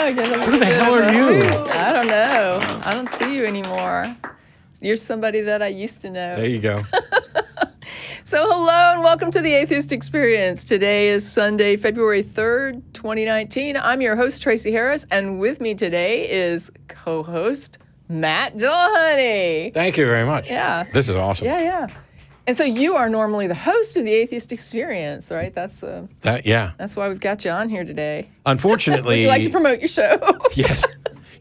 Who the hell are you? I don't know. I don't see you anymore. You're somebody that I used to know. There you go. So hello and welcome to the Atheist Experience. Today is Sunday, February 3rd, 2019. I'm your host, Tracie Harris, and with me today is co-host Matt Dillahunty. Thank you very much. Yeah. This is awesome. Yeah. And so you are normally the host of the Atheist Experience, right? That's why we've got you on here today. Unfortunately... Would you like to promote your show? Yes.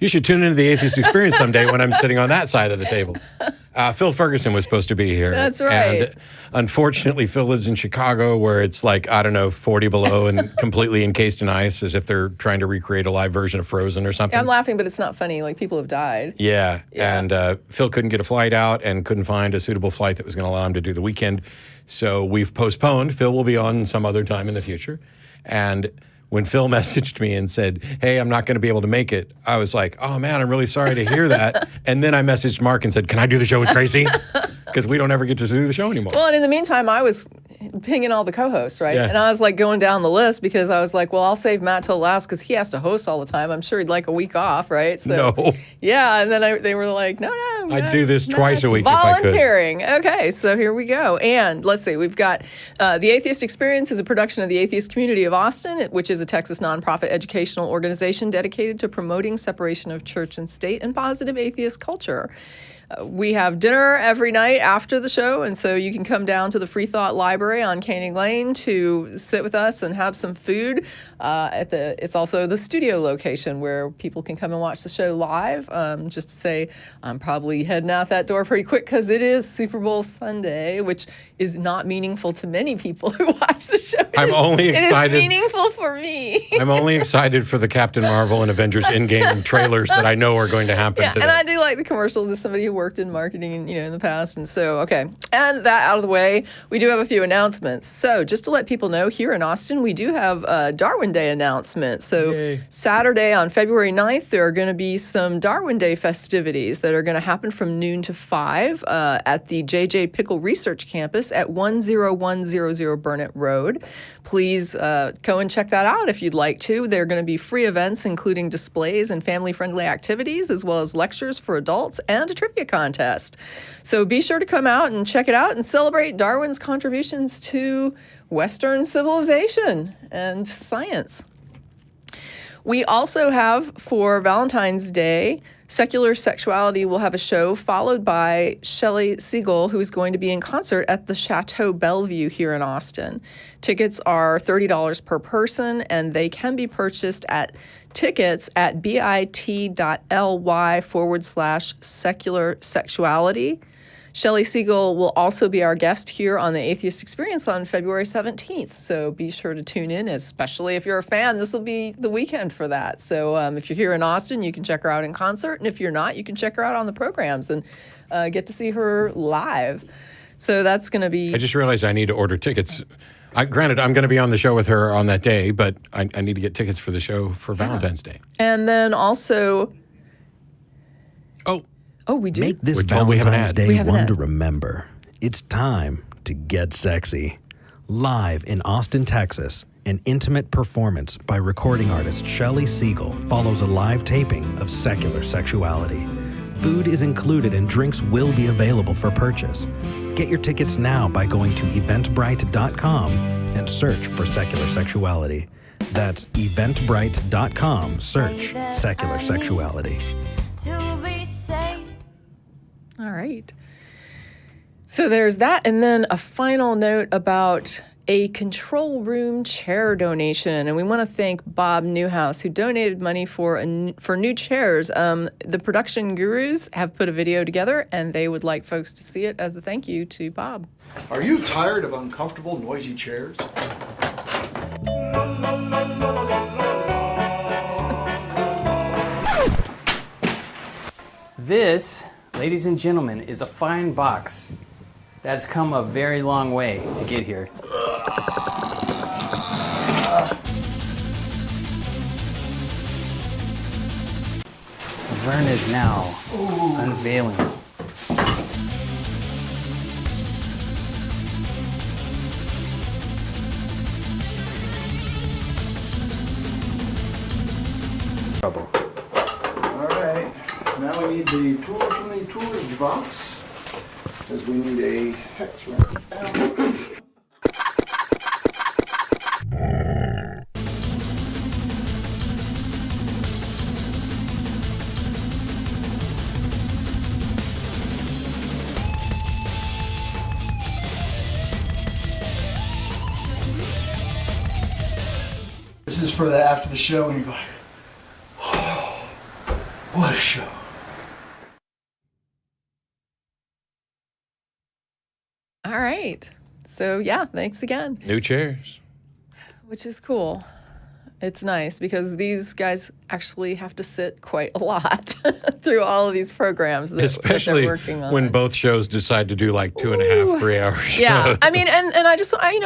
You should tune into the Atheist Experience someday when I'm sitting on that side of the table. Phil Ferguson was supposed to be here. That's right. And unfortunately, Phil lives in Chicago where it's like, 40 below and completely encased in ice as if they're trying to recreate a live version of Frozen or something. Yeah, I'm laughing, but it's not funny. Like, people have died. Yeah. And Phil couldn't get a flight out and couldn't find a suitable flight that was going to allow him to do the weekend. So we've postponed. Phil will be on some other time in the future. And when Phil messaged me and said, hey, I'm not going to be able to make it, I was like, oh, man, I'm really sorry to hear that. And then I messaged Mark and said, can I do the show with Tracie? Because we don't ever get to do the show anymore. Well, and in the meantime, I was pinging all the co-hosts, right? Yeah. And I was like going down the list because I was like, well, I'll save Matt till last because he has to host all the time. I'm sure he'd like a week off, right? So, No. Yeah, and then they were like, no. I'd do this twice a week if I could. Volunteering. Okay, so here we go. And let's see, we've got the Atheist Experience is a production of the Atheist Community of Austin, which is a Texas nonprofit educational organization dedicated to promoting separation of church and state and positive atheist culture. We have dinner every night after the show, and so you can come down to the Free Thought Library on Canning Lane to sit with us and have some food. It's also the studio location where people can come and watch the show live. Just to say, I'm probably heading out that door pretty quick because it is Super Bowl Sunday, which is not meaningful to many people who watch the show. Only excited. It is meaningful for me. I'm only excited for the Captain Marvel and Avengers Endgame trailers that I know are going to happen today. And I do like the commercials as somebody who worked in marketing, in the past. And so, okay. And that out of the way, we do have a few announcements. So just to let people know, here in Austin, we do have a Darwin Day announcement. So Yay. Saturday on February 9th, there are going to be some Darwin Day festivities that are going to happen from noon to 5 at the J.J. Pickle Research Campus at 10100 Burnett Road. Please go and check that out if you'd like to. There are going to be free events, including displays and family-friendly activities, as well as lectures for adults and a trivia contest. So be sure to come out and check it out and celebrate Darwin's contributions to Western civilization and science. We also have, for Valentine's Day, Secular Sexuality will have a show followed by Shelley Siegel, who's going to be in concert at the Chateau Bellevue here in Austin. Tickets are $30 per person, and they can be purchased at tickets at bit.ly/secular sexuality. Shelley Siegel will also be our guest here on the Atheist Experience on February 17th. So be sure to tune in, especially if you're a fan. This will be the weekend for that. So if you're here in Austin, you can check her out in concert. And if you're not, you can check her out on the programs and get to see her live. So that's going to be... I just realized I need to order tickets. Granted, I'm going to be on the show with her on that day, but I need to get tickets for the show for Valentine's Day. And then also... Oh, we do? Make this Valentine's Day one to remember. It's time to get sexy. Live in Austin, Texas, an intimate performance by recording artist Shelley Siegel follows a live taping of Secular Sexuality. Food is included and drinks will be available for purchase. Get your tickets now by going to eventbrite.com and search for Secular Sexuality. That's eventbrite.com, search Secular Sexuality. All right. So there's that. And then a final note about a control room chair donation. And we want to thank Bob Newhouse, who donated money for new chairs. The production gurus have put a video together, and they would like folks to see it as a thank you to Bob. Are you tired of uncomfortable, noisy chairs? This, ladies and gentlemen, is a fine box. That's come a very long way to get here. Vern is now unveiling. trouble. All right. Now we need the tools from the toolage box, because we need a hex wrench. This is for the after the show, and you go, oh, what a show. All right. So, yeah, thanks again. New chairs. Which is cool. It's nice because these guys actually have to sit quite a lot through all of these programs that, Especially that they're working on. when both shows decide to do like 2.5, 3 hour shows. Yeah, I mean, and I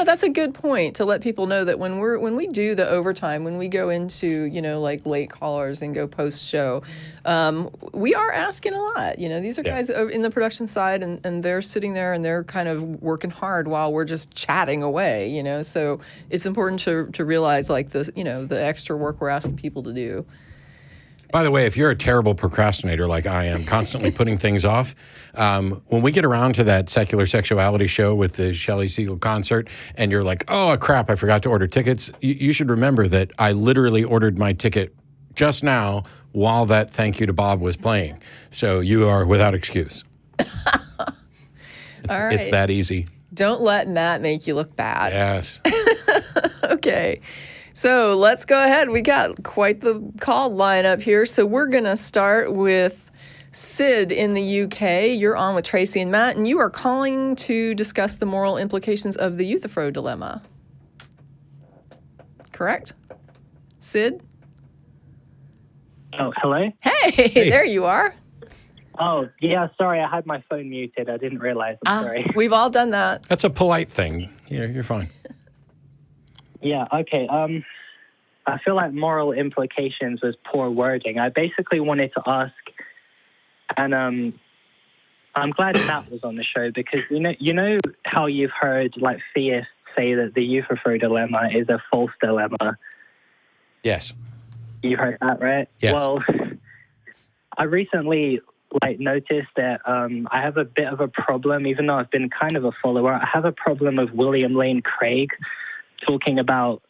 that's a good point to let people know that when we do the overtime, when we go into like late callers and go post show, we are asking a lot. These are guys in the production side, and they're sitting there and they're kind of working hard while we're just chatting away. So it's important to realize like the extra work we're asking people to do. By the way, if you're a terrible procrastinator like I am, constantly putting things off, when we get around to that secular sexuality show with the Shelley Siegel concert, and you're like, oh, crap, I forgot to order tickets, you should remember that I literally ordered my ticket just now while that Thank You to Bob was playing. So you are without excuse. It's that easy. Don't let Matt make you look bad. Yes. Okay. So let's go ahead. We got quite the call lineup here. So we're going to start with Sid in the UK. You're on with Tracie and Matt, and you are calling to discuss the moral implications of the Euthyphro dilemma. Correct? Sid? Oh, hello? Hey, there you are. Oh, yeah, sorry, I had my phone muted. I didn't realize. I'm sorry. We've all done that. That's a polite thing. Yeah, you're fine. Yeah, okay. I feel like moral implications was poor wording. I basically wanted to ask, and I'm glad Matt was on the show because you know how you've heard like theists say that the Euthyphro dilemma is a false dilemma. Yes. You heard that, right? Yes. Well, I recently noticed that I have a bit of a problem, even though I've been kind of a follower. I have a problem of William Lane Craig talking about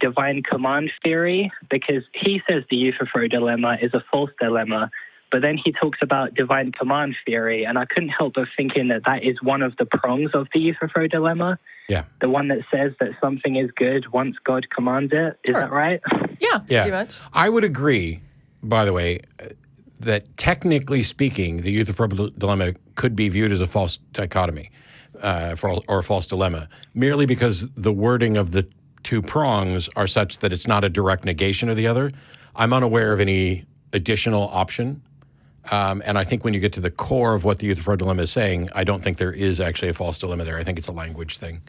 divine command theory, because he says the Euthyphro dilemma is a false dilemma, but then he talks about divine command theory, and I couldn't help but thinking that is one of the prongs of the Euthyphro dilemma. Yeah. The one that says that something is good once God commands it. Is that right? Yeah, pretty much. I would agree, by the way, that technically speaking, the Euthyphro dilemma could be viewed as a false dichotomy or a false dilemma, merely because the wording of the two prongs are such that it's not a direct negation of the other. I'm unaware of any additional option. And I think when you get to the core of what the Euthyphro dilemma is saying, I don't think there is actually a false dilemma there. I think it's a language thing.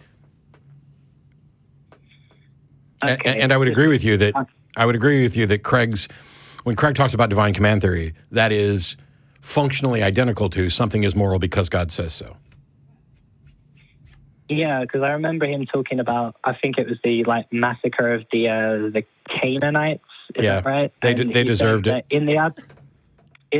Okay. And I would agree with you that when Craig talks about divine command theory, that is functionally identical to something is moral because God says so. Yeah, because I remember him talking about, I think it was the massacre of the Canaanites. Is that right? They deserved it. In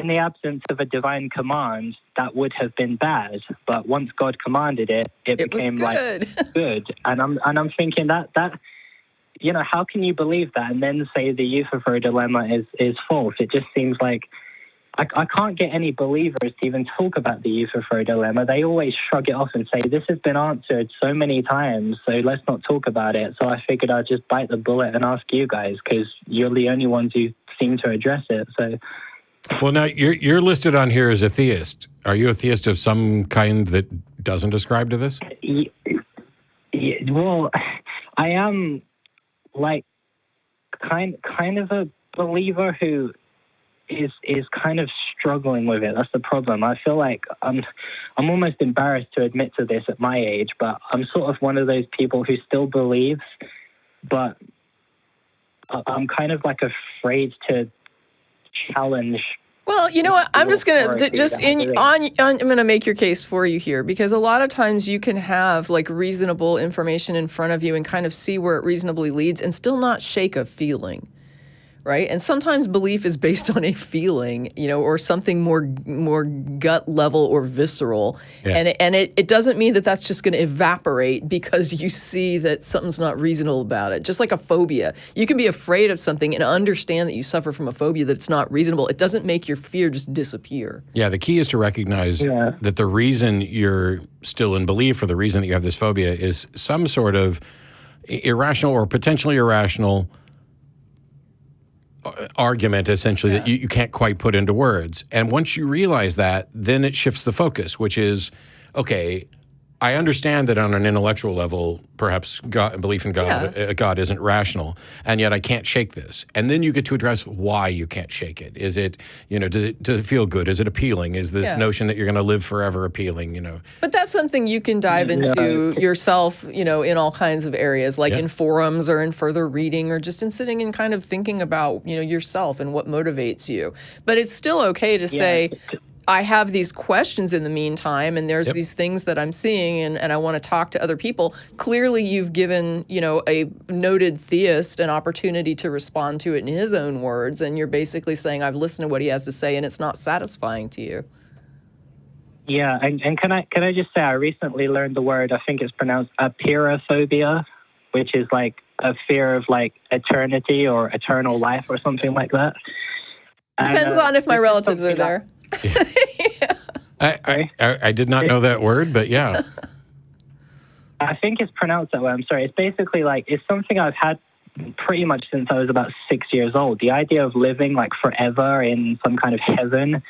the absence of a divine command, that would have been bad. But once God commanded it, it became good. Good. And I'm thinking that how can you believe that and then say the Euthyphro dilemma is false? It just seems like I can't get any believers to even talk about the Euthyphro dilemma. They always shrug it off and say, this has been answered so many times, so let's not talk about it. So I figured I'd just bite the bullet and ask you guys, because you're the only ones who seem to address it. So, well, now you're listed on here as a theist. Are you a theist of some kind that doesn't ascribe to this? Well, I am kind of a believer who is kind of struggling with it. That's the problem. I feel like I'm almost embarrassed to admit to this at my age, but I'm sort of one of those people who still believes, but I'm kind of afraid to challenge. Well, you know what? I'm just gonna I'm gonna make your case for you here, because a lot of times you can have reasonable information in front of you and kind of see where it reasonably leads and still not shake a feeling. right? And sometimes belief is based on a feeling, or something more gut level or visceral. Yeah. And it doesn't mean that that's just going to evaporate because you see that something's not reasonable about it. Just like a phobia. You can be afraid of something and understand that you suffer from a phobia that it's not reasonable. It doesn't make your fear just disappear. Yeah, the key is to recognize that the reason you're still in belief, or the reason that you have this phobia, is some sort of irrational or potentially irrational argument, essentially, that you can't quite put into words. And once you realize that, then it shifts the focus, which is, okay, I understand that on an intellectual level, perhaps belief in God isn't rational, and yet I can't shake this. And then you get to address why you can't shake it. Is it, does it feel good? Is it appealing? Is this notion that you're going to live forever appealing? But that's something you can dive into yourself, in all kinds of areas, like in forums or in further reading or just in sitting and kind of thinking about, yourself and what motivates you. But it's still okay to say, I have these questions in the meantime, and there's these things that I'm seeing, and I want to talk to other people. Clearly, you've given, a noted theist an opportunity to respond to it in his own words, and you're basically saying, I've listened to what he has to say, and it's not satisfying to you. Yeah, and can I just say, I recently learned the word, I think it's pronounced apeirophobia, which is like a fear of like eternity or eternal life or something like that. Depends on if my relatives are there. I did not know that word, but yeah. I think it's pronounced that way. I'm sorry. It's basically like, it's something I've had pretty much since I was about 6 years old. The idea of living like forever in some kind of heaven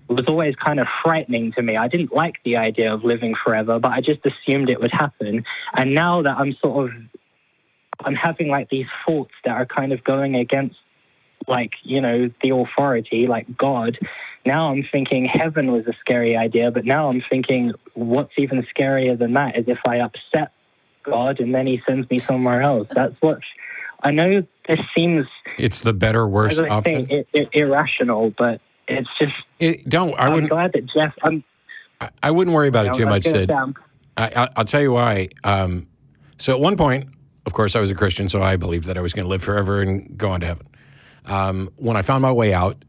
was always kind of frightening to me. I didn't like the idea of living forever, but I just assumed it would happen. And now that I'm having like these thoughts that are kind of going against like, the authority, like God. Now I'm thinking heaven was a scary idea, but now I'm thinking what's even scarier than that is if I upset God and then he sends me somewhere else. That's what I know. This seems it's the better, worse option. Irrational, but it's just. I'm glad that Jeff. I wouldn't worry about it too much, Sid. I'll tell you why. So at one point, of course, I was a Christian, so I believed that I was going to live forever and go on to heaven. When I found my way out,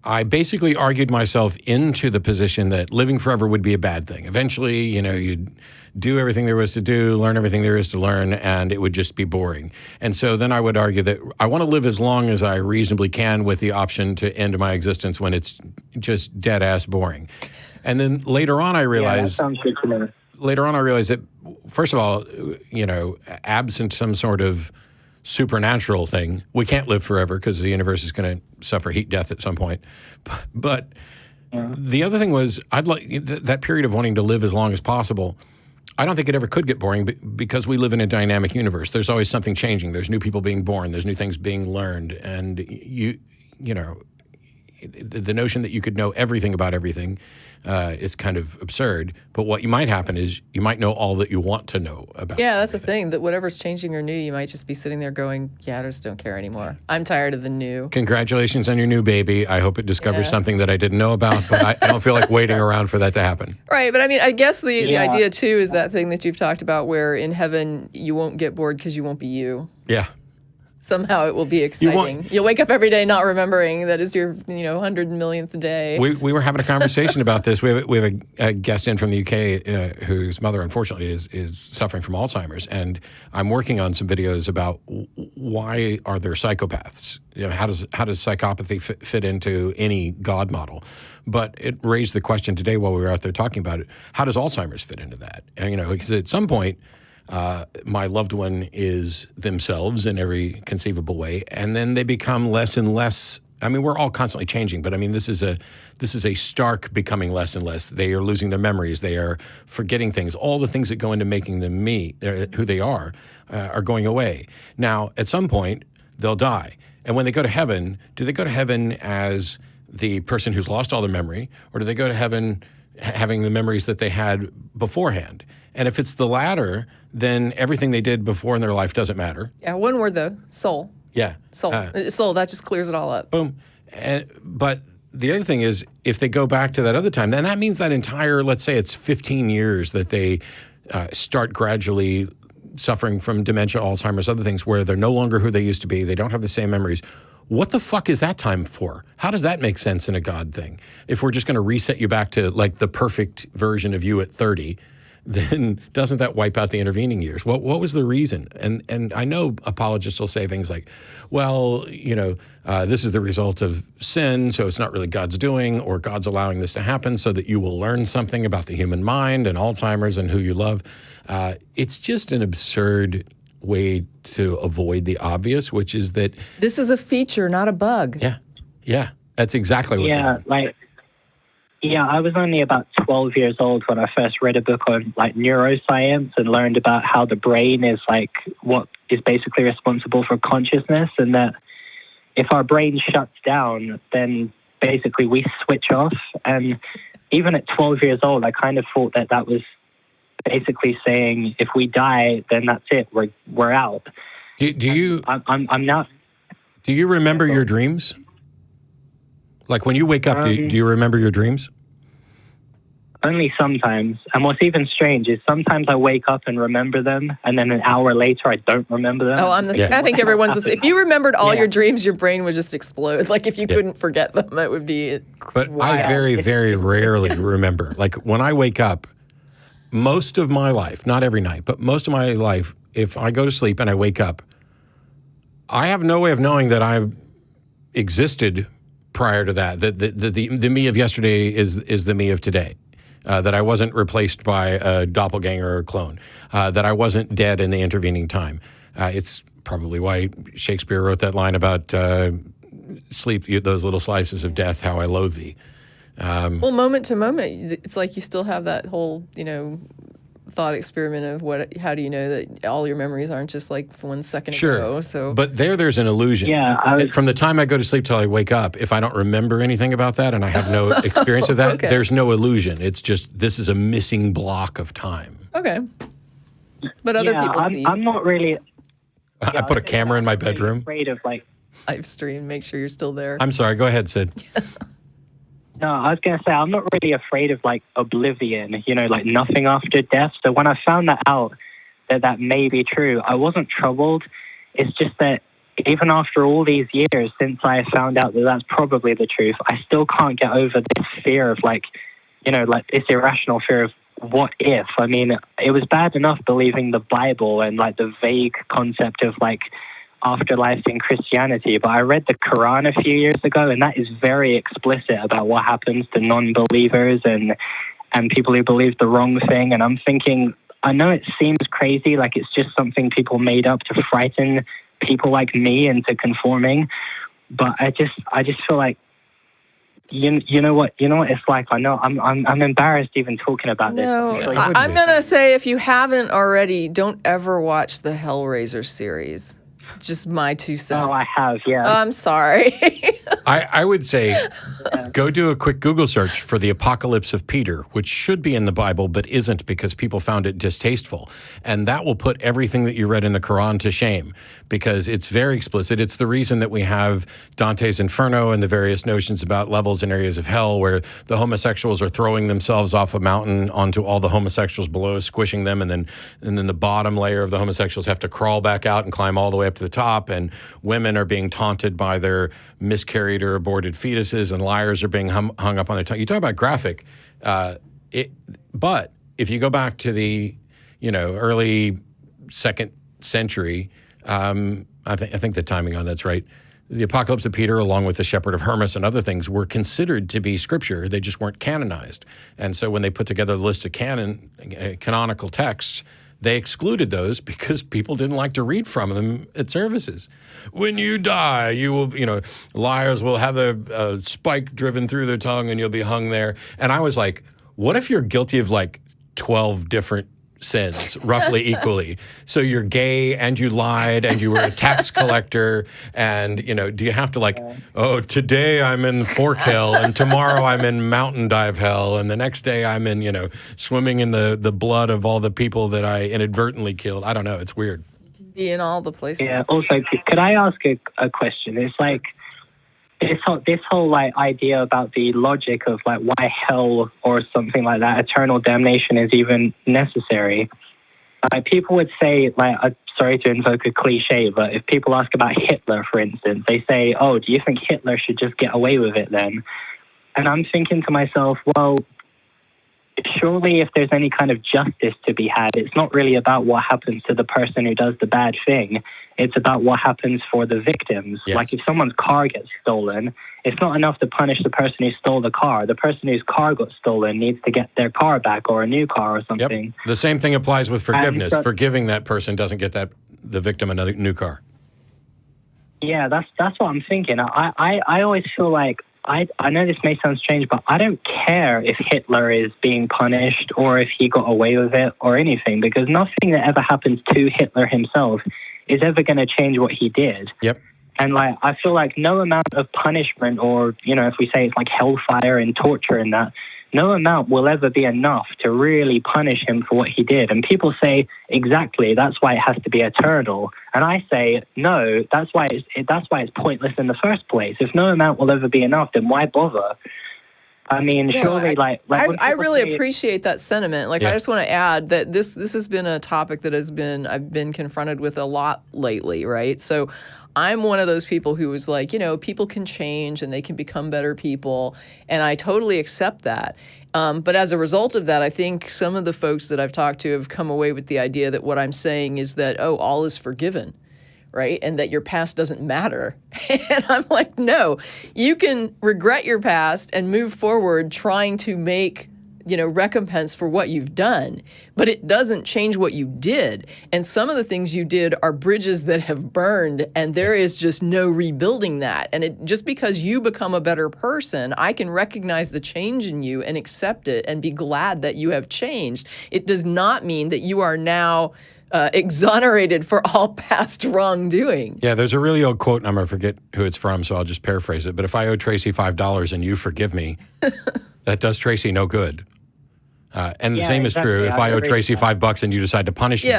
I basically argued myself into the position that living forever would be a bad thing. Eventually, you'd do everything there was to do, learn everything there is to learn, and it would just be boring. And so then I would argue that I want to live as long as I reasonably can with the option to end my existence when it's just dead-ass boring. And then later on I realized... that sounds good to me. Later on I realized that, first of all, absent some sort of supernatural thing, we can't live forever because the universe is going to suffer heat death at some point. But the other thing was, I'd like that period of wanting to live as long as possible. I don't think it ever could get boring because we live in a dynamic universe. There's always something changing. There's new people being born. There's new things being learned. And the notion that you could know everything about everything is kind of absurd. But what might happen is you might know all that you want to know about. Yeah, that's the thing. That whatever's changing or new, you might just be sitting there going, "Yeah, I just don't care anymore. I'm tired of the new." Congratulations on your new baby. I hope it discovers something that I didn't know about. But I don't feel like waiting around for that to happen. Right, but I mean, I guess the idea too is that thing that you've talked about, where in heaven you won't get bored because you won't be you. Yeah. Somehow it will be exciting. You'll wake up every day not remembering that is your 100 millionth day. We were having a conversation about this. We have a guest in from the UK whose mother, unfortunately, is suffering from Alzheimer's, and I'm working on some videos about why are there psychopaths? How does psychopathy fit into any God model? But it raised the question today while we were out there talking about it: how does Alzheimer's fit into that? And because at some point, my loved one is themselves in every conceivable way, and then they become less and less. I mean, we're all constantly changing, but I mean, this is a stark becoming less and less. They are losing their memories. They are forgetting things. All the things that go into making them who they are going away. Now, at some point, they'll die. And when they go to heaven, do they go to heaven as the person who's lost all their memory, or do they go to heaven having the memories that they had beforehand? And if it's the latter, then everything they did before in their life doesn't matter. Yeah, one word though, soul. Yeah. Soul. Soul, that just clears it all up. Boom. But the other thing is, if they go back to that other time, then that means that entire, let's say it's 15 years that they start gradually suffering from dementia, Alzheimer's, other things where they're no longer who they used to be. They don't have the same memories. what the fuck is that time for? How does that make sense in a God thing? If we're just going to reset you back to like the perfect version of you at 30, then doesn't that wipe out the intervening years? What was the reason? And I know apologists will say things like, well, this is the result of sin, so it's not really God's doing, or God's allowing this to happen so that you will learn something about the human mind and Alzheimer's and who you love. It's just an absurd way to avoid the obvious, which is that this is a feature, not a bug. Yeah, that's exactly what. I was only about 12 years old when I first read a book on like neuroscience and learned about how the brain is like what is basically responsible for consciousness, and that if our brain shuts down, then basically we switch off. And even at 12 years old, I kind of thought that was basically saying if we die, then that's it, we're out. Do you? I'm not. Do you remember your dreams? Like when you wake up, do you remember your dreams? Only sometimes. And what's even strange is sometimes I wake up and remember them, and then an hour later I don't remember them. Oh, I think everyone's the same. If you remembered all your dreams, your brain would just explode. Like if you couldn't forget them, it would be But wild. I very, very rarely remember. Like when I wake up, most of my life, not every night, but most of my life, if I go to sleep and I wake up, I have no way of knowing that I existed prior to that. The me of yesterday is the me of today. That I wasn't replaced by a doppelganger or a clone. That I wasn't dead in the intervening time. It's probably why Shakespeare wrote that line about sleep, those little slices of death, how I loathe thee. Well, moment to moment, it's like you still have that whole, thought experiment of how do you know that all your memories aren't just like 1 second ago? So, but there's an illusion. Yeah, from the time I go to sleep till I wake up, if I don't remember anything about that and I have no experience of that, there's no illusion. It's just this is a missing block of time. Okay, but other people see. I'm not really. I put a camera in my bedroom. Afraid of live stream. Make sure you're still there. I'm sorry. Go ahead, Sid. No, I was going to say, I'm not really afraid of oblivion, like nothing after death. So when I found that out, that may be true, I wasn't troubled. It's just that even after all these years since I found out that that's probably the truth, I still can't get over this fear of this irrational fear of what if. I mean, it was bad enough believing the Bible and the vague concept of afterlife in Christianity, but I read the Quran a few years ago, and that is very explicit about what happens to non-believers and people who believe the wrong thing. And I'm thinking, I know it seems crazy, like it's just something people made up to frighten people like me into conforming, but I just feel like you know what it's like. I know I'm embarrassed even talking about this. I'm gonna say, if you haven't already, don't ever watch the Hellraiser series. Just my 2 cents. Oh, I have, yeah. Oh, I'm sorry. I would say go do a quick Google search for the Apocalypse of Peter, which should be in the Bible but isn't because people found it distasteful. And that will put everything that you read in the Quran to shame because it's very explicit. It's the reason that we have Dante's Inferno and the various notions about levels and areas of hell where the homosexuals are throwing themselves off a mountain onto all the homosexuals below, squishing them, and then the bottom layer of the homosexuals have to crawl back out and climb all the way up to the top, and women are being taunted by their miscarried or aborted fetuses, and liars are being hung up on their tongue. You talk about graphic, but if you go back to the early 2nd century, I think the timing on that's right. The Apocalypse of Peter, along with the Shepherd of Hermas and other things, were considered to be scripture. They just weren't canonized. And so when they put together the list of canonical texts, they excluded those because people didn't like to read from them at services. When you die, you will, liars will have a spike driven through their tongue and you'll be hung there. And I was like, what if you're guilty of 12 different sins, roughly equally? So you're gay and you lied and you were a tax collector and, do you have to today I'm in fork hell and tomorrow I'm in mountain dive hell and the next day I'm in, swimming in the blood of all the people that I inadvertently killed. I don't know. It's weird. Be in all the places. Yeah. Also, could I ask a question? It's this whole idea about the logic of why hell or something like that, eternal damnation, is even necessary. People would say sorry to invoke a cliche, but if people ask about Hitler, for instance, they say, oh, do you think Hitler should just get away with it then? And I'm thinking to myself, well, surely if there's any kind of justice to be had, it's not really about what happens to the person who does the bad thing. It's about what happens for the victims. Yes. Like if someone's car gets stolen, it's not enough to punish the person who stole the car. The person whose car got stolen needs to get their car back or a new car or something. Yep. The same thing applies with forgiveness. So, forgiving that person doesn't get the victim another new car. Yeah, that's what I'm thinking. I always feel like, I know this may sound strange, but I don't care if Hitler is being punished or if he got away with it or anything, because nothing that ever happens to Hitler himself is ever going to change what he did. Yep. And like, I feel like no amount of punishment, or, you know, if we say it's like hellfire and torture and that, no amount will ever be enough to really punish him for what he did. And people say, exactly, that's why it has to be eternal. And I say, no, that's why it's pointless in the first place. If no amount will ever be enough, then why bother? I mean, surely, I really appreciate that sentiment. Like, Yeah. I just want to add that this has been a topic that I've been confronted with a lot lately, right? So I'm one of those people who was like, you know, people can change and they can become better people, and I totally accept that. But as a result of that, I think some of the folks that I've talked to have come away with the idea that what I'm saying is that, oh, all is forgiven, right? And that your past doesn't matter. And I'm like, no, you can regret your past and move forward trying to make, you know, recompense for what you've done, but it doesn't change what you did. And some of the things you did are bridges that have burned, and there is just no rebuilding that. And just because you become a better person, I can recognize the change in you and accept it and be glad that you have changed. It does not mean that you are now exonerated for all past wrongdoing. Yeah, there's a really old quote, and I'm going to forget who it's from, so I'll just paraphrase it. But if I owe Tracie $5 and you forgive me, that does Tracie no good. And the same is true if I owe Tracie $5 and you decide to punish me.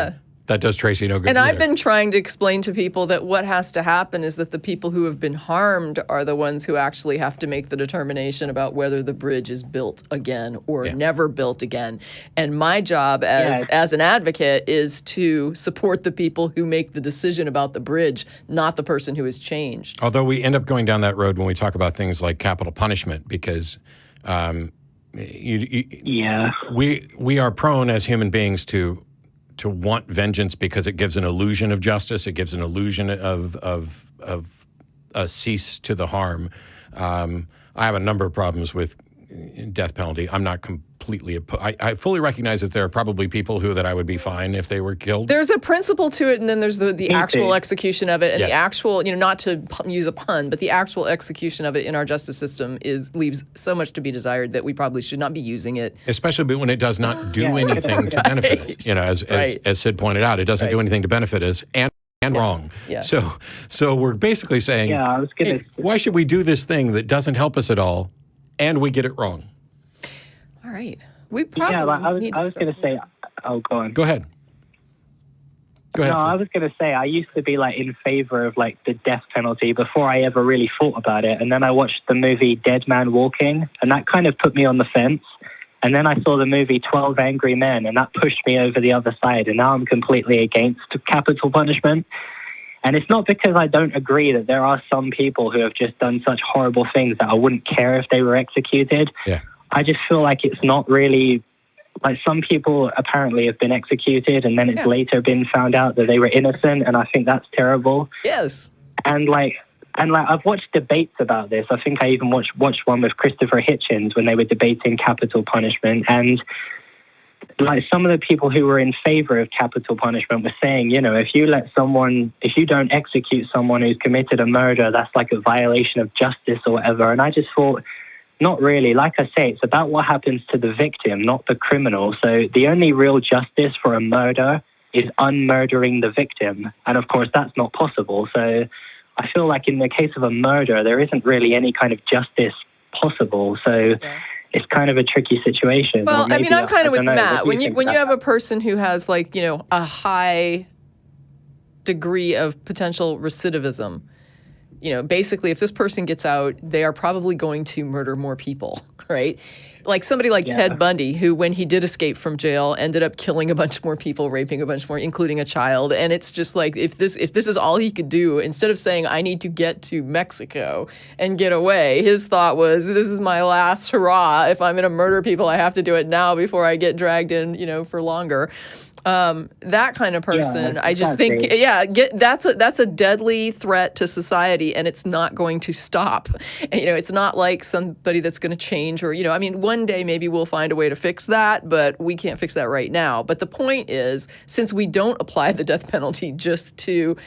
That does Tracie no good. And either. I've been trying to explain to people that what has to happen is that the people who have been harmed are the ones who actually have to make the determination about whether the bridge is built again or never built again. And my job as an advocate is to support the people who make the decision about the bridge, not the person who has changed. Although we end up going down that road when we talk about things like capital punishment, because we are prone as human beings to want vengeance because it gives an illusion of justice. It gives an illusion of a cease to the harm. I have a number of problems with death penalty. I'm not completely I fully recognize that there are probably people that I would be fine if they were killed. There's a principle to it, and then there's the actual execution of it, and the actual, you know, not to use a pun, but the actual execution of it in our justice system leaves so much to be desired that we probably should not be using it. Especially when it does not do anything to benefit us. You know, as Sid pointed out, it doesn't do anything to benefit us, and wrong. Yeah. So we're basically saying, why should we do this thing that doesn't help us at all, and we get it wrong? All right. We probably I was going to say, oh, go on. Go ahead. No, I was going to say, I used to be like in favor of like the death penalty before I ever really thought about it. And then I watched the movie Dead Man Walking, and that kind of put me on the fence. And then I saw the movie 12 Angry Men, and that pushed me over the other side. And now I'm completely against capital punishment. And it's not because I don't agree that there are some people who have just done such horrible things that I wouldn't care if they were executed. Yeah. I just feel like it's not really, like, some people apparently have been executed and then it's later been found out that they were innocent, and I think that's terrible. Yes. And I've watched debates about this. I think I even watched one with Christopher Hitchens when they were debating capital punishment, and like some of the people who were in favor of capital punishment were saying, you know, if you don't execute someone who's committed a murder, that's like a violation of justice or whatever. And I just thought, not really. Like I say, it's about what happens to the victim, not the criminal. So the only real justice for a murder is unmurdering the victim. And of course, that's not possible. So I feel like in the case of a murder, there isn't really any kind of justice possible. So it's kind of a tricky situation. Well, I mean, I'm kind of with Matt. When you have a person who has, like, you know, a high degree of potential recidivism, you know, basically if this person gets out, they are probably going to murder more people, right? Like somebody like Ted Bundy, who, when he did escape from jail, ended up killing a bunch more people, raping a bunch more, including a child. And it's just like, if this is all he could do, instead of saying, I need to get to Mexico and get away, his thought was, this is my last hurrah. If I'm going to murder people, I have to do it now before I get dragged in, for longer. That kind of person, I just think, that's a deadly threat to society, and it's not going to stop. And, it's not like somebody that's going to change, or, one day maybe we'll find a way to fix that, but we can't fix that right now. But the point is, since we don't apply the death penalty just to,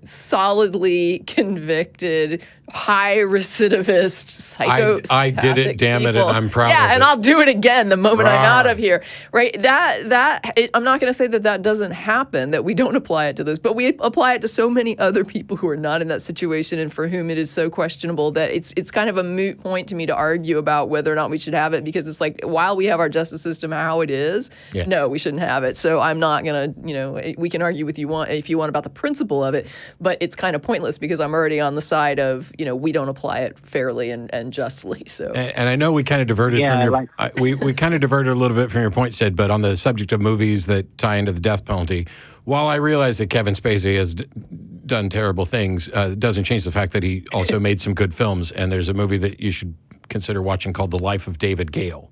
solidly convicted, high recidivist, psychopath I did it, damn it, and I'm proud of it. Yeah, and I'll do it again the moment I'm out of here, right? I'm not going to say that doesn't happen, that we don't apply it to this, but we apply it to so many other people who are not in that situation and for whom it is so questionable that it's kind of a moot point to me to argue about whether or not we should have it, because it's like, while we have our justice system how it is, no, we shouldn't have it. So I'm not going to, we can argue with you if you want about the principle of it, but it's kind of pointless because I'm already on the side of, we don't apply it fairly and justly. So, and I know we kind of diverted from your we kind of diverted a little bit from your point, Sid, but on the subject of movies that tie into the death penalty, while I realize that Kevin Spacey has done terrible things, it doesn't change the fact that he also made some good films. And there's a movie that you should consider watching called The Life of David Gale,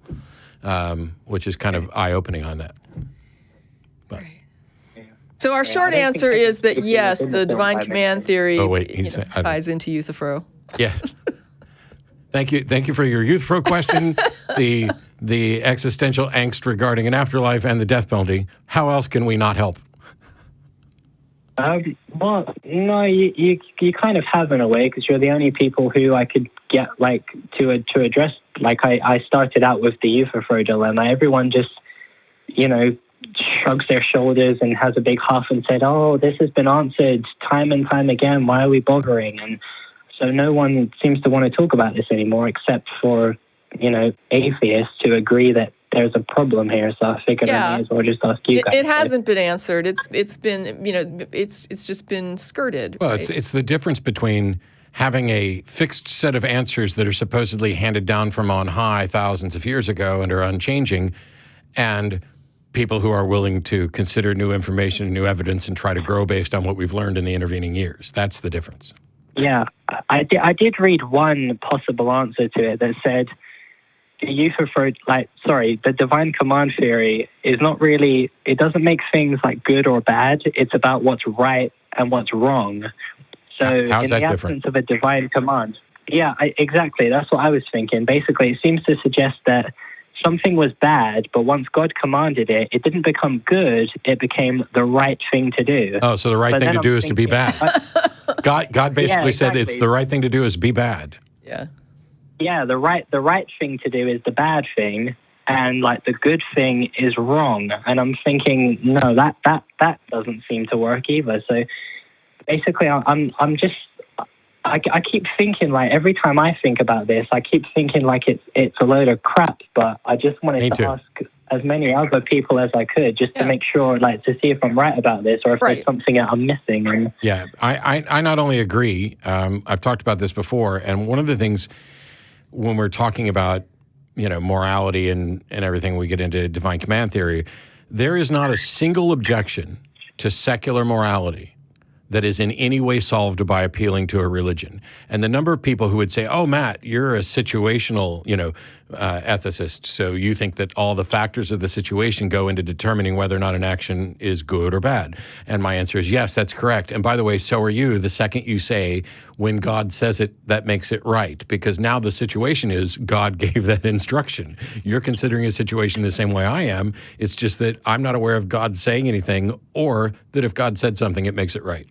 which is kind of eye-opening on that. But. So our short answer is that yes, the divine command theory ties into Euthyphro. Yeah. Thank you for your Euthyphro question, the existential angst regarding an afterlife, and the death penalty. How else can we not help? Well, no, you kind of have in a way, because you're the only people who I could get to address. I started out with the Euthyphro dilemma. Everyone just, shrugs their shoulders and has a big huff and said, oh, this has been answered time and time again. Why are we bothering? And so no one seems to want to talk about this anymore, except for, atheists who agree that there's a problem here. So I figured I may as well just ask you guys. It hasn't been answered. It's been, it's just been skirted. Well, right? it's the difference between having a fixed set of answers that are supposedly handed down from on high thousands of years ago and are unchanging, and people who are willing to consider new information, new evidence, and try to grow based on what we've learned in the intervening years. That's the difference. Yeah, I did read one possible answer to it that said the divine command theory is not really, it doesn't make things good or bad. It's about what's right and what's wrong. So how's in that the different? absence of a divine command. Yeah, exactly. That's what I was thinking. Basically, it seems to suggest that something was bad, but once God commanded it, it didn't become good, it became the right thing to do. Oh, so the right thing to do is to be bad. God basically said it's the right thing to do is be bad. Yeah. Yeah, the right thing to do is the bad thing, and the good thing is wrong. And I'm thinking, no, that doesn't seem to work either. So basically, I keep thinking, every time I think about this, I keep thinking it's a load of crap, but I just wanted to ask as many other people as I could just to make sure, to see if I'm right about this or if there's something that I'm missing. And yeah, I not only agree, I've talked about this before, and one of the things when we're talking about, morality and everything, we get into divine command theory, there is not a single objection to secular morality that is in any way solved by appealing to a religion. And the number of people who would say, oh, Matt, you're a situational, ethicist, so you think that all the factors of the situation go into determining whether or not an action is good or bad. And my answer is yes, that's correct. And by the way, so are you the second you say, when God says it, that makes it right. Because now the situation is God gave that instruction. You're considering a situation the same way I am. It's just that I'm not aware of God saying anything, or that if God said something, it makes it right.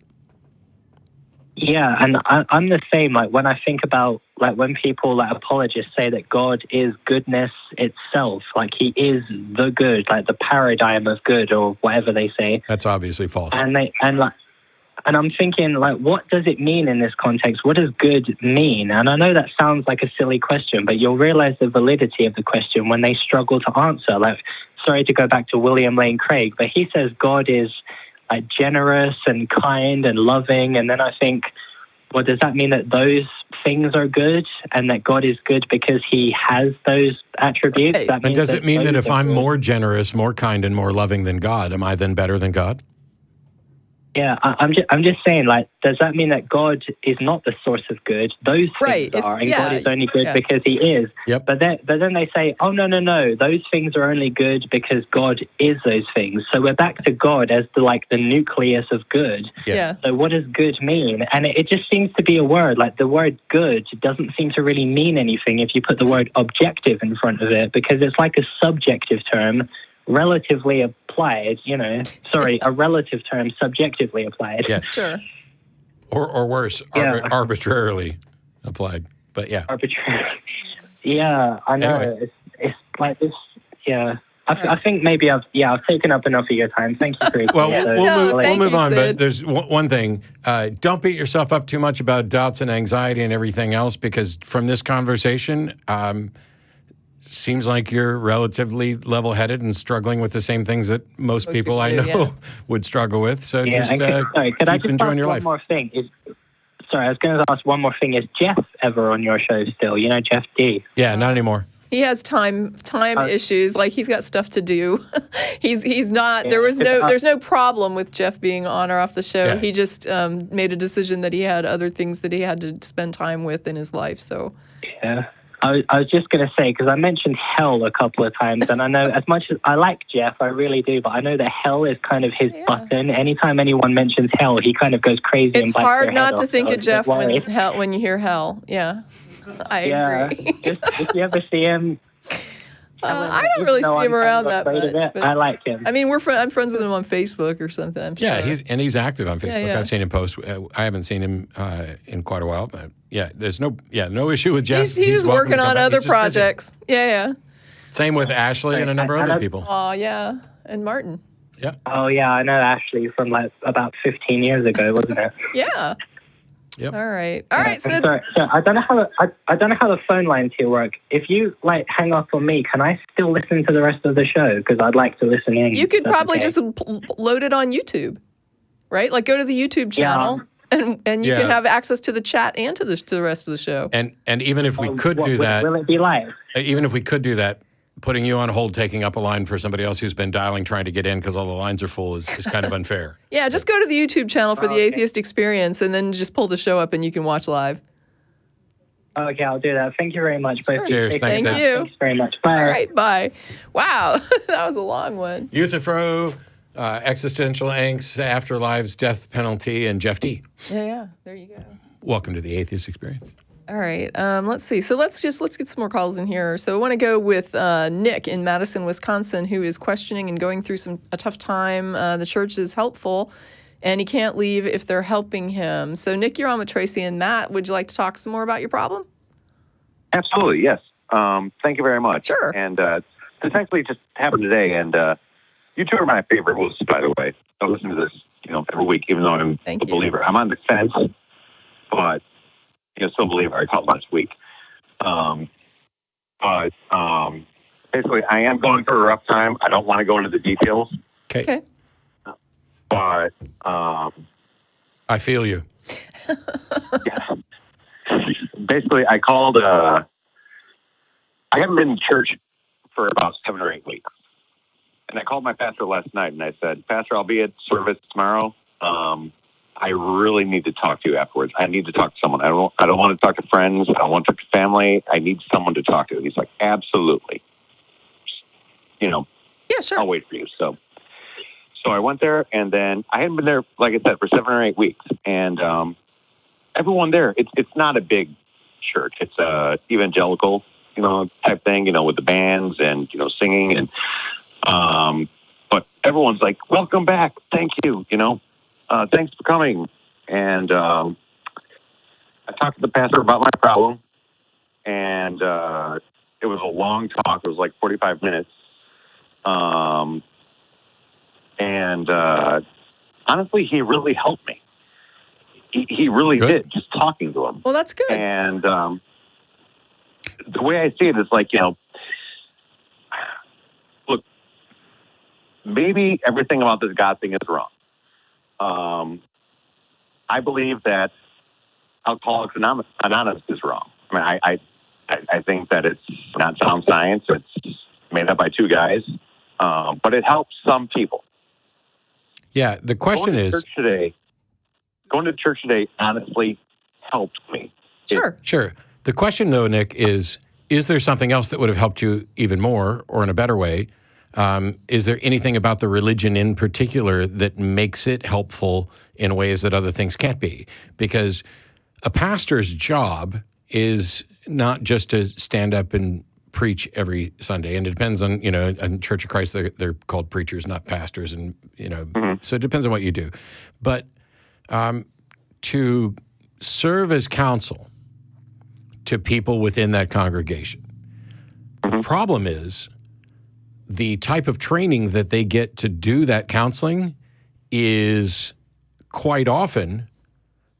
Yeah, and I'm the same. When I think about when people apologists say that God is goodness itself, He is the good, the paradigm of good, or whatever they say. That's obviously false. And I'm thinking, what does it mean in this context? What does good mean? And I know that sounds like a silly question, but you'll realize the validity of the question when they struggle to answer. Sorry to go back to William Lane Craig, but he says God is generous and kind and loving, and then I think, well, does that mean that those things are good and that God is good because he has those attributes. Right. That And means does it mean that those if are I'm good. more generous, more kind, and more loving than God, am I then better than God? Yeah, I'm just saying, like, does that mean that God is not the source of good? Those Right, things are, and yeah, God is only good yeah. because he is. Yep. But then they say, oh, no, those things are only good because God is those things. So we're back to God as the nucleus of good. Yeah. So what does good mean? And it just seems to be a word. Like, the word good doesn't seem to really mean anything if you put the word objective in front of it, because it's like a subjective term, relatively applied, a relative term subjectively applied. Yes. Sure. Or worse, Yeah. arbitrarily applied. But yeah. Arbitrary. Yeah, I know. Anyway. It's like this. Yeah. I think maybe I've taken up enough of your time. Thank you for your Well, episode. we'll thank move you, on, Sid. but there's one thing. Don't beat yourself up too much about doubts and anxiety and everything else, because from this conversation, seems like you're relatively level-headed and struggling with the same things that most people I know do, yeah. would struggle with. So Yeah, just and could I keep just enjoying ask your one life. more thing? I was going to ask one more thing. Is Jeff ever on your show still? Jeff D. Yeah, not anymore. He has time issues. Like, he's got stuff to do. he's not. Yeah, There's no problem with Jeff being on or off the show. Yeah. He just made a decision that he had other things that he had to spend time with in his life. So Yeah. I was just going to say, because I mentioned hell a couple of times, and I know as much as I like Jeff, I really do, but I know that hell is kind of his button. Anytime anyone mentions hell, he kind of goes crazy. it's and bites hard their not head to off, think so of Jeff don't worry. when you hear hell. Yeah, I agree. If you ever see him, I don't really see him around that much. But, I like him. I mean, I'm friends with him on Facebook or something. I'm Yeah, sure. he's active on Facebook. yeah. I've seen him post. I haven't seen him in quite a while, but yeah, there's no issue with Jeff. He's just welcome to working come on back. other He's just busy. projects. Yeah. Same with Ashley and a number of other people. Oh, yeah. And Martin. Yeah. Oh yeah, I know Ashley from like about 15 years ago, wasn't it? Yeah. Yep. All right. So Sorry, I don't know how the phone lines here work. If you hang up on me, can I still listen to the rest of the show? Because I'd like to listen in. you could That's probably okay. just load it on YouTube, right? Like, go to the YouTube channel and you can have access to the chat and to the rest of the show. And even if we could do that, Will it be live? even if we could do that, putting you on hold, taking up a line for somebody else who's been dialing, trying to get in because all the lines are full is kind of unfair. Yeah, just go to the YouTube channel for the Atheist Experience and then just pull the show up and you can watch live. Okay, I'll do that. Thank you very much. Both. Cheers. Take Thanks, care. Thank you. Thanks very much. Bye. All right, bye. Wow, that was a long one. Euthyphro, Existential, Angst, Afterlives, Death Penalty, and Jeff D. Yeah, there you go. Welcome to the Atheist Experience. All right, let's see. So let's get some more calls in here. So I want to go with Nick in Madison, Wisconsin, who is questioning and going through a tough time. The church is helpful, and he can't leave if they're helping him. So Nick, you're on with Tracie and Matt. Would you like to talk some more about your problem? Absolutely, yes. Thank you very much. Sure. And this actually just happened today, and you two are my favorite hosts, by the way. I listen to this, every week, even though I'm Thank a you. believer. I'm on the fence, but still a believer. I called last week. But basically, I am going through a rough time. I don't want to go into the details, Okay. but I feel you. yeah. Basically, I called. I haven't been in church for about 7 or 8 weeks, and I called my pastor last night, and I said, "Pastor, I'll be at service tomorrow. I really need to talk to you afterwards. I need to talk to someone. I don't want to talk to friends. I don't want to talk to family. I need someone to talk to." He's like, "Absolutely. Yeah, sure. I'll wait for you." So I went there, and then I hadn't been there, like I said, for 7 or 8 weeks, and everyone there, it's not a big church. It's a evangelical, type thing, with the bands and, singing. And, but everyone's like, "Welcome back. Thank you. Thanks for coming." And I talked to the pastor about my problem, and it was a long talk. It was like 45 minutes. And honestly, he really helped me. He really Good. did, just talking to him. Well, that's good. And the way I see it is like, look, maybe everything about this God thing is wrong. I believe that Alcoholics Anonymous is wrong. I mean, I think that it's not sound science. It's made up by two guys, but it helps some people. Yeah, the question is... Going to church today honestly helped me. Sure. The question, though, Nick, is there something else that would have helped you even more or in a better way? Is there anything about the religion in particular that makes it helpful in ways that other things can't be? Because a pastor's job is not just to stand up and preach every Sunday, and it depends on, in Church of Christ, they're called preachers, not pastors, and, so it depends on what you do. But to serve as counsel to people within that congregation, the problem is the type of training that they get to do that counseling is quite often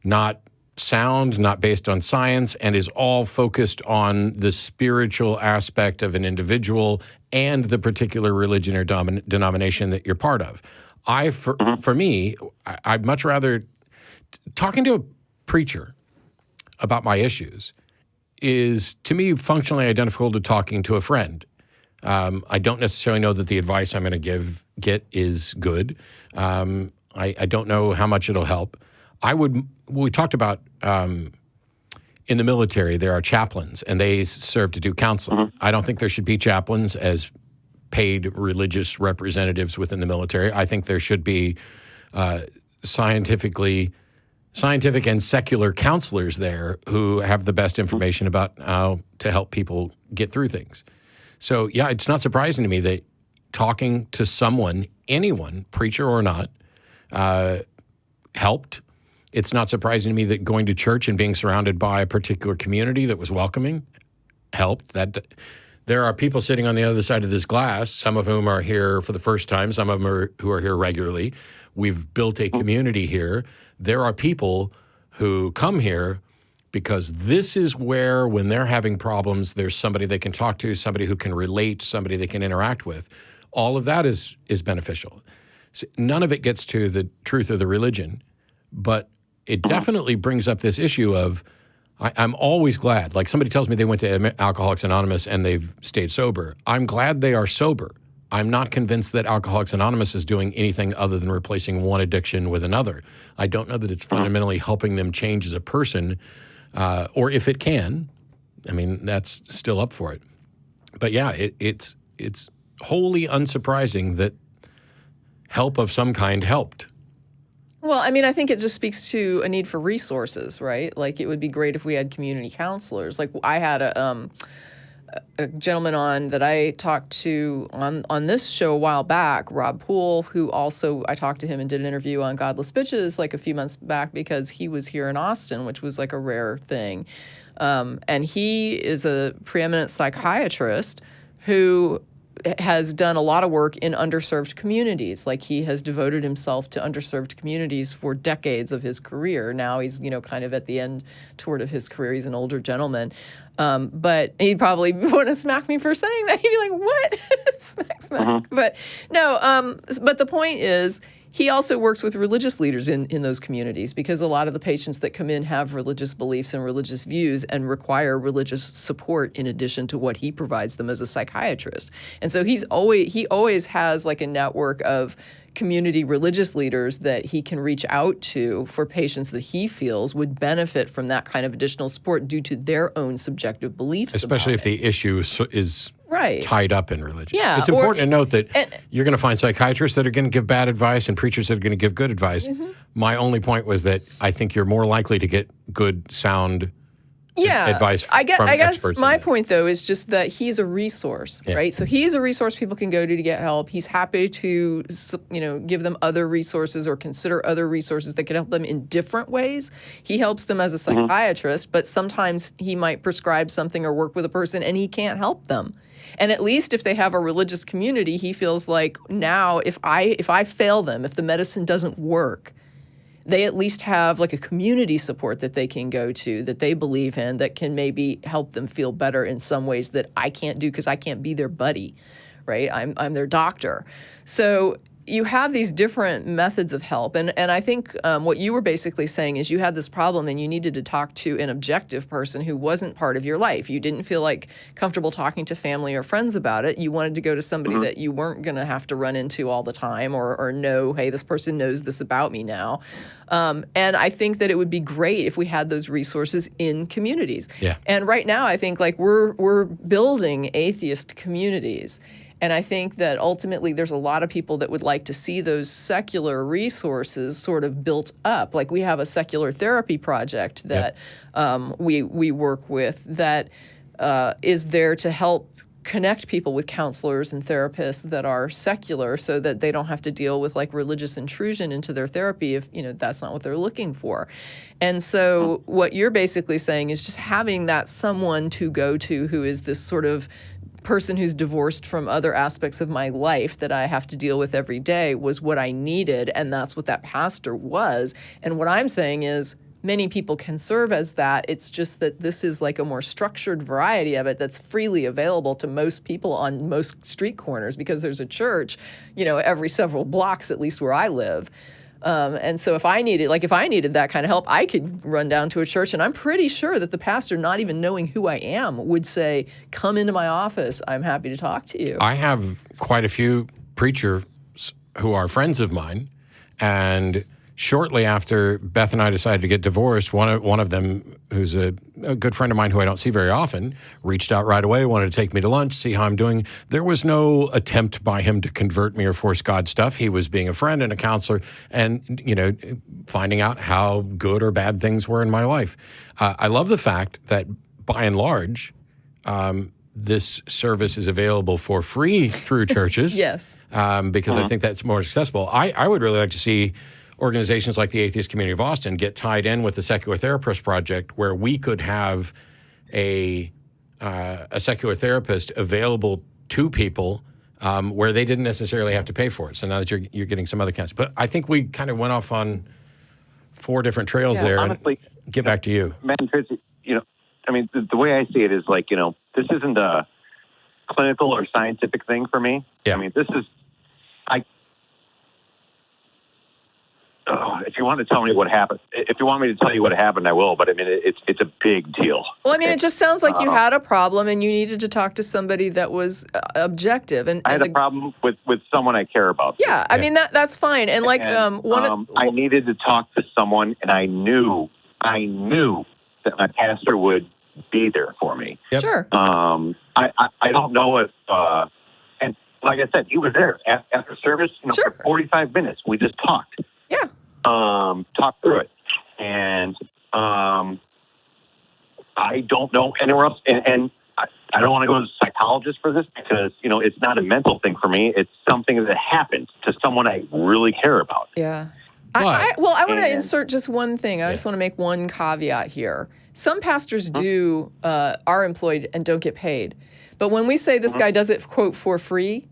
not sound, not based on science, and is all focused on the spiritual aspect of an individual and the particular religion or denomination that you're part of. For me, I'd much rather talking to a preacher about my issues is, to me, functionally identical to talking to a friend. I don't necessarily know that the advice I'm going to get is good. I don't know how much it'll help. We talked about in the military, there are chaplains, and they serve to do counseling. I don't think there should be chaplains as paid religious representatives within the military. I think there should be scientific and secular counselors there who have the best information about how to help people get through things. So, yeah, it's not surprising to me that talking to someone, anyone, preacher or not, helped. It's not surprising to me that going to church and being surrounded by a particular community that was welcoming helped. That there are people sitting on the other side of this glass, some of whom are here for the first time, some of them who are here regularly. We've built a community here. There are people who come here because this is where, when they're having problems, there's somebody they can talk to, somebody who can relate, somebody they can interact with. All of that is beneficial. So none of it gets to the truth of the religion, but it definitely brings up this issue of, I'm always glad, like somebody tells me they went to Alcoholics Anonymous and they've stayed sober. I'm glad they are sober. I'm not convinced that Alcoholics Anonymous is doing anything other than replacing one addiction with another. I don't know that it's fundamentally helping them change as a person, or if it can, I mean, that's still up for it. But yeah, it's wholly unsurprising that help of some kind helped. Well, I mean, I think it just speaks to a need for resources, right? Like, it would be great if we had community counselors. Like, I had a gentleman on that I talked to on this show a while back, Rob Poole, who also, I talked to him and did an interview on Godless Bitches like a few months back because he was here in Austin, which was like a rare thing. And he is a preeminent psychiatrist who has done a lot of work in underserved communities. Like, he has devoted himself to underserved communities for decades of his career. Now he's, kind of at the end toward of his career. He's an older gentleman. But he'd probably want to smack me for saying that. He'd be like, what? Smack. But no, but the point is, he also works with religious leaders in those communities, because a lot of the patients that come in have religious beliefs and religious views and require religious support in addition to what he provides them as a psychiatrist. And so he always has like a network of community religious leaders that he can reach out to for patients that he feels would benefit from that kind of additional support due to their own subjective beliefs. Especially if the issue is tied up in religion. Yeah, it's important to note that you're going to find psychiatrists that are going to give bad advice and preachers that are going to give good advice. My only point was that I think you're more likely to get good, sound advice from experts. I guess my point, though, is just that he's a resource, right? So he's a resource people can go to get help. He's happy to, give them other resources or consider other resources that can help them in different ways. He helps them as a psychiatrist, but sometimes he might prescribe something or work with a person and he can't help them. And at least if they have a religious community, he feels like now if I fail them, if the medicine doesn't work, they at least have like a community support that they can go to, that they believe in, that can maybe help them feel better in some ways that I can't do because I can't be their buddy, right? I'm their doctor. So you have these different methods of help. And I think what you were basically saying is you had this problem and you needed to talk to an objective person who wasn't part of your life. You didn't feel like comfortable talking to family or friends about it. You wanted to go to somebody that you weren't going to have to run into all the time or know, hey, this person knows this about me now. And I think that it would be great if we had those resources in communities. Yeah. And right now, I think like we're building atheist communities. And I think that ultimately there's a lot of people that would like to see those secular resources sort of built up. Like we have a secular therapy project that we work with that is there to help connect people with counselors and therapists that are secular so that they don't have to deal with like religious intrusion into their therapy if, that's not what they're looking for. And so what you're basically saying is just having that someone to go to who is this sort of person who's divorced from other aspects of my life that I have to deal with every day was what I needed, and that's what that pastor was. And what I'm saying is many people can serve as that. It's just that this is like a more structured variety of it that's freely available to most people on most street corners because there's a church, every several blocks, at least where I live. And so if I needed that kind of help, I could run down to a church, and I'm pretty sure that the pastor, not even knowing who I am, would say, come into my office. I'm happy to talk to you. I have quite a few preachers who are friends of mine, and shortly after Beth and I decided to get divorced, one of them, who's a good friend of mine who I don't see very often, reached out right away, wanted to take me to lunch, see how I'm doing. There was no attempt by him to convert me or force God stuff. He was being a friend and a counselor and, finding out how good or bad things were in my life. I love the fact that, by and large, this service is available for free through churches. Yes. Because I think that's more accessible. I would really like to see organizations like the Atheist Community of Austin get tied in with the Secular Therapist Project, where we could have a secular therapist available to people where they didn't necessarily have to pay for it. So now that you're getting some other kinds. But I think we kind of went off on 4 different trails there. Honestly, and get back to you. Matt and Tracie, the way I see it is like, this isn't a clinical or scientific thing for me. Yeah. I mean, this is, if you want to tell me what happened, if you want me to tell you what happened, I will. But I mean, it's a big deal. Well, I mean, it just sounds like you had a problem and you needed to talk to somebody that was objective. And I had a problem with someone I care about. Yeah, I mean that's fine. And like I needed to talk to someone, and I knew that my pastor would be there for me. Yep. Sure. I don't know if and like I said, he was there after service. Sure. For 45 minutes, we just talked. Yeah. Talk through it. And I don't know anywhere else. And I don't want to go to a psychologist for this because, it's not a mental thing for me. It's something that happened to someone I really care about. Yeah. I want to insert just one thing. I just want to make one caveat here. Some pastors are employed and don't get paid. But when we say this guy does it, quote, for free,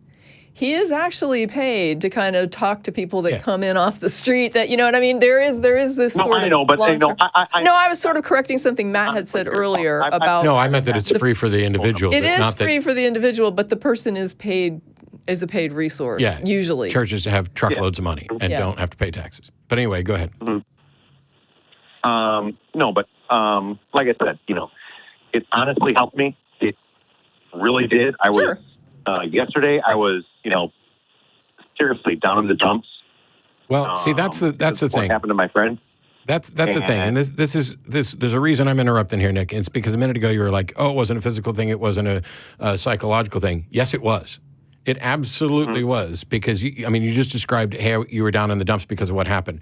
he is actually paid to kind of talk to people that come in off the street. That, you know what I mean? There is this sort of. I know, but I was sort of correcting something Matt had said earlier about. No, I meant that it's free for the individual. It is not free for the individual, but the person is paid as a paid resource. Yeah, usually churches have truckloads of money and don't have to pay taxes. But anyway, go ahead. No, but like I said, it honestly helped me. It really did. I was. Yesterday, I was, seriously down in the dumps. Well, see, that's the thing. What happened to my friend? That's the thing, and this is. There's a reason I'm interrupting here, Nick. It's because a minute ago you were like, "Oh, it wasn't a physical thing. It wasn't a psychological thing." Yes, it was. It absolutely was, because you just described how you were down in the dumps because of what happened.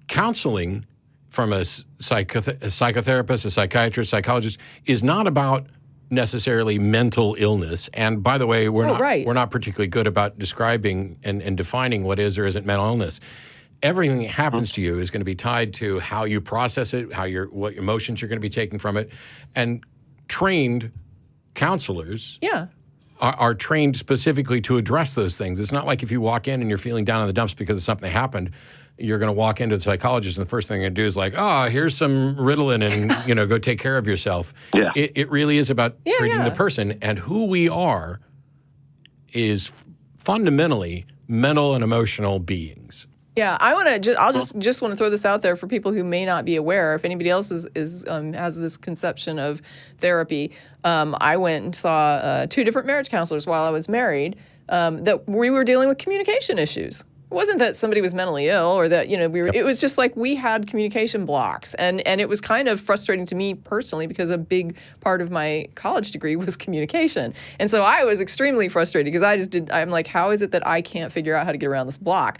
Counseling from a psychotherapist, a psychiatrist, psychologist is not about necessarily mental illness. And by the way, we're not particularly good about describing and defining what is or isn't mental illness. Everything that happens to you is going to be tied to how you process it, what emotions you're going to be taking from it. And trained counselors are trained specifically to address those things. It's not like if you walk in and you're feeling down in the dumps because of something that happened, you're going to walk into the psychologist and the first thing they're going to do is like, here's some Ritalin and, go take care of yourself. Yeah. It really is about treating the person, and who we are is fundamentally mental and emotional beings. Yeah, I'll just want to throw this out there for people who may not be aware. If anybody else has this conception of therapy, I went and saw 2 different marriage counselors while I was married. That we were dealing with communication issues. It wasn't that somebody was mentally ill or that, it was just like we had communication blocks. And it was kind of frustrating to me personally because a big part of my college degree was communication. And so I was extremely frustrated because I'm like, how is it that I can't figure out how to get around this block?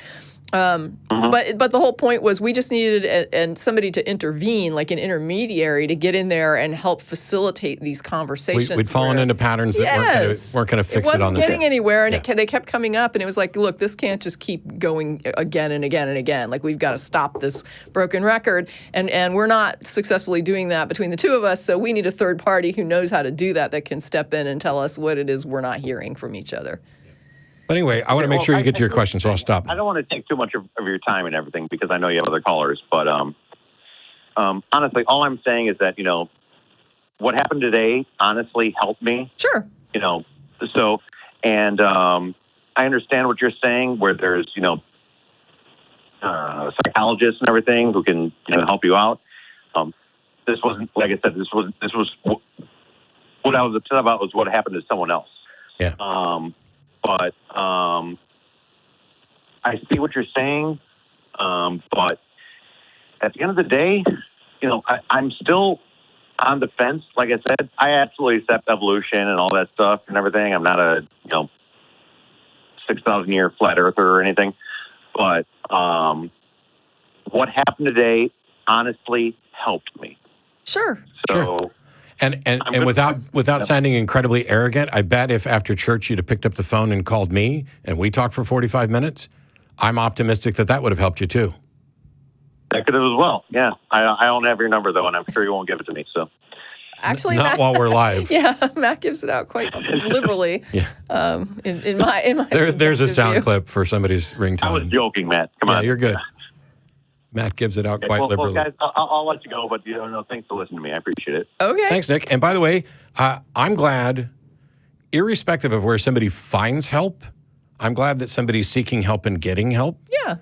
But the whole point was we just needed somebody to intervene, like an intermediary, to get in there and help facilitate these conversations. We'd fallen into patterns that weren't going to fix it on the It wasn't getting anywhere, and yeah. they kept coming up, and it was like, look, this can't just keep going again and again and again. Like, we've got to stop this broken record, and we're not successfully doing that between the two of us, so we need a third party who knows how to do that can step in and tell us what it is we're not hearing from each other. But anyway, I want to make sure you get to your question, so I'll stop. I don't want to take too much of your time and everything because I know you have other callers. But honestly, all I'm saying is that, what happened today honestly helped me. Sure. And I understand what you're saying where there's, psychologists and everything who can help you out. This wasn't, like I said, this was what I was upset about was what happened to someone else. Yeah. But I see what you're saying. But at the end of the day, I'm still on the fence. Like I said, I absolutely accept evolution and all that stuff and everything. I'm not a 6,000-year flat earther or anything. But what happened today honestly helped me. Sure. So. Sure. And without sounding incredibly arrogant, I bet if after church you'd have picked up the phone and called me and we talked for 45 minutes, I'm optimistic that would have helped you too. That could have as well. Yeah. I don't have your number though, and I'm sure you won't give it to me. So actually, not Matt, while we're live. Yeah, Matt gives it out quite liberally. Yeah. In my there's a sound view. clip for somebody's ringtone. I was joking, Matt. Come on. Yeah, you're good. Matt gives it out quite liberally. Well, guys, I'll let you go, but thanks for listening to me. I appreciate it. Okay. Thanks, Nick. And by the way, I'm glad, irrespective of where somebody finds help, I'm glad that somebody's seeking help and getting help. Yeah.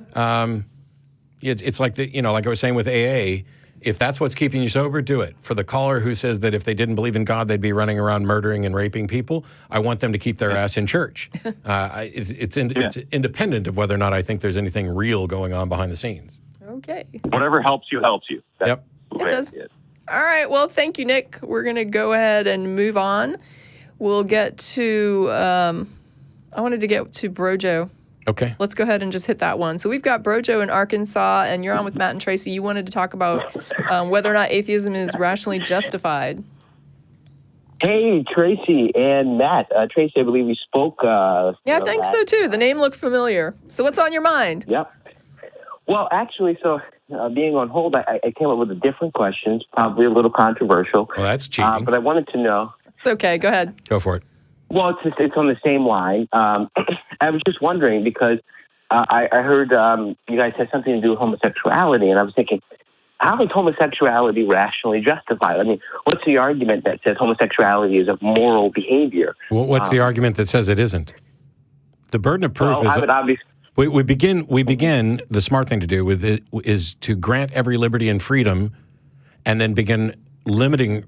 It's like like I was saying with AA, if that's what's keeping you sober, do it. For the caller who says that if they didn't believe in God, they'd be running around murdering and raping people, I want them to keep their ass in church. It's independent of whether or not I think there's anything real going on behind the scenes. Okay. Whatever helps you, helps you. That's Yep. It does. All right. Well, thank you, Nick. We're going to go ahead and move on. We'll get to, I wanted to get to Brojo. Okay. Let's go ahead and just hit that one. So we've got Brojo in Arkansas, and you're on with Matt and Tracie. You wanted to talk about whether or not atheism is rationally justified. Hey, Tracie and Matt. Tracie, I believe we spoke. Yeah, I think so too. The name looked familiar. So what's on your mind? Yep. Well, actually, being on hold, I came up with a different question. It's probably a little controversial. Well, that's cheating. But I wanted to know. It's okay. Go ahead. Go for it. Well, it's on the same line. I was just wondering because I heard you guys had something to do with homosexuality, and I was thinking, how is homosexuality rationally justified? I mean, what's the argument that says homosexuality is a moral behavior? Well, what's the argument that says it isn't? The burden of proof is... I would obviously... We begin. The smart thing to do with it is to grant every liberty and freedom, and then begin limiting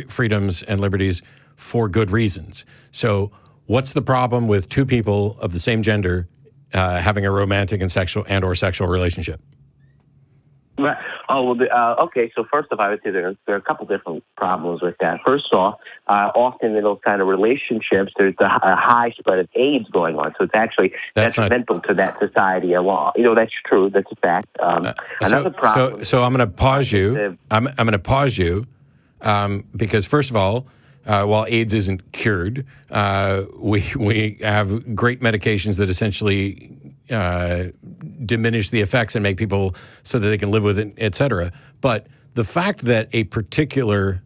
freedoms and liberties for good reasons. So, what's the problem with two people of the same gender having a romantic and or sexual relationship? Right. Oh, well, okay. So first off, I would say there are a couple different problems with that. First off, often in those kind of relationships, there's a high spread of AIDS going on. So it's actually detrimental to that society a lot. That's true. That's a fact. Another problem. So I'm going to pause you. I'm going to pause you because first of all, while AIDS isn't cured, we have great medications that essentially diminish the effects and make people so that they can live with it, et cetera. But the fact that a particular,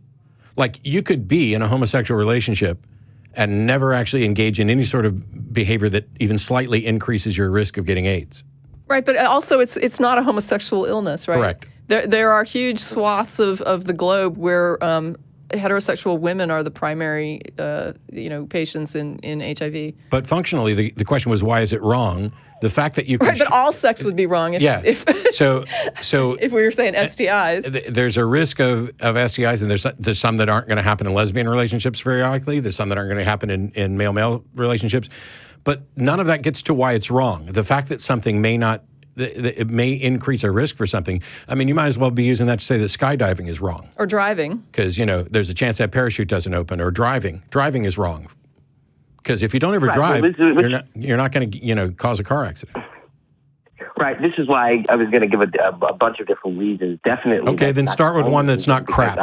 like you could be in a homosexual relationship and never actually engage in any sort of behavior that even slightly increases your risk of getting AIDS. Right, but also it's not a homosexual illness, right? Correct. There are huge swaths of the globe where heterosexual women are the primary, patients in HIV. But functionally, the question was, why is it wrong? The fact that you can Right, but all sex would be wrong if so if we were saying STIs. There's a risk of STIs, and there's some that aren't going to happen in lesbian relationships very likely. There's some that aren't going to happen in male-male relationships. But none of that gets to why it's wrong. The fact that something it may increase a risk for something. I mean, you might as well be using that to say that skydiving is wrong. Or driving. Because, there's a chance that parachute doesn't open. Or driving. Driving is wrong. Because if you don't ever drive, you're not going to, cause a car accident. Right. This is why I was going to give a bunch of different reasons. Definitely. Okay, then start with one that's not crap.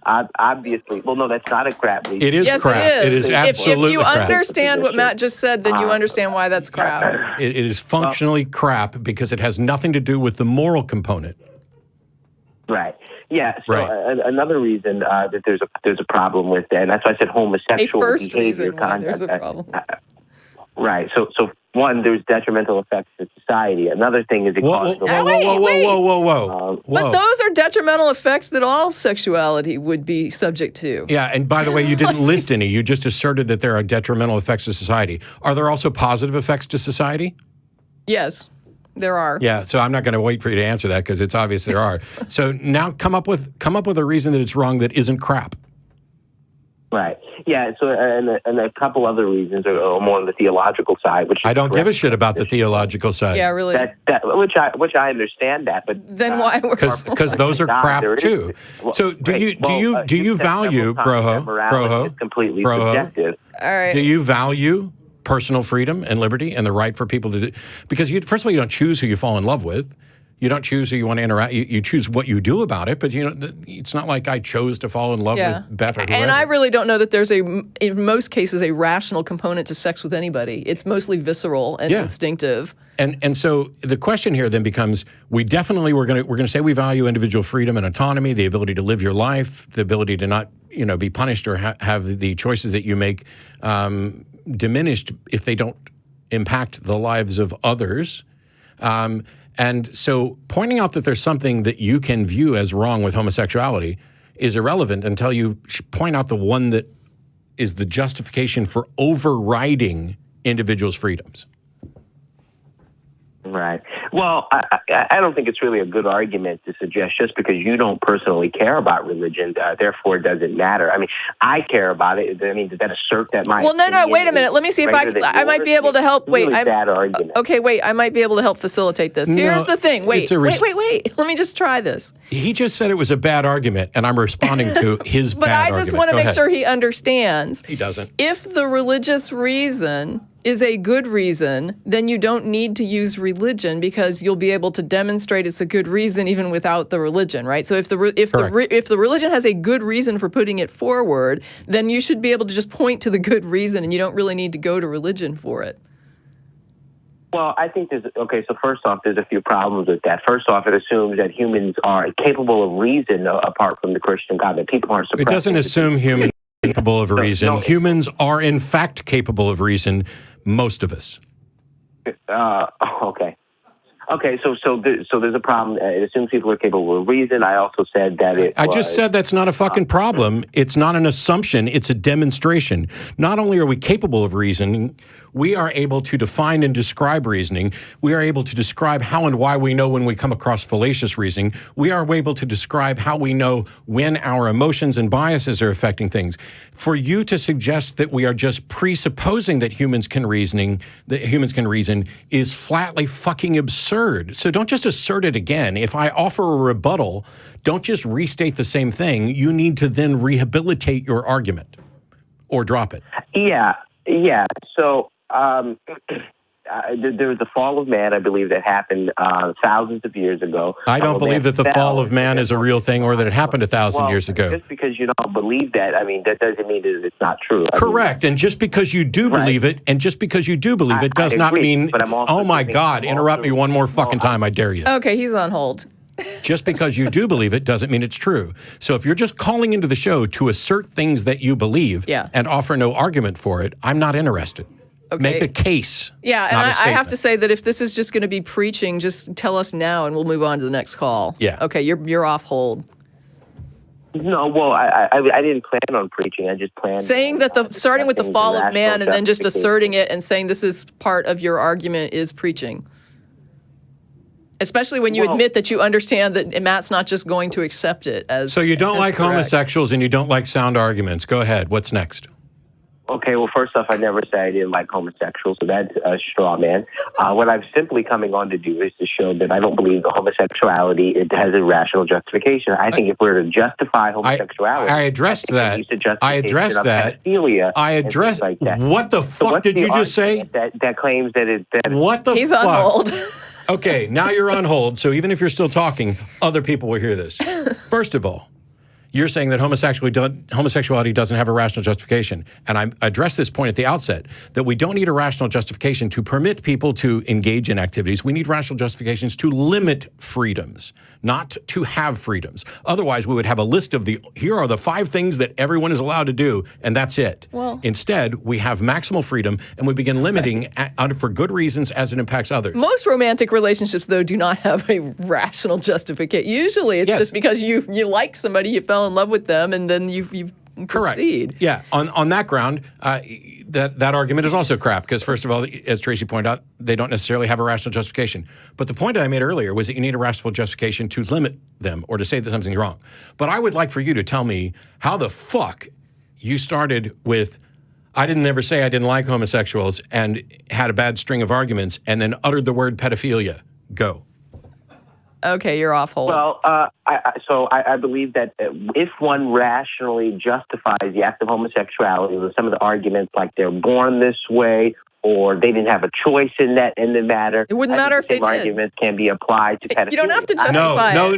Obviously. Well, no, that's not a crap reason. It is crap. It is absolutely If you crap. understand what Matt just said, then you understand why that's crap. It is functionally crap because it has nothing to do with the moral component. Right. Yeah. So Right. Another reason that there's a problem with that, and that's why I said homosexual A first behavior. reason why there's a problem. Right. So one, there's detrimental effects to society. Another thing is it causes whoa. But those are detrimental effects that all sexuality would be subject to. Yeah, and by the way, you didn't list any. You just asserted that there are detrimental effects to society. Are there also positive effects to society? Yes, there are. Yeah, so I'm not going to wait for you to answer that because it's obvious there are. So now come up with a reason that it's wrong that isn't crap. Right. Yeah. So, and a couple other reasons are more on the theological side, which I don't give a shit about the theological side. Yeah, really. Which I understand that, but then why? Because those are crap too. So do you value Brojo? It's completely subjective. All right. Do you value personal freedom and liberty and the right for people to do? Because first of all, you don't choose who you fall in love with. You don't choose who you want to interact. You choose what you do about it, but it's not like I chose to fall in love with Beth or whoever. And I really don't know that there's in most cases, a rational component to sex with anybody. It's mostly visceral and instinctive. And so the question here then becomes: we're going to say we value individual freedom and autonomy, the ability to live your life, the ability to not be punished or have the choices that you make diminished if they don't impact the lives of others. And so pointing out that there's something that you can view as wrong with homosexuality is irrelevant until you point out the one that is the justification for overriding individuals' freedoms. Right. Well, I don't think it's really a good argument to suggest just because you don't personally care about religion, therefore it doesn't matter. I mean, I care about it. I mean, does that assert that my no, wait a minute. Let me see if I might be able to help. Wait, really bad argument. Okay, wait. I might be able to help facilitate this. Here's the thing. Wait. Let me just try this. He just said it was a bad argument, and I'm responding to his bad argument. But I just want to make sure he understands. He doesn't. If the religious reason is a good reason, then you don't need to use religion because you'll be able to demonstrate it's a good reason even without the religion, right? So if the religion has a good reason for putting it forward, then you should be able to just point to the good reason, and you don't really need to go to religion for it. Well, I think so first off, there's a few problems with that. First off, it assumes that humans are capable of reason apart from the Christian God, that people aren't suppressed. It doesn't assume humans are capable of reason. Humans are in fact capable of reason. Most of us. Okay. So there's a problem. It assumes people are capable of reason. I also said that I just said that's not a fucking problem. It's not an assumption. It's a demonstration. Not only are we capable of reasoning, we are able to define and describe reasoning. We are able to describe how and why we know when we come across fallacious reasoning. We are able to describe how we know when our emotions and biases are affecting things. For you to suggest that we are just presupposing that humans can reason is flatly fucking absurd. So don't just assert it again. If I offer a rebuttal, don't just restate the same thing. You need to then rehabilitate your argument or drop it. Yeah. So there was the fall of man, I believe, that happened thousands of years ago. I don't believe that the fall of man is a real thing or that it happened 1,000 years ago. Just because you don't believe that, I mean, that doesn't mean that it's not true. Correct. And just because you do believe it, does not mean, oh my God, interrupt me one more fucking time, I dare you. Okay, he's on hold. Just because you do believe it doesn't mean it's true. So if you're just calling into the show to assert things that you believe and offer no argument for it, I'm not interested. Okay. Make a case. Yeah, and I have to say that if this is just going to be preaching, just tell us now and we'll move on to the next call. Yeah. Okay, you're off hold. No, well, I didn't plan on preaching. I just planned Saying that starting with the fall of man and then just asserting it and saying this is part of your argument is preaching. Especially when you admit that you understand that Matt's not just going to accept it as. So you don't like correct. homosexuals and you don't like sound arguments. Go ahead. What's next? Okay, well, first off, I never said I didn't like homosexuals, so that's a straw man. What I'm simply coming on to do is to show that I don't believe that homosexuality it has a rational justification. I think if we were to justify homosexuality, I addressed that. I addressed that. Pedophilia I addressed like that. What the fuck did you just say? That claims that it. What the fuck? He's on hold. Okay, now you're on hold, so even if you're still talking, other people will hear this. First of all, you're saying that homosexuality doesn't have a rational justification. And I addressed this point at the outset, that we don't need a rational justification to permit people to engage in activities. We need rational justifications to limit freedoms, not to have freedoms. Otherwise, we would have a list of here are the 5 things that everyone is allowed to do, and that's it. Well, instead, we have maximal freedom, and we begin limiting for good reasons as it impacts others. Most romantic relationships, though, do not have a rational justification. Usually, it's just because you like somebody, you fell in love with them, and then you proceed. Yeah, on that ground, that argument is also crap because, first of all, as Tracie pointed out, they don't necessarily have a rational justification. But the point I made earlier was that you need a rational justification to limit them or to say that something's wrong. But I would like for you to tell me how the fuck you started with, I didn't ever say I didn't like homosexuals and had a bad string of arguments and then uttered the word pedophilia. Go. Okay, you're off hold. Well, I believe that if one rationally justifies the act of homosexuality with some of the arguments like they're born this way or they didn't have a choice in the matter. It wouldn't matter if they did. Arguments can be applied to pedophilia. You don't have to justify No.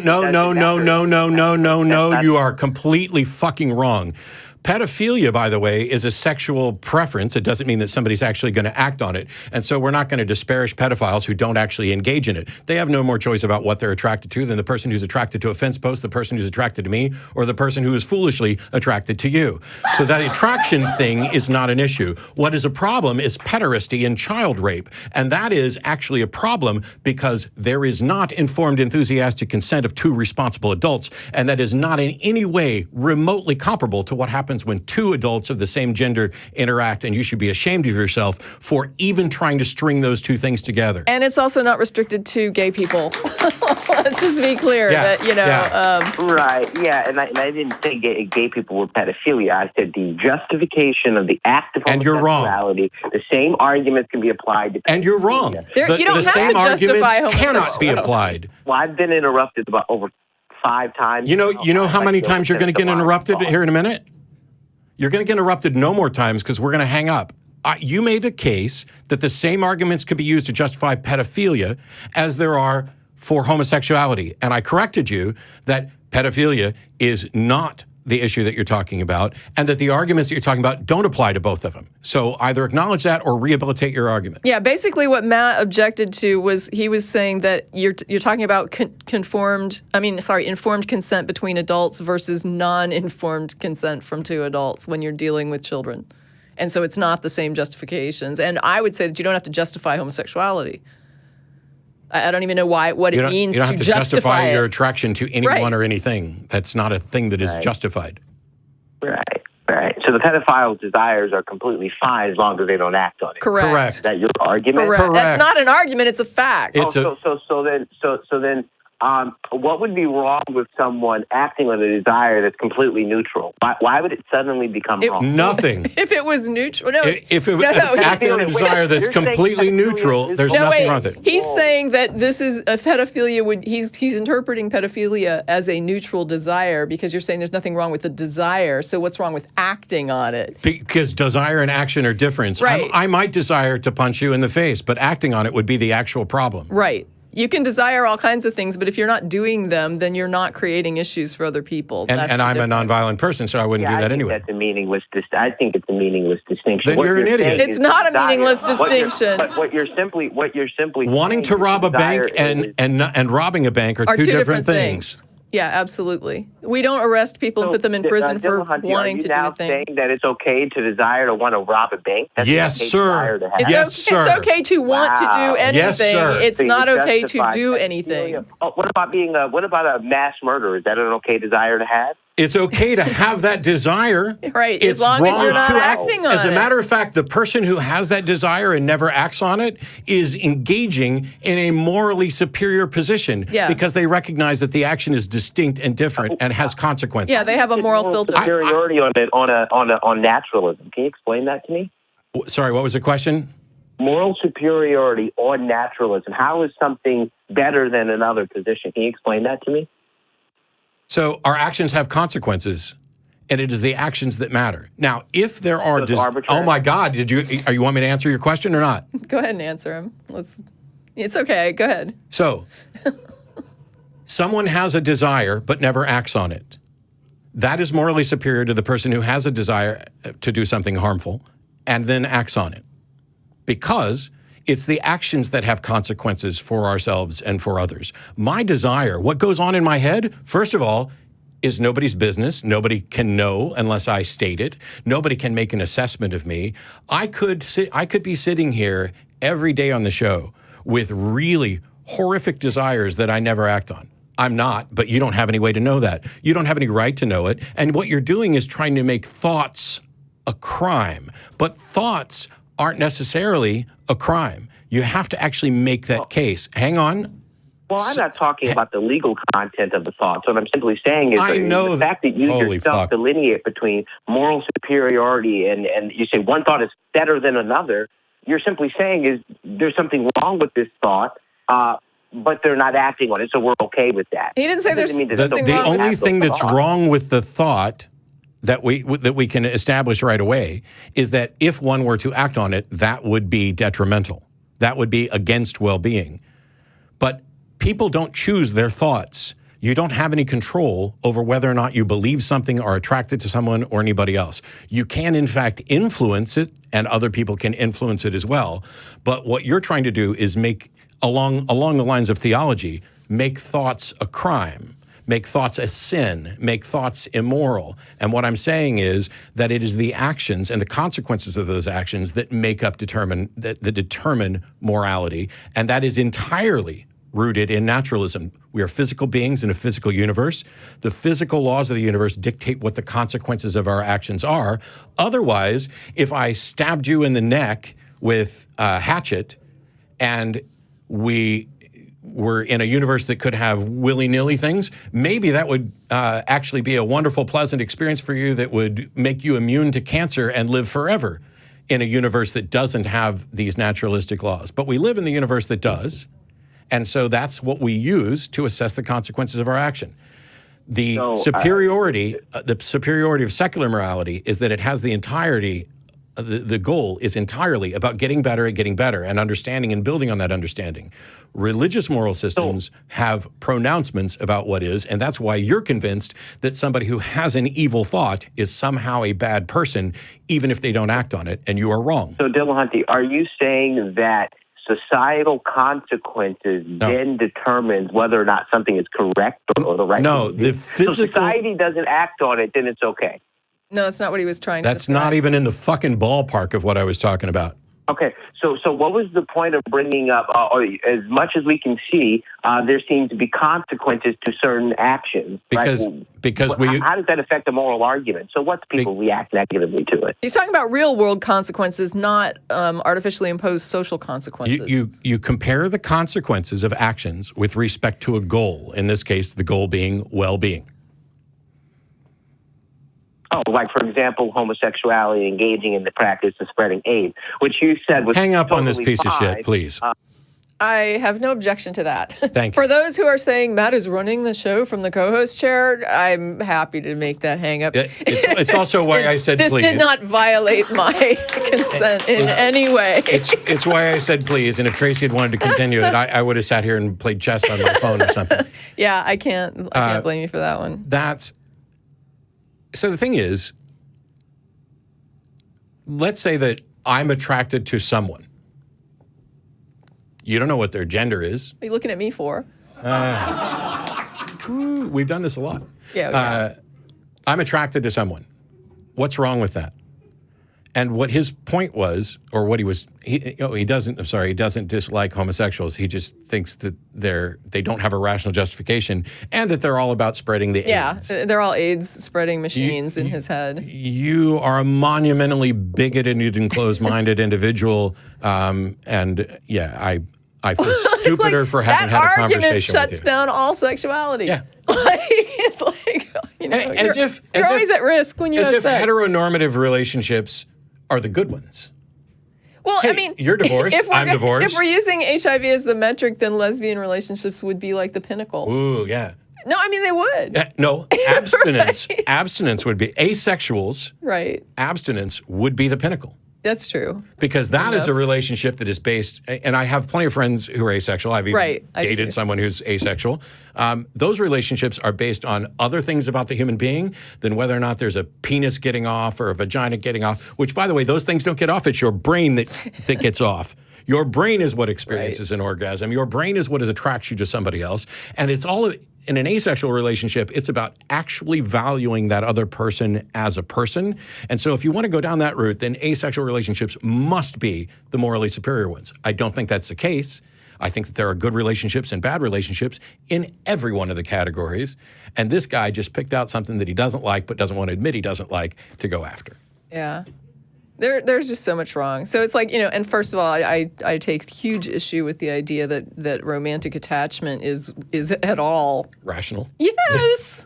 You are completely fucking wrong. Pedophilia, by the way, is a sexual preference. It doesn't mean that somebody's actually going to act on it. And so we're not going to disparage pedophiles who don't actually engage in it. They have no more choice about what they're attracted to than the person who's attracted to a fence post, the person who's attracted to me, or the person who is foolishly attracted to you. So that attraction thing is not an issue. What is a problem is pederasty and child rape. And that is actually a problem because there is not informed, enthusiastic consent of 2 responsible adults. And that is not in any way remotely comparable to what happens when 2 adults of the same gender interact, and you should be ashamed of yourself for even trying to string those 2 things together. And it's also not restricted to gay people. Let's just be clear that, right, yeah, and I didn't say gay people were pedophilia. I said the justification of the act of homosexuality. And you're wrong. The same arguments can be applied to pedophilia. And you're wrong. You don't have to justify homosexuality. Cannot be applied. Well, I've been interrupted about over 5 times. You know how many times you're going to get interrupted here in a minute? You're going to get interrupted no more times because we're going to hang up. You made a case that the same arguments could be used to justify pedophilia as there are for homosexuality. And I corrected you that pedophilia is not the issue that you're talking about and that the arguments that you're talking about don't apply to both of them. So either acknowledge that or rehabilitate your argument. Yeah, basically what Matt objected to was he was saying that you're talking about informed consent between adults versus non-informed consent from 2 adults when you're dealing with children. And so it's not the same justifications. And I would say that you don't have to justify homosexuality. I don't even know what it means to justify it. You don't have to justify your attraction to anyone or anything. That's not a thing that is justified. Right. So the pedophile's desires are completely fine as long as they don't act on it. Correct. Is that your argument? Correct. That's not an argument, it's a fact. So then what would be wrong with someone acting on a desire that's completely neutral? Why would it suddenly become wrong? Nothing. If it was neutral, if it was acting on a desire that's completely neutral, there's nothing wrong with it. He's saying that this is a pedophilia. He's interpreting pedophilia as a neutral desire because you're saying there's nothing wrong with the desire. So what's wrong with acting on it? Because desire and action are different. Right. I might desire to punch you in the face, but acting on it would be the actual problem. Right. You can desire all kinds of things, but if you're not doing them, then you're not creating issues for other people. And I'm a nonviolent person, so I wouldn't do that anyway. That's a meaningless. I think it's a meaningless distinction. Then you're an idiot. It's not a meaningless distinction. What you're simply wanting to rob a bank and robbing a bank are 2 different things. Yeah, absolutely. We don't arrest people and put them in prison for wanting to do a thing. Are you now saying that it's okay to desire to want to rob a bank? That's yes, sir. It's okay to want to do anything. Yes, sir. It's not okay to do anything. What about a mass murderer? Is that an okay desire to have? It's okay to have that desire. Right, It's as long as wrong you're not to acting on it. As a matter of fact, the person who has that desire and never acts on it is engaging in a morally superior position because they recognize that the action is distinct and different and has consequences. Yeah, they have a moral filter. Superiority on naturalism. Can you explain that to me? Sorry, what was the question? Moral superiority on naturalism. How is something better than another position? Can you explain that to me? So our actions have consequences, and it is the actions that matter. Now, if there are... oh, my God. You want me to answer your question or not? Go ahead and answer him. It's okay. Go ahead. So, someone has a desire but never acts on it. That is morally superior to the person who has a desire to do something harmful and then acts on it. Because it's the actions that have consequences for ourselves and for others. My desire, what goes on in my head, first of all, is nobody's business. Nobody can know unless I state it. Nobody can make an assessment of me. I could be sitting here every day on the show with really horrific desires that I never act on. I'm not, but you don't have any way to know that. You don't have any right to know it. And what you're doing is trying to make thoughts a crime. But thoughts aren't necessarily a crime. You have to actually make that case. Hang on. Well, I'm not talking about the legal content of the thoughts. What I'm simply saying is the fact that you yourself delineate between moral superiority and you say one thought is better than another, you're simply saying is there's something wrong with this thought, but they're not acting on it, so we're okay with that. He didn't say there's something wrong. The only thing that's wrong with the thought that we can establish right away is that if one were to act on it, that would be detrimental. That would be against well-being. But people don't choose their thoughts. You don't have any control over whether or not you believe something or are attracted to someone or anybody else. You can, in fact, influence it, and other people can influence it as well. But what you're trying to do is make, along the lines of theology, make thoughts a crime. Make thoughts a sin, make thoughts immoral. And what I'm saying is that it is the actions and the consequences of those actions that determine morality. And that is entirely rooted in naturalism. We are physical beings in a physical universe. The physical laws of the universe dictate what the consequences of our actions are. Otherwise, if I stabbed you in the neck with a hatchet and we were in a universe that could have willy-nilly things, maybe that would actually be a wonderful, pleasant experience for you that would make you immune to cancer and live forever in a universe that doesn't have these naturalistic laws. But we live in the universe that does, and so that's what we use to assess the consequences of our action. The superiority of secular morality is that it has the entirety. The goal is entirely about getting better at getting better and understanding and building on that understanding. Religious moral systems have pronouncements about what is, and that's why you're convinced that somebody who has an evil thought is somehow a bad person, even if they don't act on it, and you are wrong. So, Dillahunty, are you saying that societal consequences then determines whether or not something is correct or the right thing? No, the physical... So society doesn't act on it, then it's okay. No, that's not what he was trying to That's not even in the fucking ballpark of what I was talking about. Okay, so what was the point of bringing up, as much as we can see, there seem to be consequences to certain actions, because how does that affect the moral argument? So what's people react negatively to it? He's talking about real-world consequences, not artificially imposed social consequences. You compare the consequences of actions with respect to a goal, in this case, the goal being well-being. Oh, like, for example, homosexuality, engaging in the practice of spreading AIDS, which you said was Hang up totally on this piece fine. of shit, please. I have no objection to that. Thank you. For those who are saying Matt is running the show from the co-host chair, I'm happy to make that hang up. It's also why I said this please. This did not violate my consent in any way. It's why I said please, and if Tracie had wanted to continue it, I would have sat here and played chess on my phone or something. Yeah, I can't blame you for that one. So the thing is, let's say that I'm attracted to someone. You don't know what their gender is. What are you looking at me for? We've done this a lot. Yeah. I'm attracted to someone. What's wrong with that? And what his point was, or what he doesn't dislike homosexuals. He just thinks that they don't have a rational justification, and that they're all about spreading the AIDS. Yeah, they're all AIDS spreading machines in his head. You are a monumentally bigoted and closed-minded individual, and yeah, I feel stupider for having had a conversation with you. That argument shuts down all sexuality. Yeah. It's like, you're always at risk when you have sex. As if heteronormative relationships are the good ones. Well, Hey, I mean, you're divorced, I'm divorced. If we're using HIV as the metric, then lesbian relationships would be like the pinnacle. Ooh, yeah. No, I mean, they would. No, abstinence. Right. Abstinence would be asexuals. Right. Abstinence would be the pinnacle. That's true. Because that is a relationship that is based, and I have plenty of friends who are asexual. I've even dated someone who's asexual. Those relationships are based on other things about the human being than whether or not there's a penis getting off or a vagina getting off, which, by the way, those things don't get off. It's your brain that gets off. Your brain is what experiences an orgasm. Your brain is what attracts you to somebody else. And it's all in an asexual relationship, it's about actually valuing that other person as a person. And so if you want to go down that route, then asexual relationships must be the morally superior ones. I don't think that's the case. I think that there are good relationships and bad relationships in every one of the categories. And this guy just picked out something that he doesn't like but doesn't want to admit he doesn't like to go after. Yeah. There's just so much wrong. So it's like, and first of all, I take huge issue with the idea that romantic attachment is at all rational. Yes.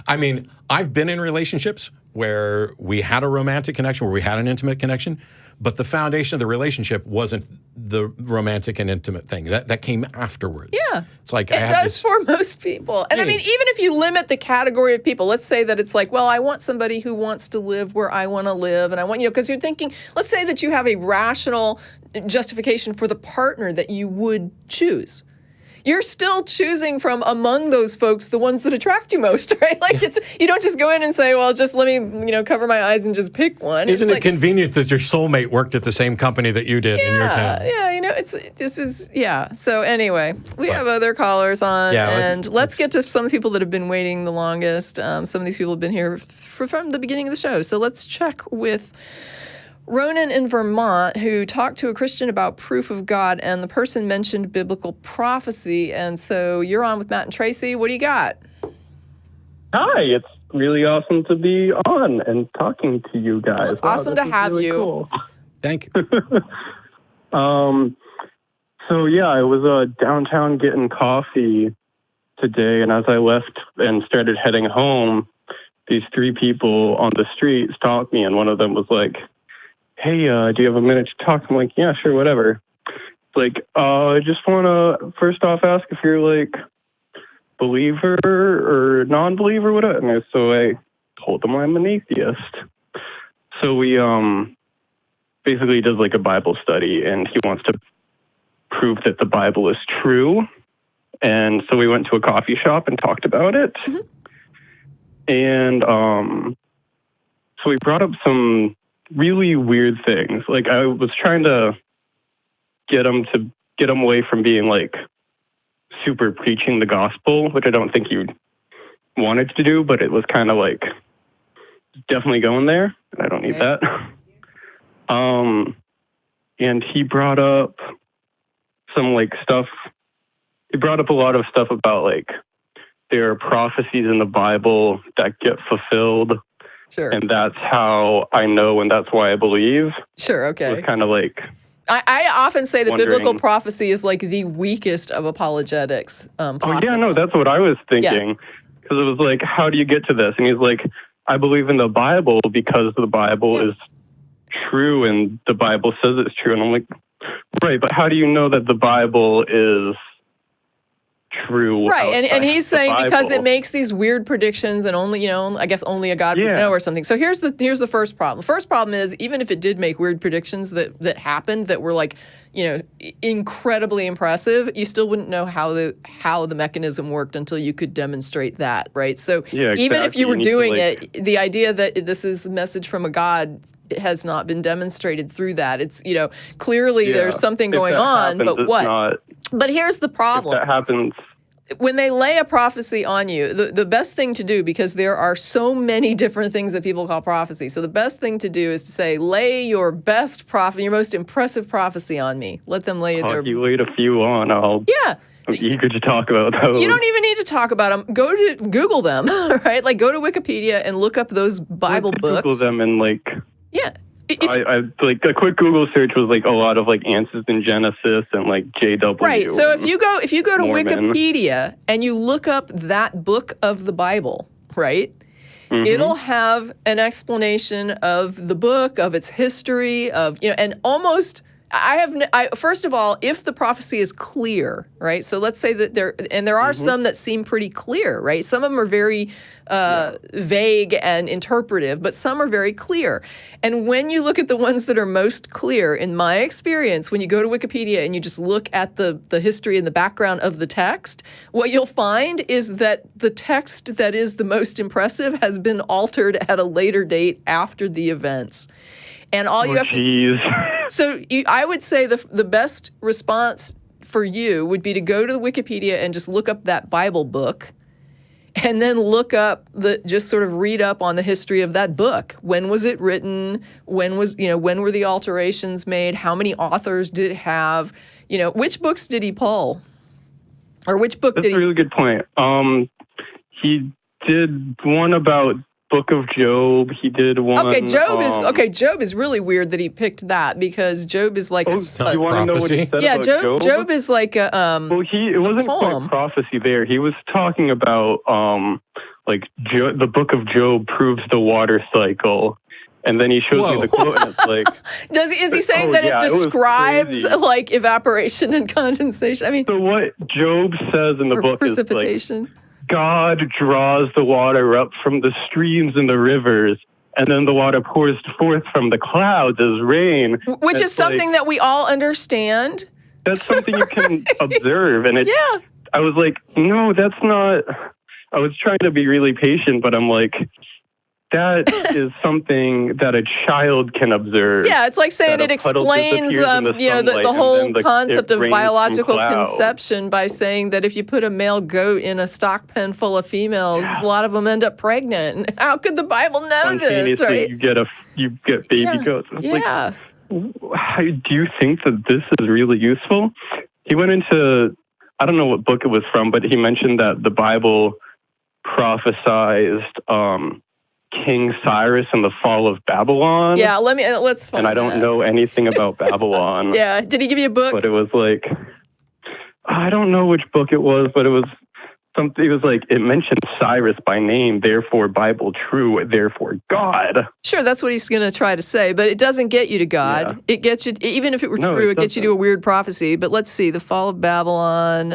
I've been in relationships where we had a romantic connection, where we had an intimate connection, but the foundation of the relationship wasn't the romantic and intimate thing. That came afterwards. Yeah. It's like it does for most people. And I mean, even if you limit the category of people, let's say that it's like, well, I want somebody who wants to live where I want to live, and I want, because you're thinking, let's say that you have a rational justification for the partner that you would choose. You're still choosing from among those folks the ones that attract you most, right? Like you don't just go in and say, well, just let me, cover my eyes and just pick one. Isn't it convenient that your soulmate worked at the same company that you did in your town? Yeah, So anyway, we have other callers on, and let's get to some people that have been waiting the longest. Some of these people have been here from the beginning of the show. So let's check with Ronan in Vermont, who talked to a Christian about proof of God, and the person mentioned biblical prophecy. And so you're on with Matt and Tracie. What do you got? Hi, it's really awesome to be on and talking to you guys. Well, it's awesome to have you. Cool. Thank you. I was downtown getting coffee today, and as I left and started heading home, these three people on the street stopped me, and one of them was like, hey, do you have a minute to talk? I'm like, yeah, sure, whatever. It's like, I just want to first off ask if you're like believer or non-believer, whatever. And so I told them I'm an atheist. So we basically does like a Bible study, and he wants to prove that the Bible is true. And so we went to a coffee shop and talked about it. Mm-hmm. And so we brought up some really weird things. Like I was trying to get him away from being like super preaching the gospel, which I don't think you wanted to do, but it was kind of like definitely going there, and I don't need that. And he brought up some like stuff. He brought up a lot of stuff about like there are prophecies in the Bible that get fulfilled. Sure. And that's how I know, and that's why I believe. Sure, okay. It's kind of like... I often say that biblical prophecy is like the weakest of apologetics possible. Oh, yeah, no, that's what I was thinking. Because it was like, how do you get to this? And he's like, I believe in the Bible because the Bible is true, and the Bible says it's true. And I'm like, right, but how do you know that the Bible is true? Right, and he's saying because it makes these weird predictions, and only, I guess only a God would know or something. So here's the first problem. The first problem is, even if it did make weird predictions that happened that were like, incredibly impressive, you still wouldn't know how the mechanism worked until you could demonstrate that, right? So even if you were doing it, the idea that this is a message from a God has not been demonstrated through that. It's, clearly there's something going on, but what? But here's the problem. If that happens, when they lay a prophecy on you, the best thing to do, because there are so many different things that people call prophecy, so the best thing to do is to say, lay your best prophet, your most impressive prophecy on me. Let them lay their... If you laid a few on, I'm eager to talk about those. You don't even need to talk about them. Go to Google them, right? Like, go to Wikipedia and look up those Bible books. Google them and, like... Yeah. I like a quick Google search was like a lot of like answers in Genesis and like JW. Right. So if you go to Mormon. Wikipedia and you look up that book of the Bible, right? Mm-hmm. It'll have an explanation of the book, of its history, of and almost. First of all, if the prophecy is clear, right? So let's say that there are some that seem pretty clear, right? Some of them are very vague and interpretive, but some are very clear. And when you look at the ones that are most clear, in my experience, when you go to Wikipedia and you just look at the history and the background of the text, what you'll find is that the text that is the most impressive has been altered at a later date after the events. And all you have to... So I would say the best response for you would be to go to Wikipedia and just look up that Bible book, and then look up just sort of read up on the history of that book. When was it written? When were the alterations made? How many authors did it have? Which books did he pull? Or which book did he... That's a really good point. He did one about Book of Job. He did one. Job is really weird that he picked that, because Job is like do you want to know what he said about Job? Job is like a it wasn't quite prophecy there. He was talking about the Book of Job proves the water cycle. And then he shows me the quote, and it's like... Is he saying that it describes, like, evaporation and condensation? I mean... So what Job says in the book precipitation. Is, like, God draws the water up from the streams and the rivers, and then the water pours forth from the clouds as rain. Which is something that we all understand. That's something you can observe. And I was like, no, that's not... I was trying to be really patient, but I'm like... That is something that a child can observe. Yeah, it's like saying it explains, the whole concept of biological conception by saying that if you put a male goat in a stock pen full of females, a lot of them end up pregnant. How could the Bible know this? Right? You get baby goats. Yeah. Like, do you think that this is really useful? He went into, I don't know what book it was from, but he mentioned that the Bible prophesized King Cyrus and the fall of Babylon. Yeah, let's find And I don't know anything about Babylon. Yeah, did he give you a book? But it was like, I don't know which book it was, but it was something. It was like, it mentioned Cyrus by name, therefore Bible true, therefore God. Sure, that's what he's going to try to say, but it doesn't get you to God. Yeah. It gets you, even if it were true, it gets you to a weird prophecy. But let's see, the fall of Babylon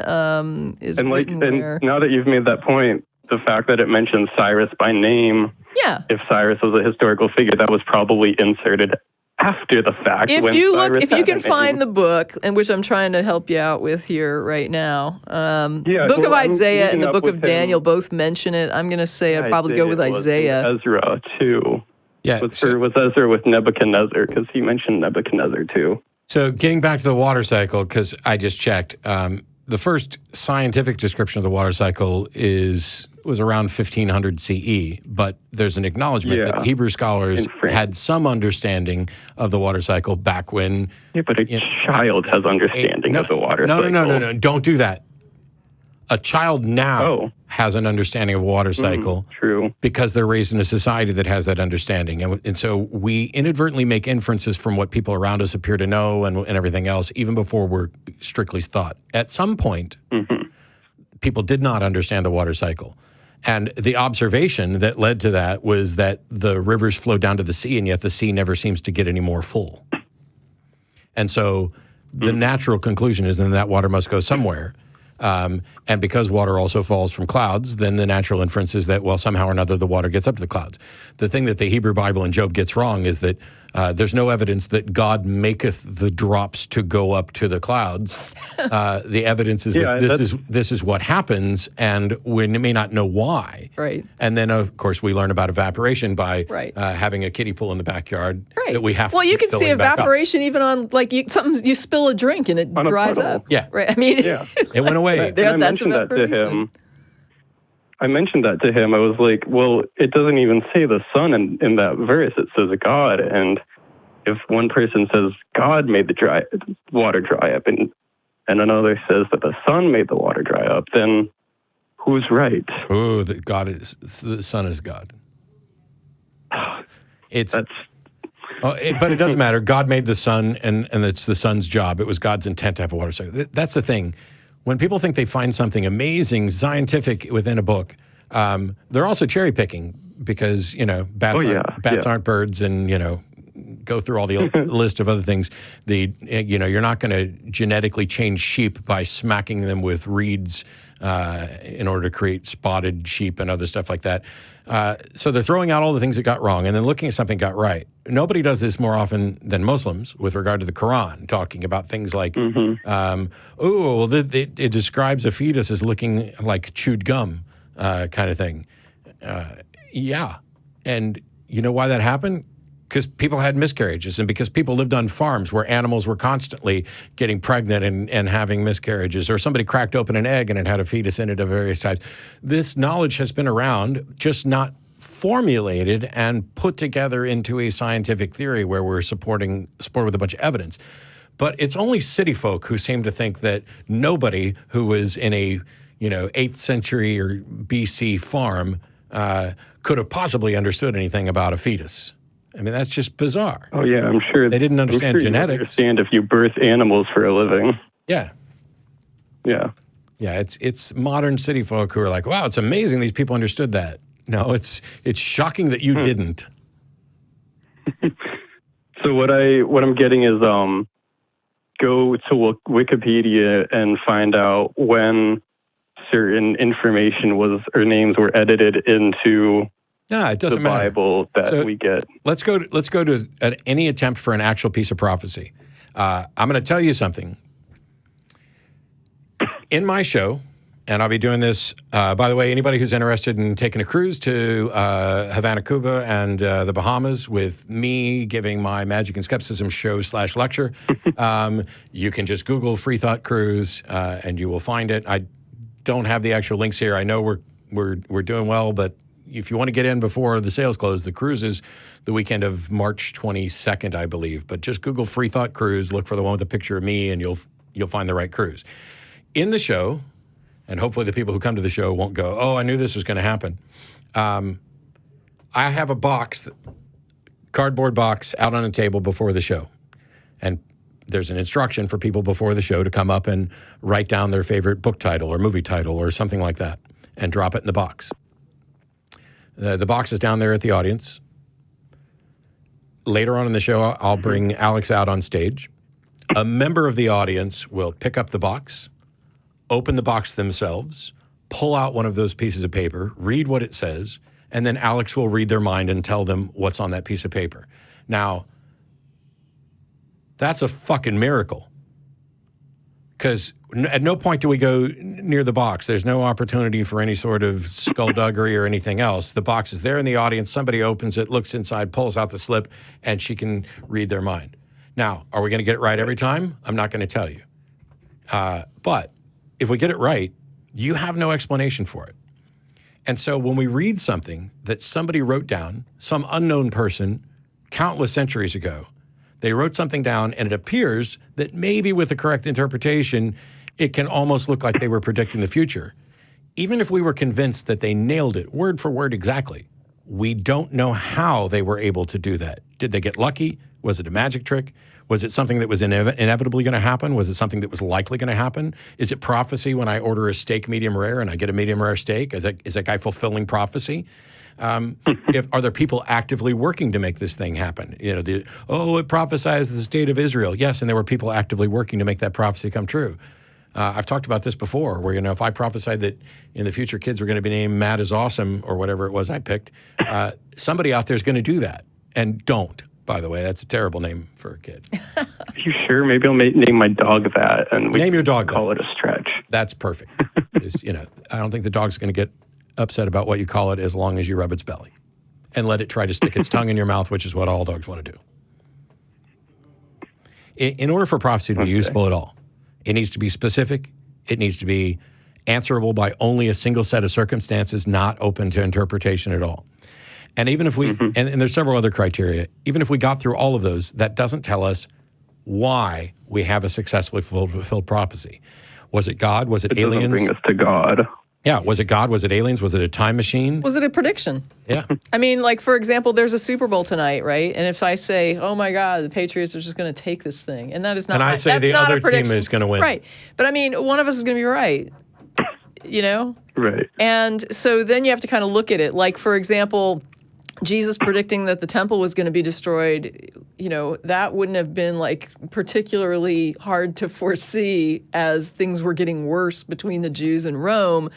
is written where? And now that you've made that point, the fact that it mentions Cyrus by name. Yeah. If Cyrus was a historical figure, that was probably inserted after the fact. If you can find the book, and which I'm trying to help you out with here right now, Book of Isaiah and the Book of Daniel both mention it. I'm going to say I'd probably go with Isaiah. Ezra too. Yeah. Was Ezra with Nebuchadnezzar, because he mentioned Nebuchadnezzar too. So getting back to the water cycle, because I just checked, the first scientific description of the water cycle was around 1500 CE, but there's an acknowledgement that Hebrew scholars had some understanding of the water cycle back when... Yeah, but a child has understanding of the water cycle. No, don't do that. A child now has an understanding of water cycle true. Because they're raised in a society that has that understanding. And so we inadvertently make inferences from what people around us appear to know and everything else, even before we're strictly thought. At some point, people did not understand the water cycle. And the observation that led to that was that the rivers flow down to the sea, and yet the sea never seems to get any more full. And so the natural conclusion is then that water must go somewhere. And because water also falls from clouds, then the natural inference is that, well, somehow or another the water gets up to the clouds. The thing that the Hebrew Bible and Job gets wrong is that there's no evidence that God maketh the drops to go up to the clouds. The evidence is that this is what happens, and we may not know why. Right. And then, of course, we learn about evaporation by having a kiddie pool in the backyard that we have to you can see evaporation even on, like, you spill a drink and it dries up. Yeah. Right. I mean, it went away. way. I mentioned that to him. I was like, well, it doesn't even say the sun in that verse. It says God. And if one person says God made the water dry up and another says that the sun made the water dry up, then who's right? Oh, the sun is God. But it doesn't matter. God made the sun, and it's the sun's job. It was God's intent to have a water cycle. That's the thing. When people think they find something amazing, scientific within a book, they're also cherry picking because, bats aren't birds, and, go through all the list of other things. You're not going to genetically change sheep by smacking them with reeds in order to create spotted sheep and other stuff like that. So they're throwing out all the things that got wrong and then looking at something got right. Nobody does this more often than Muslims with regard to the Quran, talking about things like, it describes a fetus as looking like chewed gum kind of thing. Yeah. And you know why that happened? Because people had miscarriages and because people lived on farms where animals were constantly getting pregnant and having miscarriages, or somebody cracked open an egg and it had a fetus in it of various types. This knowledge has been around, just not formulated and put together into a scientific theory where we're supported with a bunch of evidence. But it's only city folk who seem to think that nobody who was in a 8th century or BC farm could have possibly understood anything about a fetus. I mean, that's just bizarre. Oh, yeah, I'm sure. They didn't understand genetics. You understand if you birth animals for a living. Yeah. Yeah. Yeah, it's modern city folk who are like, wow, it's amazing these people understood that. No, it's shocking that you didn't. So what I'm getting is go to Wikipedia and find out when certain information or names were edited into it doesn't the Bible that we get. Let's go to any attempt for an actual piece of prophecy. I'm going to tell you something. In my show, and I'll be doing this, by the way, anybody who's interested in taking a cruise to Havana, Cuba, and the Bahamas with me giving my Magic and Skepticism show / lecture, you can just Google Free Thought Cruise, and you will find it. I don't have the actual links here. I know we're doing well, but if you want to get in before the sales close, the cruise is the weekend of March 22nd, I believe. But just Google Free Thought Cruise, look for the one with the picture of me, and you'll find the right cruise. In the show, and hopefully the people who come to the show won't go, oh, I knew this was going to happen. I have a cardboard box out on a table before the show. And there's an instruction for people before the show to come up and write down their favorite book title or movie title or something like that and drop it in the box. The box is down there at the audience. Later on in the show, I'll bring Alex out on stage. A member of the audience will pick up the box, open the box themselves, pull out one of those pieces of paper, read what it says, and then Alex will read their mind and tell them what's on that piece of paper. Now, that's a fucking miracle. Because at no point do we go near the box. There's no opportunity for any sort of skullduggery or anything else. The box is there in the audience. Somebody opens it, looks inside, pulls out the slip, and she can read their mind. Now, are we going to get it right every time? I'm not going to tell you. But if we get it right, you have no explanation for it. And so when we read something that somebody wrote down, some unknown person, countless centuries ago, they wrote something down, and it appears that maybe with the correct interpretation, it can almost look like they were predicting the future. Even if we were convinced that they nailed it word for word exactly, we don't know how they were able to do that. Did they get lucky? Was it a magic trick? Was it something that was inevitably going to happen? Was it something that was likely going to happen? Is it prophecy when I order a steak medium rare and I get a medium rare steak? Is that guy fulfilling prophecy? Are there people actively working to make this thing happen? It prophesies the state of Israel. Yes, and there were people actively working to make that prophecy come true. I've talked about this before, where if I prophesied that in the future kids were going to be named Matt is Awesome or whatever it was I picked, somebody out there is going to do that. And don't, by the way, that's a terrible name for a kid. Are you sure? Maybe I'll name my dog that, and name your dog call it a stretch. That's perfect. I don't think the dog's going to get upset about what you call it as long as you rub its belly and let it try to stick its tongue in your mouth, which is what all dogs want to do. In order for prophecy to be useful at all, it needs to be specific, It needs to be answerable by only a single set of circumstances, not open to interpretation at all. And even if we, and there's several other criteria, even if we got through all of those, that doesn't tell us why we have a successfully fulfilled prophecy. Was it God? Was it aliens? Doesn't bring us to God. Yeah, was it God? Was it aliens? Was it a time machine? Was it a prediction? Yeah. I mean, like, for example, there's a Super Bowl tonight, right? And if I say, oh my God, the Patriots are just going to take this thing, and that is not, and I say the other team is going to win. Right. But I mean, one of us is going to be right, you know? Right. And so then you have to kind of look at it. Like, for example, Jesus predicting that the temple was going to be destroyed, you know, that wouldn't have been like particularly hard to foresee as things were getting worse between the Jews and Rome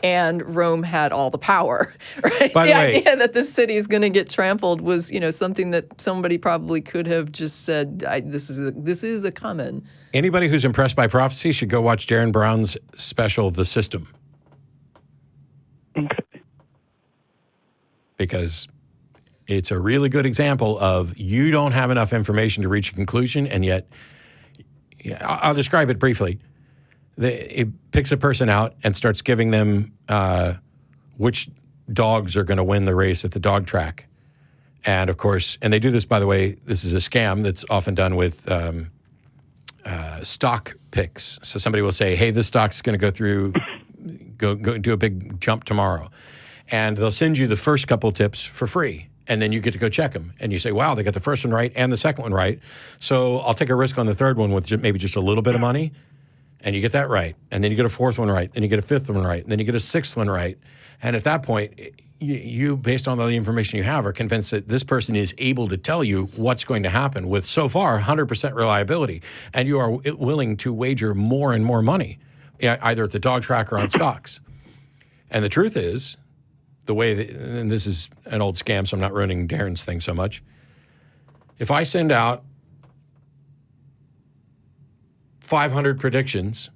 Rome had all the power, right? By the way, idea that this city is going to get trampled was, you know, something that somebody probably could have just said, this is a coming. Anybody who's impressed by prophecy should go watch Darren Brown's special, The System. Okay. Because it's a really good example of you don't have enough information to reach a conclusion, and yet, I'll describe it briefly. It picks a person out and starts giving them which dogs are going to win the race at the dog track. And of course, and they do this, by the way, this is a scam that's often done with stock picks. So somebody will say, hey, this stock's going to go do a big jump tomorrow. And they'll send you the first couple tips for free. And then you get to go check them. And you say, wow, they got the first one right and the second one right. So I'll take a risk on the third one with maybe just a little bit of money. And you get that right. And then you get a fourth one right. Then you get a fifth one right. And then you get a sixth one right. And at that point, you, based on all the information you have, are convinced that this person is able to tell you what's going to happen with, so far, 100% reliability. And you are willing to wager more and more money, either at the dog track or on stocks. And the truth is, the way that, and this is an old scam, so I'm not ruining Darren's thing so much. If I send out 500 predictions,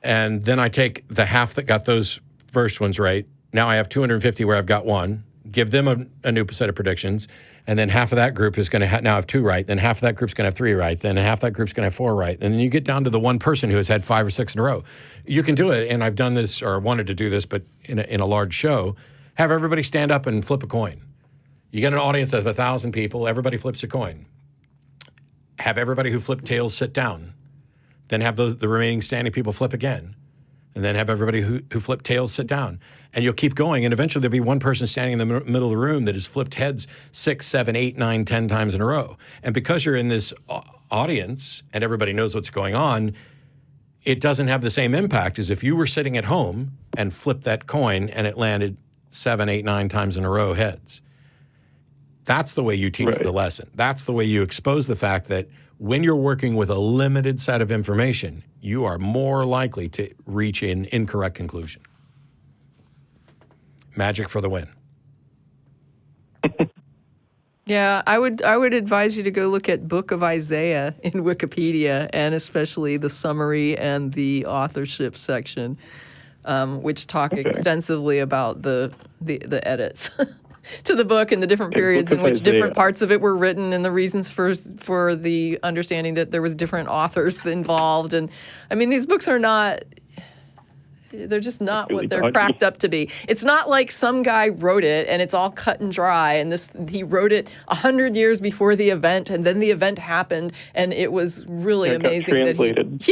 and then I take the half that got those first ones right, now I have 250 where I've got one, give them a new set of predictions, and then half of that group is going to now have two right, then half of that group's going to have three right, then half that group's going to have four right, and then you get down to the one person who has had 5 or 6 in a row. You can do it, and I've done this, or wanted to do this, but in a large show, have everybody stand up and flip a coin. You get an audience of 1,000 people, everybody flips a coin. Have everybody who flipped tails sit down. Then have the remaining standing people flip again. And then have everybody who flipped tails sit down. And you'll keep going, and eventually there'll be one person standing in the middle of the room that has flipped heads 6, 7, 8, 9, 10 times in a row. And because you're in this audience and everybody knows what's going on, it doesn't have the same impact as if you were sitting at home and flipped that coin and it landed 7, 8, 9 times in a row heads. That's the way you teach the lesson. That's the way you expose the fact that when you're working with a limited set of information, you are more likely to reach an incorrect conclusion. Magic for the win. Yeah, I would advise you to go look at Book of Isaiah in Wikipedia, and especially the summary and the authorship section, which talk extensively about the edits to the book and the different periods in which different parts of it were written, and the reasons for the understanding that there was different authors involved. And I mean, these books are not, they're just not what they're cracked up to be. It's not like some guy wrote it and it's all cut and dry, and he wrote it 100 years before the event, and then the event happened, and it was really amazing.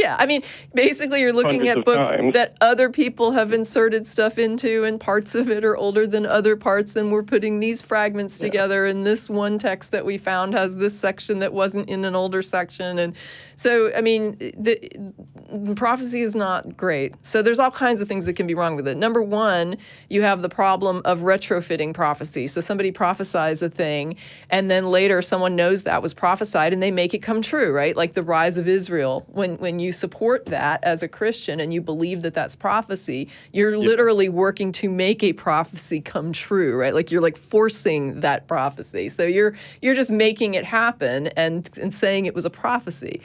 I mean, basically you're looking at books that other people have inserted stuff into, and parts of it are older than other parts, and we're putting these fragments together, and this one text that we found has this section that wasn't in an older section. And so, I mean, the prophecy is not great. So there's all kinds of things that can be wrong with it. Number one, you have the problem of retrofitting prophecy. So somebody prophesies a thing, and then later someone knows that was prophesied, and they make it come true, right? Like the rise of Israel. When you support that as a Christian and you believe that that's prophecy, you're literally working to make a prophecy come true, right? Like you're like forcing that prophecy. So you're just making it happen and saying it was a prophecy.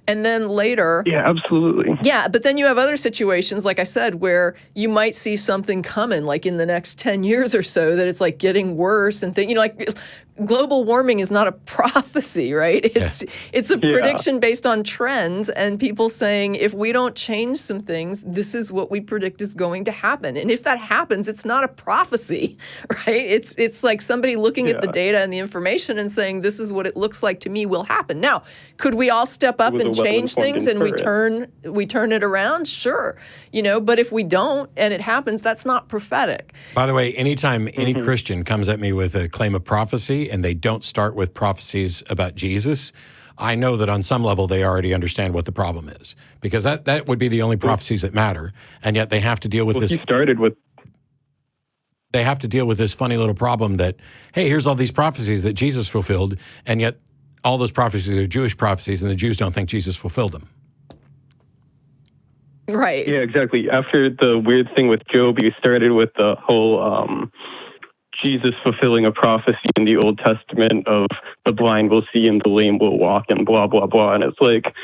And then later... Yeah, absolutely. Yeah, but then you have other situations, like I said, where you might see something coming, like in the next 10 years or so, that it's like getting worse and like global warming is not a prophecy, right? It's a prediction based on trends and people saying, if we don't change some things, this is what we predict is going to happen. And if that happens, it's not a prophecy, right? It's like somebody looking at the data and the information and saying, this is what it looks like to me will happen. Now, could we all step up and change things and we turn it around? Sure. But if we don't and it happens, that's not prophetic. By the way, anytime any Christian comes at me with a claim of prophecy and they don't start with prophecies about Jesus, I know that on some level they already understand what the problem is, because that would be the only prophecies that matter, and yet they have to deal with this. They have to deal with this funny little problem that, hey, here's all these prophecies that Jesus fulfilled, and yet all those prophecies are Jewish prophecies, and the Jews don't think Jesus fulfilled them. Right. Yeah, exactly. After the weird thing with Job, you started with the whole Jesus fulfilling a prophecy in the Old Testament of the blind will see and the lame will walk and blah, blah, blah. And it's like...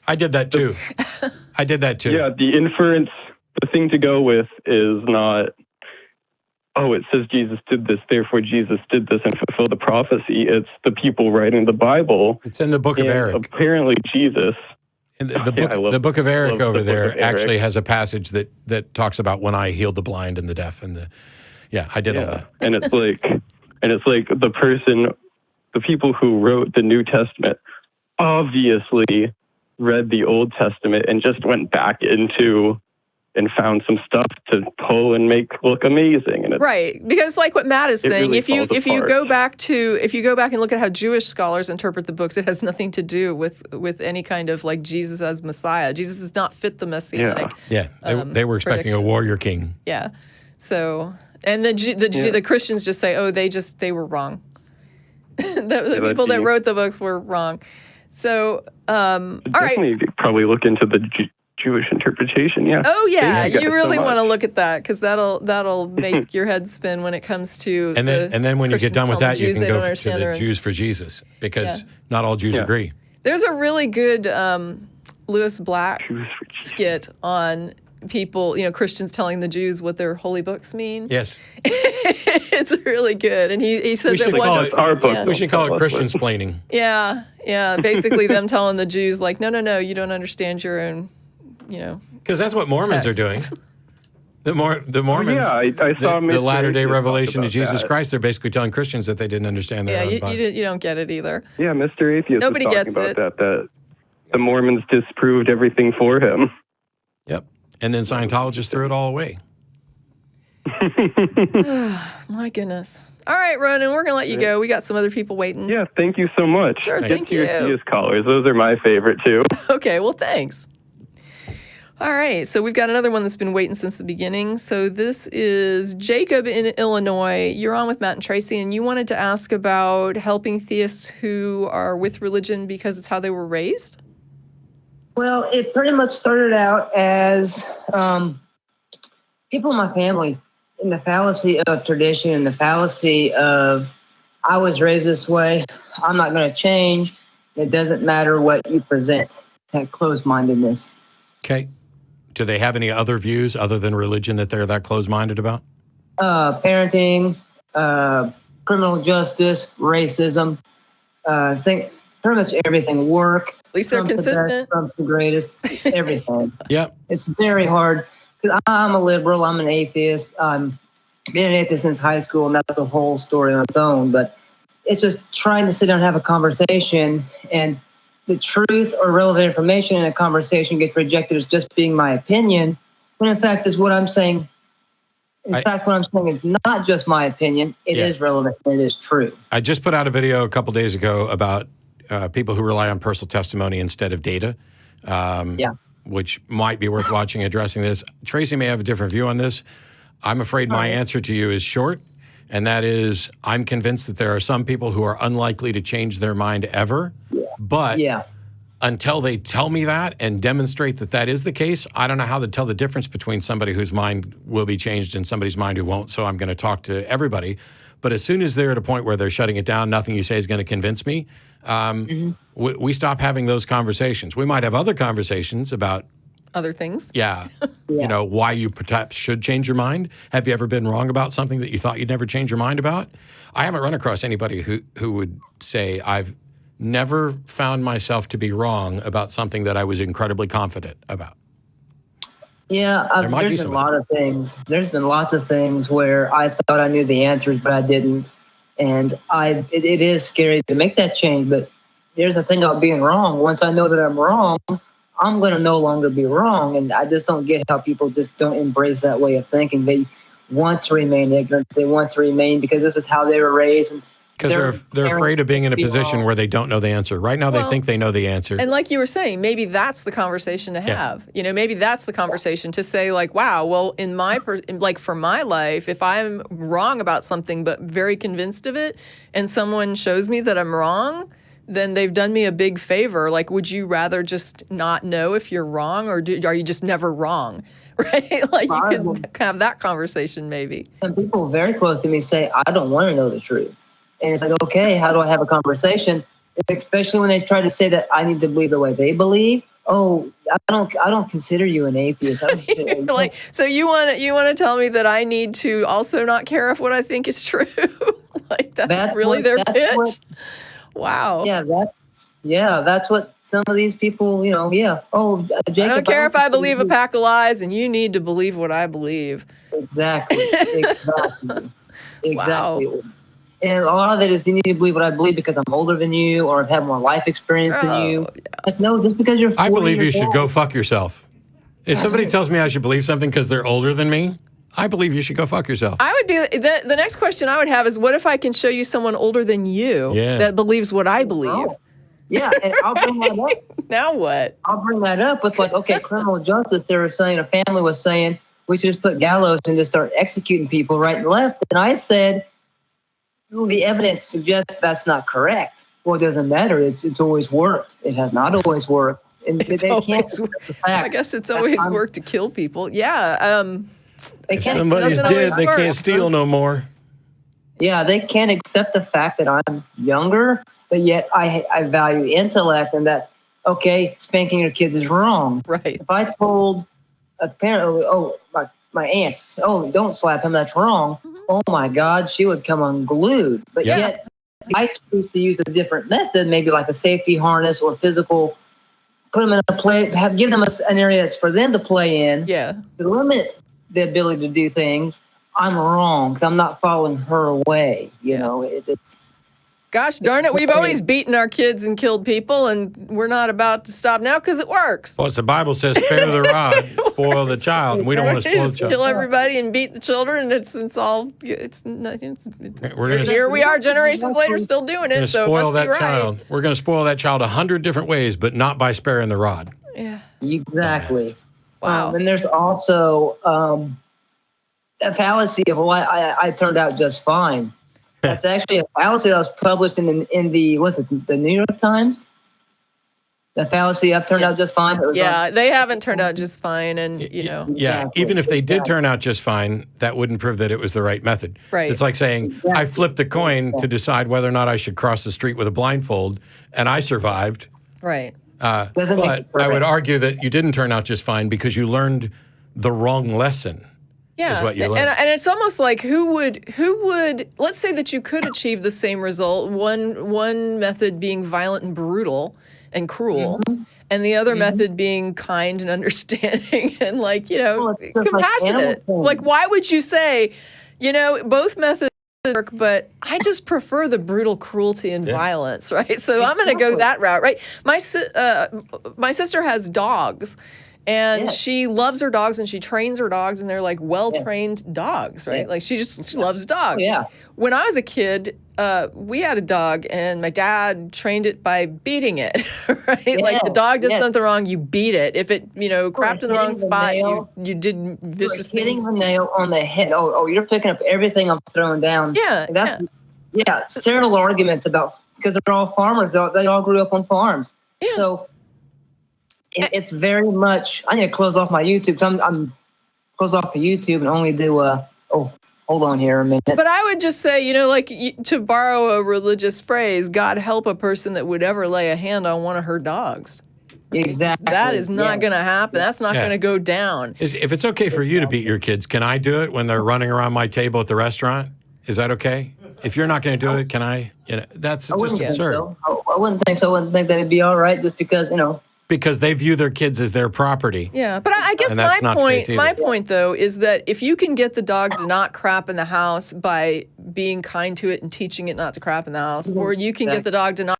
I did that too. Yeah, the inference, the thing to go with is not, oh, it says Jesus did this, therefore Jesus did this and fulfilled the prophecy. It's the people writing the Bible. It's in the book of Eric. Apparently Jesus... The book of Eric over there actually has a passage that talks about when I healed the blind and the deaf and I did all that. And it's like the people who wrote the New Testament obviously read the Old Testament and just went back into and found some stuff to pull and make look amazing. And right, because like what Matt is saying, really if you go back and look at how Jewish scholars interpret the books, it has nothing to do with any kind of like Jesus as Messiah. Jesus does not fit the messianic. They were expecting a warrior king. Yeah, so and the Christians just say, oh, they were wrong. the people that wrote the books were wrong. So all right, probably look into the Jewish interpretation, yeah. Oh yeah, you really want to look at that because that'll make your head spin when it comes to. And then when you get done with that, you can go to the Jews for Jesus, because not all Jews agree. There's a really good Lewis Black skit on people, Christians telling the Jews what their holy books mean. Yes, it's really good, and he says we should call it Christian-splaining. Yeah. Basically, them telling the Jews like, no, you don't understand your own. Because that's what Mormons are doing. The Mormons, I saw the latter-day revelation of Jesus Christ. They're basically telling Christians that they didn't understand their own Bible. You don't get it either. Yeah, Mr. Atheist Nobody was talking gets about it. that the Mormons disproved everything for him. Yep, and then Scientologists threw it all away. My goodness. All right, Ronan, we're going to let you go. We got some other people waiting. Yeah, thank you so much. Sure, thank you. Atheist callers. Those are my favorite, too. Okay, well, thanks. All right, so we've got another one that's been waiting since the beginning. So this is Jacob in Illinois. You're on with Matt and Tracie, and you wanted to ask about helping theists who are with religion because it's how they were raised? Well, it pretty much started out as people in my family in the fallacy of tradition and the fallacy of I was raised this way, I'm not going to change. It doesn't matter what you present. That closed-mindedness. Okay. Do they have any other views other than religion that they're that closed-minded about? Parenting, criminal justice, racism, I think pretty much everything. Work. At least they're consistent. Trump's the greatest. Everything. Yeah. It's very hard because I'm a liberal. I'm an atheist. I've been an atheist since high school, and that's a whole story on its own. But it's just trying to sit down and have a conversation, and the truth or relevant information in a conversation gets rejected as just being my opinion, when in fact is what I'm saying. In fact, what I'm saying is not just my opinion. It is relevant. And it is true. I just put out a video a couple days ago about people who rely on personal testimony instead of data, which might be worth watching addressing this. Tracie may have a different view on this. I'm afraid my answer to you is short, and that is I'm convinced that there are some people who are unlikely to change their mind ever. But until they tell me that and demonstrate that that is the case, I don't know how to tell the difference between somebody whose mind will be changed and somebody's mind who won't. So I'm going to talk to everybody. But as soon as they're at a point where they're shutting it down, nothing you say is going to convince me, we stop having those conversations. We might have other conversations about Other things? Yeah. You know, why you perhaps should change your mind. Have you ever been wrong about something that you thought you'd never change your mind about? I haven't run across anybody who would say, I've never found myself to be wrong about something that I was incredibly confident about. Yeah, there's been a lot of things. There's been lots of things where I thought I knew the answers, but I didn't. And it is scary to make that change, but there's a thing about being wrong. Once I know that I'm wrong, I'm going to no longer be wrong. And I just don't get how people just don't embrace that way of thinking. They want to remain ignorant. They want to remain because this is how they were raised. Because they're afraid of being in a position where they don't know the answer. Right now, they think they know the answer. And like you were saying, maybe that's the conversation to have. You know, maybe that's the conversation to say, like, wow, well, in my for my life, if I'm wrong about something but very convinced of it, and someone shows me that I'm wrong, then they've done me a big favor. Like, would you rather just not know if you're wrong, or are you just never wrong? Right? Like, you could have that conversation maybe. And people very close to me say, I don't want to know the truth. And it's like, okay, how do I have a conversation? Especially when they try to say that I need to believe the way they believe. Oh, I don't consider you an atheist. Like, so you want to tell me that I need to also not care if what I think is true? Like that's really their pitch? Wow. Yeah, that's what some of these people, you know, Oh, Jacob, I don't care if I believe a pack of lies, and you need to believe what I believe. Exactly. Wow. And a lot of it is you need to believe what I believe because I'm older than you or I've had more life experience than you. Yeah. Like, no, just because you're 40 I believe you should old. go fuck yourself. If somebody tells me I should believe something because they're older than me, I believe you should go fuck yourself. I would be the next question I would have is, what if I can show you someone older than you that believes what I believe? Oh. Yeah, and I'll bring that up. Now what? I'll bring that up with like, okay, criminal justice. They were saying, a family was saying, we should just put gallows and just start executing people right and left. And I said, well, the evidence suggests that's not correct. Well, it doesn't matter. It's always worked. It has not always worked. And they can't accept the fact. I guess it's always worked to kill people. Yeah. If somebody's dead, they can't steal no more. Yeah, they can't accept the fact that I'm younger, but yet I value intellect and that, okay, spanking your kids is wrong. Right. If I told a parent, my aunt, oh, don't slap him, that's wrong. Mm-hmm. Oh my God, she would come unglued. But yet I choose to use a different method, maybe like a safety harness or physical, put them in a play, give them an area that's for them to play in. Yeah. To limit the ability to do things. I'm wrong because I'm not following her away. You know, it's. Gosh darn it, we've always beaten our kids and killed people, and we're not about to stop now because it works. Well, the Bible says, spare the rod, spoil the child, and we don't want to spoil the child. Kill everybody and beat the children, and here we are generations later still doing it, so it must be right. Child. We're going to spoil that child 100 different ways, but not by sparing the rod. Yeah. Exactly. Wow. And there's also a fallacy of why I turned out just fine. That's actually a fallacy that was published in the New York Times. The fallacy I've turned out just fine. They haven't turned out just fine, and you know. Yeah, even if they did turn out just fine, that wouldn't prove that it was the right method. Right. It's like saying I flipped a coin to decide whether or not I should cross the street with a blindfold, and I survived. Right. But I would argue that you didn't turn out just fine because you learned the wrong lesson. Yeah, is what you learned. And it's almost like who would let's say that you could achieve the same result. One method being violent and brutal and cruel, and the other method being kind and understanding and compassionate. Like, why would you say, both methods work, but I just prefer the brutal cruelty and violence, right? So I'm going to go that route, right? My sister has dogs. And she loves her dogs, and she trains her dogs, and they're like well-trained dogs, right? Like she loves dogs. Yeah. When I was a kid, we had a dog, and my dad trained it by beating it, right? Yeah. Like the dog did something wrong, you beat it. If it, crapped in the wrong spot, you did vicious things. Hitting the nail on the head. Oh, you're picking up everything I'm throwing down. Yeah. Several arguments about, because they're all farmers. They all grew up on farms. Yeah. So it's very much. I need to close off my YouTube. I'm close off the YouTube and only do. Hold on here a minute. But I would just say, to borrow a religious phrase, God help a person that would ever lay a hand on one of her dogs. Exactly. That is not going to happen. That's not going to go down. If it's okay for you to beat your kids, can I do it when they're running around my table at the restaurant? Is that okay? If you're not going to do it, can I? That's just absurd. So. I wouldn't think so. I wouldn't think that it'd be all right just because, Because they view their kids as their property. Yeah, but I guess my point, though, is that if you can get the dog to not crap in the house by being kind to it and teaching it not to crap in the house, or you can get the dog to not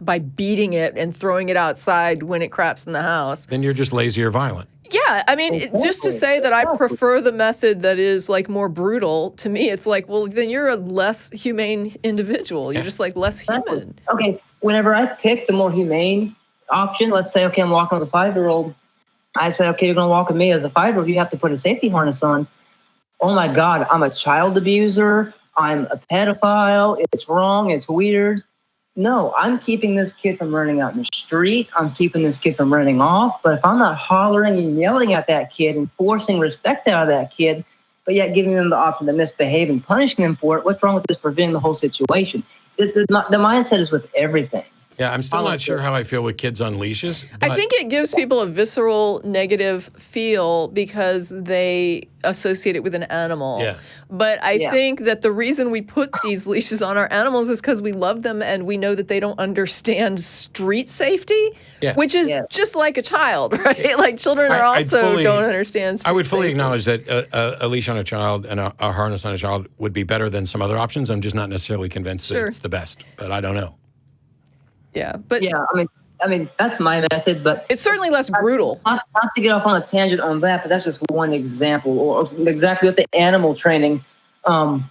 by beating it and throwing it outside when it craps in the house. Then you're just lazy or violent. Yeah, I mean, just to say that I prefer the method that is like more brutal, to me, it's like, well, then you're a less humane individual. You're just like less human. Okay, whenever I pick the more humane option, let's say, okay, I'm walking with a 5-year-old. I said, okay, you're going to walk with me as a 5-year-old. You have to put a safety harness on. Oh my God, I'm a child abuser. I'm a pedophile. It's wrong. It's weird. No, I'm keeping this kid from running out in the street. I'm keeping this kid from running off. But if I'm not hollering and yelling at that kid and forcing respect out of that kid, but yet giving them the option to misbehave and punishing them for it, what's wrong with this preventing the whole situation? The mindset is with everything. Yeah, I'm still not sure how I feel with kids on leashes. I think it gives people a visceral negative feel because they associate it with an animal. Yeah. But I think that the reason we put these leashes on our animals is because we love them and we know that they don't understand street safety, which is just like a child, right? Like children are also don't understand street I would fully safety. acknowledge that a leash on a child and a harness on a child would be better than some other options. I'm just not necessarily convinced that it's the best, but I don't know. Yeah, but I mean that's my method, but it's certainly less brutal. Not to get off on a tangent on that, but that's just one example, or exactly with the animal training. Well,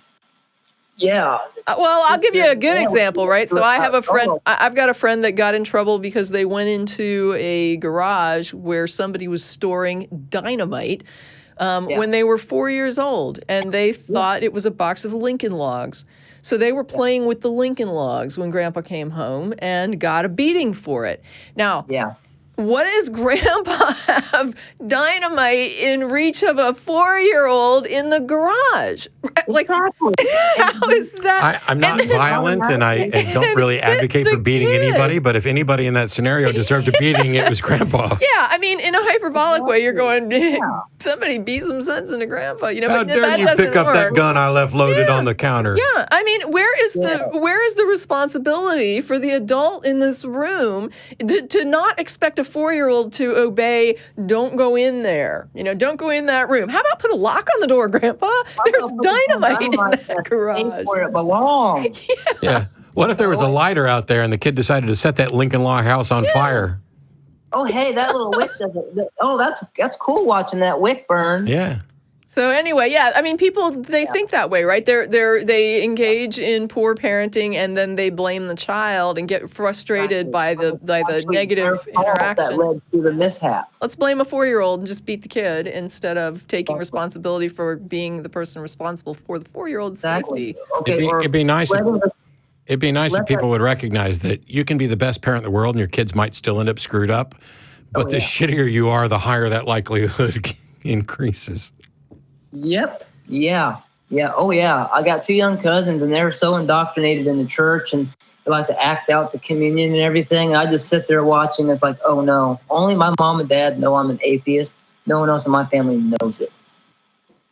I'll give you a good example, right? So I have a friend. I've got a friend that got in trouble because they went into a garage where somebody was storing dynamite when they were 4 years old, and they thought it was a box of Lincoln Logs. So they were playing with the Lincoln Logs when Grandpa came home and got a beating for it. Now, what does Grandpa have dynamite in reach of a 4-year-old in the garage? Like, how is that? I'm not violent, and I don't really advocate for beating anybody, but if anybody in that scenario deserved a beating, it was Grandpa. Yeah, I mean, in a hyperbolic way, you're going, somebody beat some sense into Grandpa. You know, How but dare that you doesn't pick up work. that gun I left loaded on the counter? Yeah, I mean, where is the responsibility for the adult in this room to not expect a 4-year-old to obey? Don't go in there. You know, don't go in that room. How about put a lock on the door, Grandpa? There's dynamite in that garage. Where it belongs. Yeah. What if there was a lighter out there and the kid decided to set that Lincoln Log house on fire? Oh, hey, that little wick doesn't. Oh, that's cool watching that wick burn. Yeah. So anyway, I mean, people, they think that way, right? They engage in poor parenting and then they blame the child and get frustrated by the negative interaction. That led to the mishap. Let's blame a 4-year-old and just beat the kid instead of taking responsibility for being the person responsible for the 4-year-old's safety. Okay, It'd be nice if people would recognize that you can be the best parent in the world and your kids might still end up screwed up, but the shittier you are, the higher that likelihood increases. Yep. Yeah. Oh, yeah. I got 2 young cousins, and they're so indoctrinated in the church, and they like to act out the communion and everything. I just sit there watching. It's like, oh, no. Only my mom and dad know I'm an atheist. No one else in my family knows it.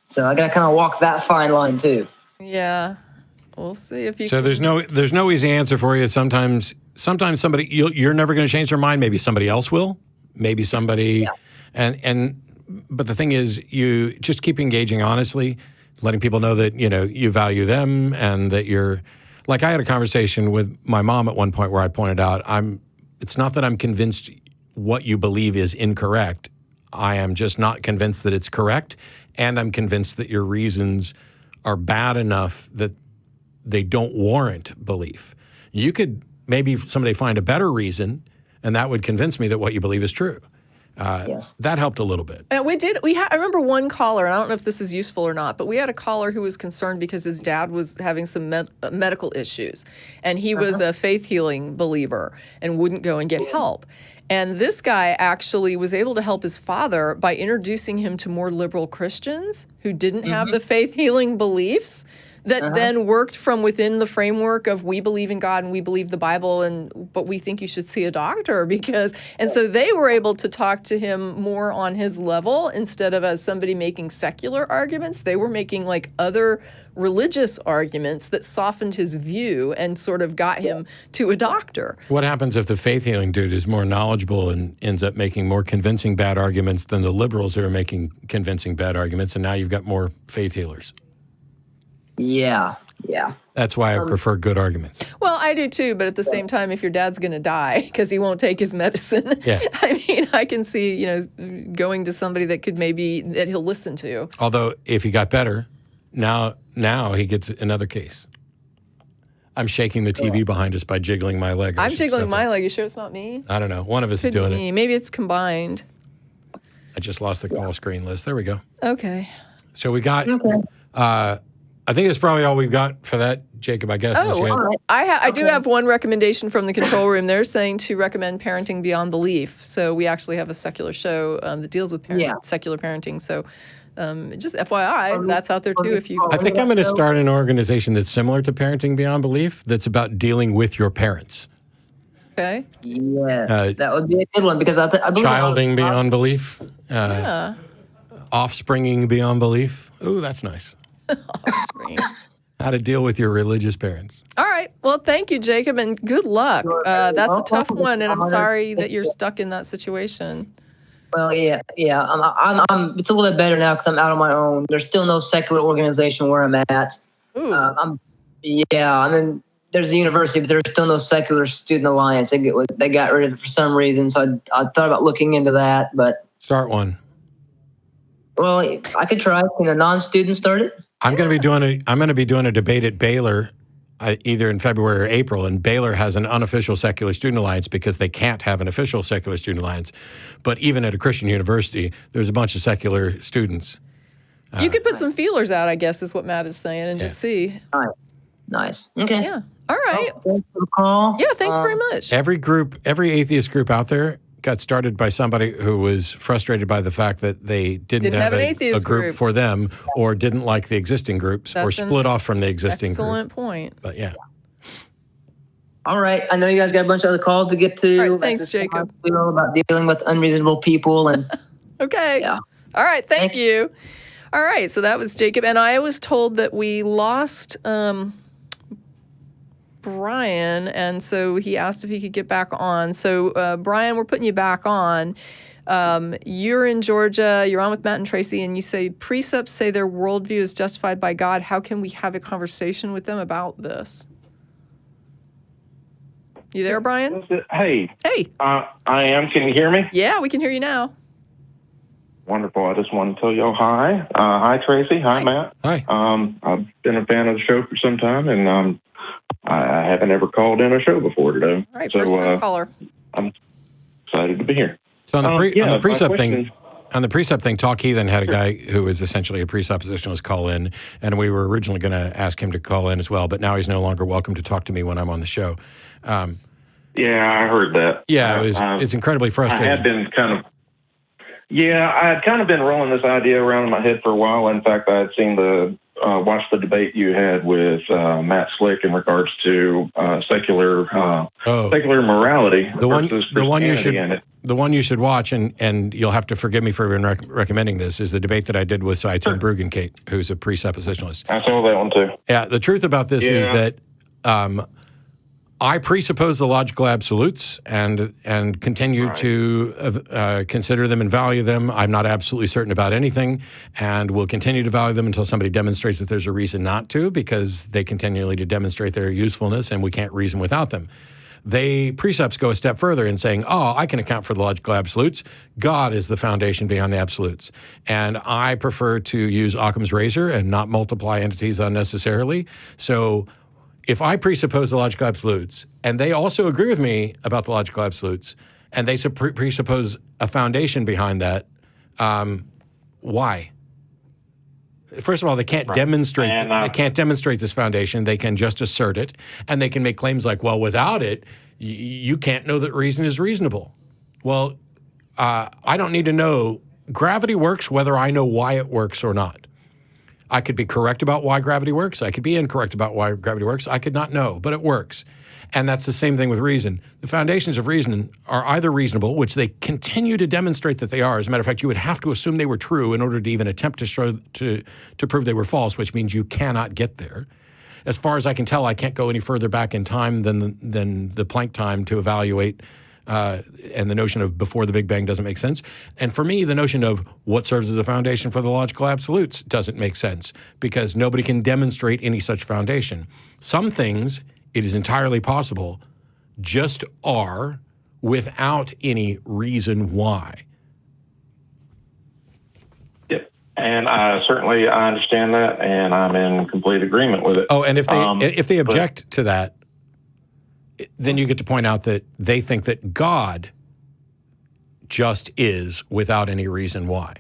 So I got to kind of walk that fine line, too. Yeah. We'll see if you So there's no easy answer for you. Sometimes somebody, you're never going to change their mind. Maybe somebody else will. Maybe somebody, but the thing is, you just keep engaging honestly, letting people know that, you value them and that you're, like I had a conversation with my mom at one point where I pointed out, it's not that I'm convinced what you believe is incorrect. I am just not convinced that it's correct. And I'm convinced that your reasons are bad enough that they don't warrant belief. You could maybe someday find a better reason, and that would convince me that what you believe is true. That helped a little bit. I remember one caller, and I don't know if this is useful or not, but we had a caller who was concerned because his dad was having some medical issues, and he was a faith healing believer and wouldn't go and get help. And this guy actually was able to help his father by introducing him to more liberal Christians who didn't have the faith healing beliefs. that then worked from within the framework of we believe in God and we believe the Bible, but we think you should see a doctor and so they were able to talk to him more on his level instead of as somebody making secular arguments. They were making like other religious arguments that softened his view and sort of got him to a doctor. What happens if the faith healing dude is more knowledgeable and ends up making more convincing bad arguments than the liberals who are making convincing bad arguments, and now you've got more faith healers? Yeah. That's why I prefer good arguments. Well, I do too, but at the same time, if your dad's going to die because he won't take his medicine, I mean, I can see, going to somebody that he'll listen to. Although, if he got better, now he gets another case. I'm shaking the TV behind us by jiggling my leg. I'm jiggling my leg. You sure it's not me? I don't know. One of us is doing it. Maybe it's combined. I just lost the call screen list. There we go. Okay. So we got, I think that's probably all we've got for that, Jacob, I guess. I do have one recommendation from the control room. They're saying to recommend Parenting Beyond Belief. So we actually have a secular show that deals with secular parenting. So just FYI, that's out there too. I think I'm going to start an organization that's similar to Parenting Beyond Belief that's about dealing with your parents. Okay. Yeah, that would be a good one because I believe Childing Beyond Belief. Offspringing Beyond Belief. Ooh, that's nice. How to deal with your religious parents. All right. Well, thank you, Jacob, and good luck. That's a tough one, and I'm sorry that you're stuck in that situation. Well, yeah. I'm. It's a little bit better now because I'm out on my own. There's still no secular organization where I'm at. Ooh. There's a university, but there's still no secular student alliance. They got rid of it for some reason, so I thought about looking into that, but start one. Well, I could try. Can a non-student start it? I'm going to be doing a debate at Baylor, either in February or April, and Baylor has an unofficial secular student alliance because they can't have an official secular student alliance. But even at a Christian university, there's a bunch of secular students. You could put some feelers out, I guess, is what Matt is saying, and just see. Nice. Okay. Yeah. All right. Thanks for the call. Yeah. Thanks very much. Every atheist group out there got started by somebody who was frustrated by the fact that they didn't have a group for them, or didn't like the existing groups, or split off from the existing group. Excellent point. But yeah. All right. I know you guys got a bunch of other calls to get to. All right, thanks, Jacob. We know about dealing with unreasonable people and. Okay. Yeah. All right. Thank you. All right. So that was Jacob, and I was told that we lost Brian, and so he asked if he could get back on. So, Brian, we're putting you back on. You're in Georgia. You're on with Matt and Tracie, and you say precepts say their worldview is justified by God. How can we have a conversation with them about this? You there, Brian? Hey. Hey. I am. Can you hear me? Yeah, we can hear you now. Wonderful. I just want to tell y'all hi. Hi, Tracie. Hi, Matt. Hi. I've been a fan of the show for some time, and I haven't ever called in a show before today. All right, first time caller. I'm excited to be here. So on the precept thing, Talk Heathen had a guy who was essentially a presuppositionalist call in, and we were originally going to ask him to call in as well, but now he's no longer welcome to talk to me when I'm on the show. Yeah, I heard that. Yeah, it's incredibly frustrating. I had been I had kind of been rolling this idea around in my head for a while. In fact, I had seen watched the debate you had with Matt Slick in regards to secular morality. The one you should watch, and you'll have to forgive me for even recommending this, is the debate that I did with Saiten Bruggencate, who's a presuppositionalist. I saw that one too. Yeah, the truth about this is that I presuppose the logical absolutes and continue to consider them and value them. I'm not absolutely certain about anything, and will continue to value them until somebody demonstrates that there's a reason not to, because they continually to demonstrate their usefulness, and we can't reason without them. Precepts go a step further in saying, I can account for the logical absolutes. God is the foundation beyond the absolutes. And I prefer to use Occam's razor and not multiply entities unnecessarily. So if I presuppose the logical absolutes, and they also agree with me about the logical absolutes, and they presuppose a foundation behind that, why? First of all, they can't demonstrate. They can't demonstrate this foundation. They can just assert it, and they can make claims like, "Well, without it, you can't know that reason is reasonable." Well, I don't need to know. Gravity works whether I know why it works or not. I could be correct about why gravity works. I could be incorrect about why gravity works. I could not know, but it works. And that's the same thing with reason. The foundations of reason are either reasonable, which they continue to demonstrate that they are. As a matter of fact, you would have to assume they were true in order to even attempt to show to prove they were false, which means you cannot get there. As far as I can tell, I can't go any further back in time than the Planck time to evaluate, and the notion of before the Big Bang doesn't make sense. And for me, the notion of what serves as a foundation for the logical absolutes doesn't make sense, because nobody can demonstrate any such foundation. Some things, it is entirely possible, just are without any reason why. Yep. And I understand that, and I'm in complete agreement with it. Oh, and if they object to that, then you get to point out that they think that God just is without any reason why.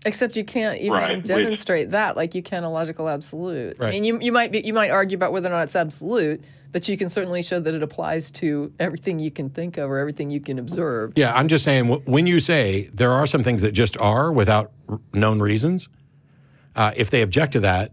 Except you can't even demonstrate that like you can a logical absolute. Right. I mean, you might argue about whether or not it's absolute, but you can certainly show that it applies to everything you can think of or everything you can observe. Yeah, I'm just saying, when you say there are some things that just are without known reasons, if they object to that,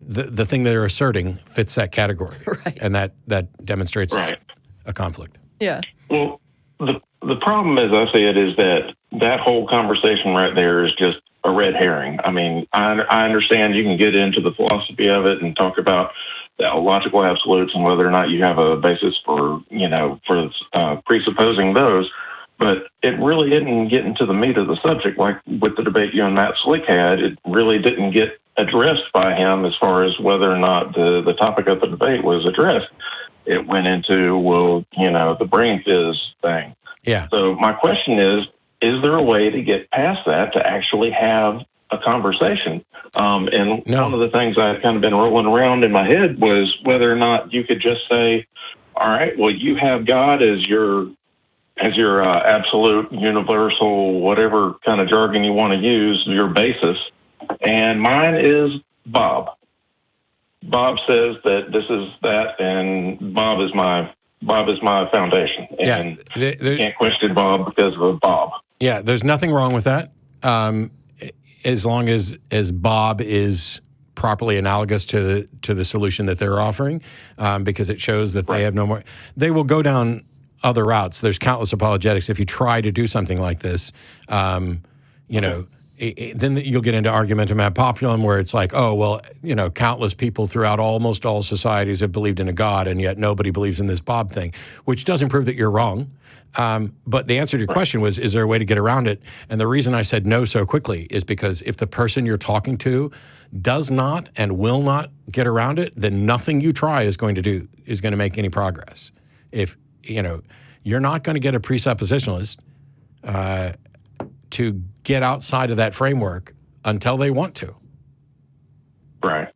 the thing they're asserting fits that category. Right. And that demonstrates a conflict. Yeah. Well, the problem, as I see it, is that whole conversation right there is just a red herring. I mean, I understand you can get into the philosophy of it and talk about the logical absolutes and whether or not you have a basis for presupposing those, but it really didn't get into the meat of the subject. Like with the debate you and Matt Slick had, it really didn't get addressed by him as far as whether or not the topic of the debate was addressed. It went into, the brain fizz thing. Yeah. So my question is there a way to get past that to actually have a conversation? And one of the things I've kind of been rolling around in my head was whether or not you could just say, all right, well, you have God as your absolute, universal, whatever kind of jargon you want to use, your basis, and mine is Bob. Bob says that this is that, and Bob is my foundation, and you can't question Bob because of Bob. Yeah, there's nothing wrong with that, as long as Bob is properly analogous to the solution that they're offering, because it shows that they have no more. They will go down other routes. There's countless apologetics. If you try to do something like this, then you'll get into argumentum ad populum, where it's like, oh, well, countless people throughout almost all societies have believed in a God, and yet nobody believes in this Bob thing, which doesn't prove that you're wrong. But the answer to your question was, is there a way to get around it? And the reason I said no so quickly is because if the person you're talking to does not and will not get around it, then nothing you try is going to make any progress. If you're not going to get a presuppositionalist to get outside of that framework until they want to. Right.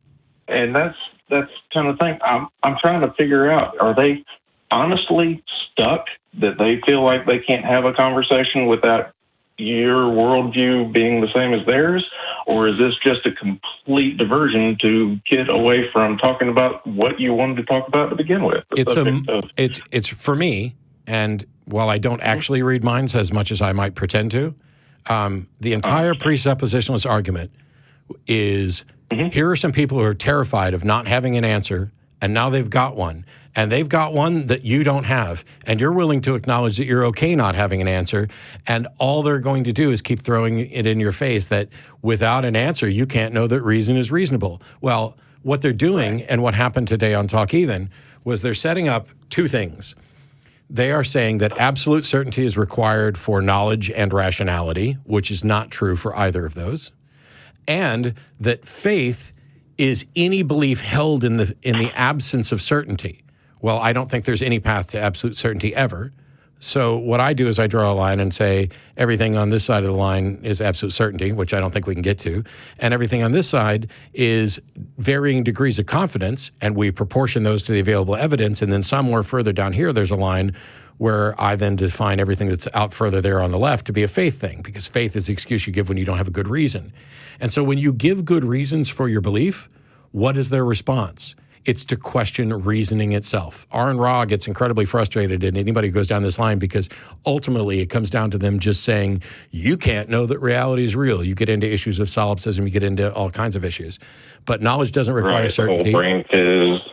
And that's kind of the thing. I'm trying to figure out, are they honestly stuck that they feel like they can't have a conversation without your worldview being the same as theirs? Or is this just a complete diversion to get away from talking about what you wanted to talk about to begin with? It's for me, and while I don't actually read minds as much as I might pretend to, the entire presuppositionalist argument is, here are some people who are terrified of not having an answer, and now they've got one. And they've got one that you don't have, and you're willing to acknowledge that you're okay not having an answer, and all they're going to do is keep throwing it in your face that without an answer, you can't know that reason is reasonable. Well, what they're doing, and what happened today on Talk Heathen, was they're setting up two things. They are saying that absolute certainty is required for knowledge and rationality, which is not true for either of those, and that faith is any belief held in the absence of certainty. Well, I don't think there's any path to absolute certainty ever. So what I do is I draw a line and say everything on this side of the line is absolute certainty, which I don't think we can get to, and everything on this side is varying degrees of confidence, and we proportion those to the available evidence, and then somewhere further down here there's a line where I then define everything that's out further there on the left to be a faith thing, because faith is the excuse you give when you don't have a good reason. And so when you give good reasons for your belief, what is their response? It's to question reasoning itself. Aaron Ra gets incredibly frustrated at anybody who goes down this line because ultimately it comes down to them just saying, you can't know that reality is real. You get into issues of solipsism, you get into all kinds of issues. But knowledge doesn't require certainty.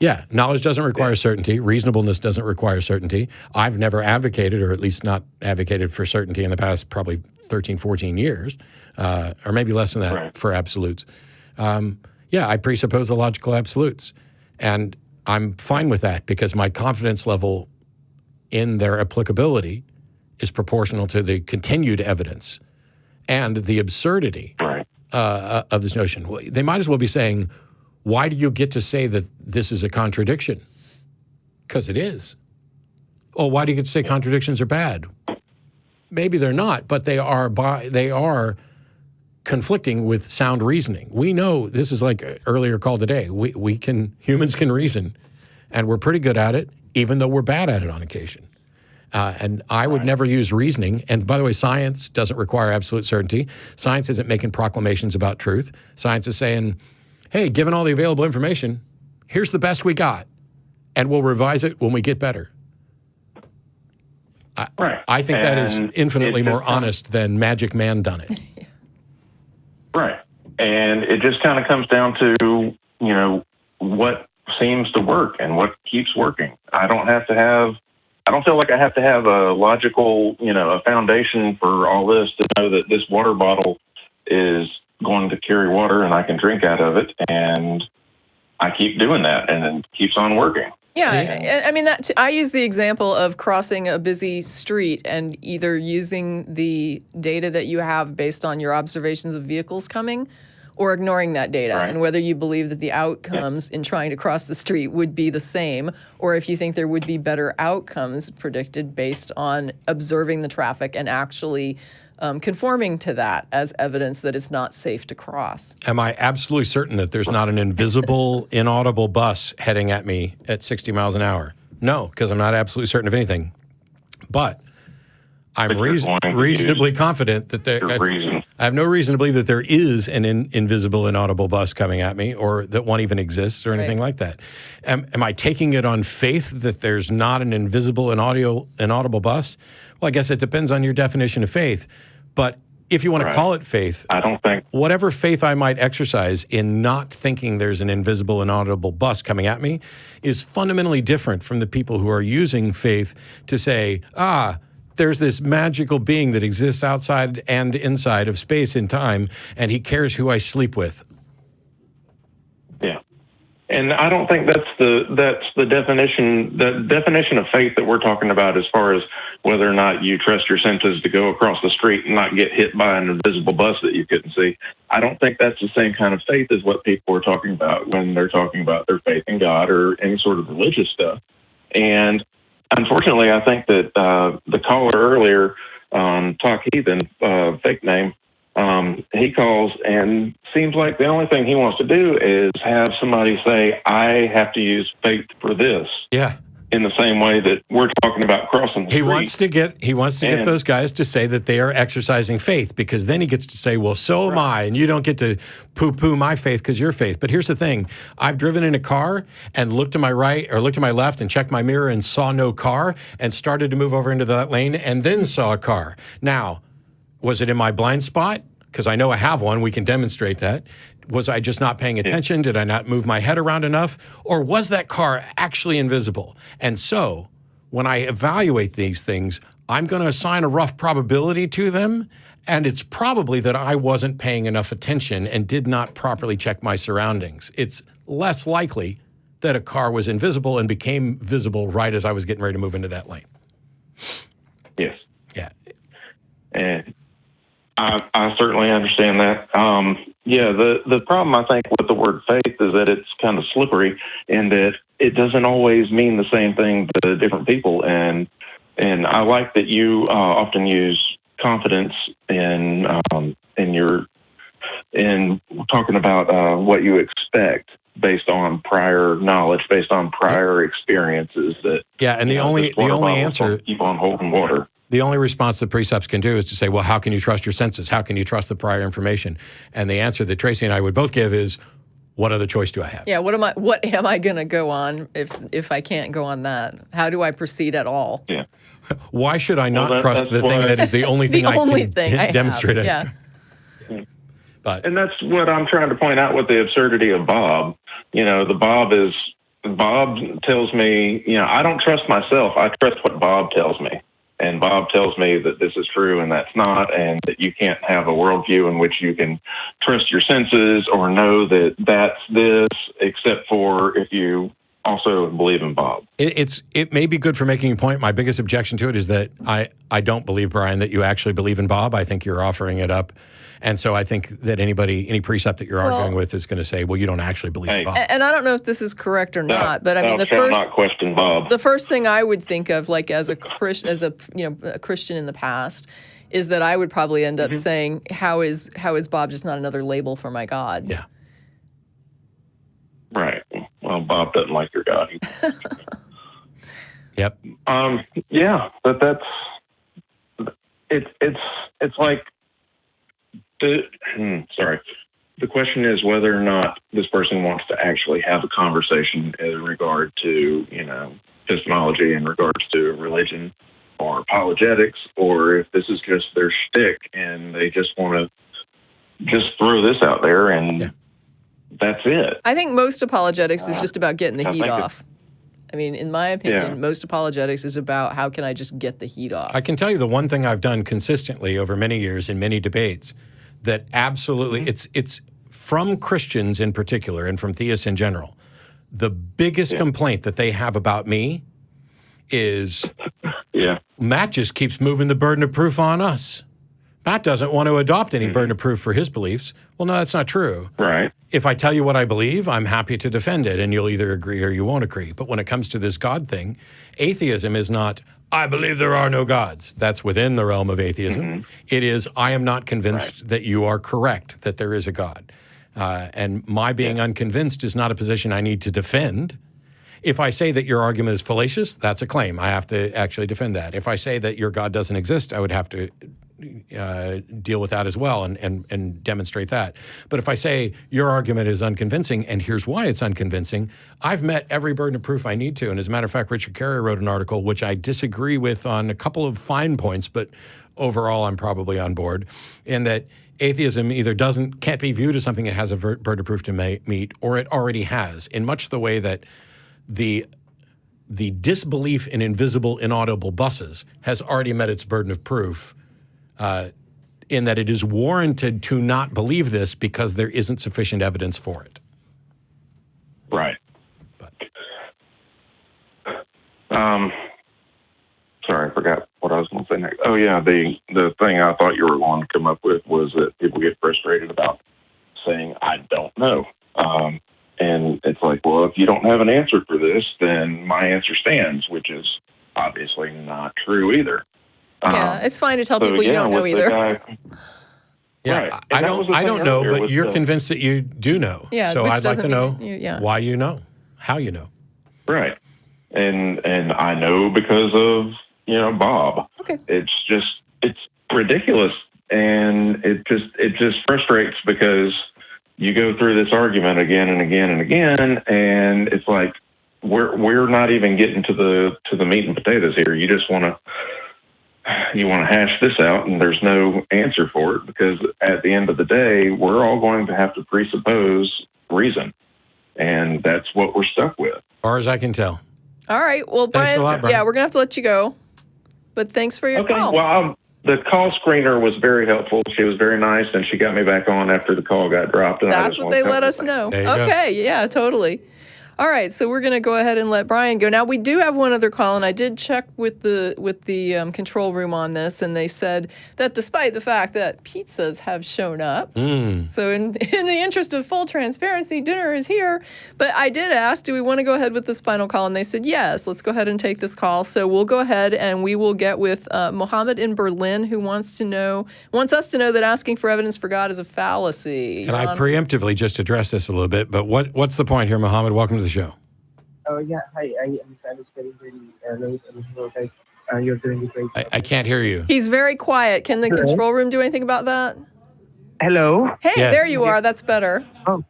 Yeah, knowledge doesn't require certainty. Reasonableness doesn't require certainty. I've never advocated, or at least not advocated for certainty in the past probably 13, 14 years, or maybe less than that for absolutes. I presuppose the logical absolutes. And I'm fine with that because my confidence level in their applicability is proportional to the continued evidence and the absurdity of this notion. They might as well be saying, why do you get to say that this is a contradiction? Because it is. Oh, why do you get to say contradictions are bad? Maybe they're not, but they are conflicting with sound reasoning. We know, this is like earlier call today, humans can reason, and we're pretty good at it, even though we're bad at it on occasion. And I would never use reasoning. And by the way, science doesn't require absolute certainty. Science isn't making proclamations about truth. Science is saying, hey, given all the available information, here's the best we got, and we'll revise it when we get better. I think that is infinitely more honest than Magic Man done it. Right. And it just kind of comes down to, what seems to work and what keeps working. I don't feel like I have to have a logical, a foundation for all this to know that this water bottle is going to carry water and I can drink out of it. And I keep doing that and it keeps on working. Yeah, I mean, I use the example of crossing a busy street and either using the data that you have based on your observations of vehicles coming or ignoring that data, and whether you believe that the outcomes in trying to cross the street would be the same, or if you think there would be better outcomes predicted based on observing the traffic and actually conforming to that as evidence that it's not safe to cross. Am I absolutely certain that there's not an invisible, inaudible bus heading at me at 60 miles an hour? No, because I'm not absolutely certain of anything. But I'm reasonably confident that I have no reason to believe that there is an invisible, inaudible bus coming at me, or that one even exists, or anything like that. Am I taking it on faith that there's not an invisible, inaudible bus? Well, I guess it depends on your definition of faith. But if you want to call it faith, I don't think whatever faith I might exercise in not thinking there's an invisible, inaudible bus coming at me is fundamentally different from the people who are using faith to say, there's this magical being that exists outside and inside of space and time, and he cares who I sleep with. Yeah. And I don't think that's the definition of faith that we're talking about as far as whether or not you trust your senses to go across the street and not get hit by an invisible bus that you couldn't see. I don't think that's the same kind of faith as what people are talking about when they're talking about their faith in God or any sort of religious stuff. And unfortunately, I think that the caller earlier, Talk Heathen, fake name, he calls and seems like the only thing he wants to do is have somebody say, I have to use faith for this. Yeah. In the same way that we're talking about crossing the street. He wants to get those guys to say that they are exercising faith, because then he gets to say, well, so am I, and you don't get to poo-poo my faith because you're faith. But here's the thing. I've driven in a car and looked to my right or looked to my left and checked my mirror and saw no car and started to move over into that lane and then saw a car. Now, was it in my blind spot? Because I know I have one. We can demonstrate that. Was I just not paying attention? Did I not move my head around enough? Or was that car actually invisible? And so when I evaluate these things, I'm going to assign a rough probability to them. And it's probably that I wasn't paying enough attention and did not properly check my surroundings. It's less likely that a car was invisible and became visible right as I was getting ready to move into that lane. Yes. Yeah. And I certainly understand that. The problem, I think, with the word faith is that it's kind of slippery and that it doesn't always mean the same thing to different people. And I like that you often use confidence in talking about what you expect based on prior knowledge, based on prior experiences. And the only answer, keep on holding water. The only response that precepts can do is to say, well, how can you trust your senses? How can you trust the prior information? And the answer that Tracie and I would both give is, what other choice do I have? Yeah, what am I going to go on if I can't go on that? How do I proceed at all? Yeah. Why should I not trust the thing that is the only thing I can demonstrate? Yeah. But and that's what I'm trying to point out with the absurdity of Bob. Bob tells me, I don't trust myself. I trust what Bob tells me. And Bob tells me that this is true and that's not, and that you can't have a worldview in which you can trust your senses or know that that's this, except for if you also believe in Bob. It may be good for making a point. My biggest objection to it is that I don't believe, Brian, that you actually believe in Bob. I think you're offering it up. And so I think that any precept that you're arguing with is going to say, well, you don't actually believe in Bob. And I don't know if this is correct or not, but I mean, not question Bob. The first thing I would think of, like as a Christian in the past, is that I would probably end up saying, how is Bob just not another label for my God? Yeah. Right. Well, Bob doesn't like your God. Yep. Yeah, but that's it's like. The question is whether or not this person wants to actually have a conversation in regard to, epistemology, in regards to religion or apologetics, or if this is just their shtick and they just want to just throw this out there and that's it. I think most apologetics is just about getting the heat off. I mean, in my opinion, most apologetics is about how can I just get the heat off. I can tell you the one thing I've done consistently over many years in many debates that absolutely, it's from Christians in particular and from theists in general, the biggest complaint that they have about me is Matt just keeps moving the burden of proof on us. Matt doesn't want to adopt any burden of proof for his beliefs. Well, no, that's not true. Right. If I tell you what I believe, I'm happy to defend it, and you'll either agree or you won't agree. But when it comes to this God thing, atheism is not, I believe there are no gods. That's within the realm of atheism. It is, I am not convinced that you are correct, that there is a God. And my being unconvinced is not a position I need to defend. If I say that your argument is fallacious, that's a claim. I have to actually defend that. If I say that your God doesn't exist, I would have to deal with that as well and demonstrate that. But if I say your argument is unconvincing and here's why it's unconvincing, I've met every burden of proof I need to. And as a matter of fact, Richard Carey wrote an article which I disagree with on a couple of fine points, but overall I'm probably on board, in that atheism either can't be viewed as something that has a burden of proof to meet, or it already has, in much the way that the disbelief in invisible, inaudible buses has already met its burden of proof, in that it is warranted to not believe this because there isn't sufficient evidence for it. Right. Sorry, I forgot what I was going to say next. Oh, yeah, the thing I thought you were going to come up with was that people get frustrated about saying, I don't know. And it's like, well, if you don't have an answer for this, then my answer stands, which is obviously not true either. Yeah, it's fine to tell people you don't know either. Yeah, right. I don't know, but you're convinced that you do know. Yeah, so I'd like to know why you know, how you know. Right. And I know because of, Bob. Okay. It's ridiculous. And it just frustrates because you go through this argument again and again and again, and it's like we're not even getting to the meat and potatoes here. You just want to hash this out, and there's no answer for it, because at the end of the day, we're all going to have to presuppose reason, and that's what we're stuck with. As far as I can tell. All right. Well, Brian, thanks a lot, Brian. Yeah, we're going to have to let you go, but thanks for your call. Well, the call screener was very helpful. She was very nice, and she got me back on after the call got dropped. And that's what they let us know. Okay, yeah, totally. All right, so we're going to go ahead and let Brian go. Now, we do have one other call, and I did check with the control room on this, and they said that despite the fact that pizzas have shown up, so in the interest of full transparency, dinner is here. But I did ask, do we want to go ahead with this final call? And they said, yes, let's go ahead and take this call. So we'll go ahead and we will get with Mohammed in Berlin, who wants us to know that asking for evidence for God is a fallacy. And I preemptively just addressed this a little bit, but what's the point here, Mohammed? Welcome to the show. Oh, yeah. Hi. I understand it's getting very late. Guys, you're doing great. I can't hear you. He's very quiet. Can the control room do anything about that? Hello? Hey, there you are. That's better. Oh.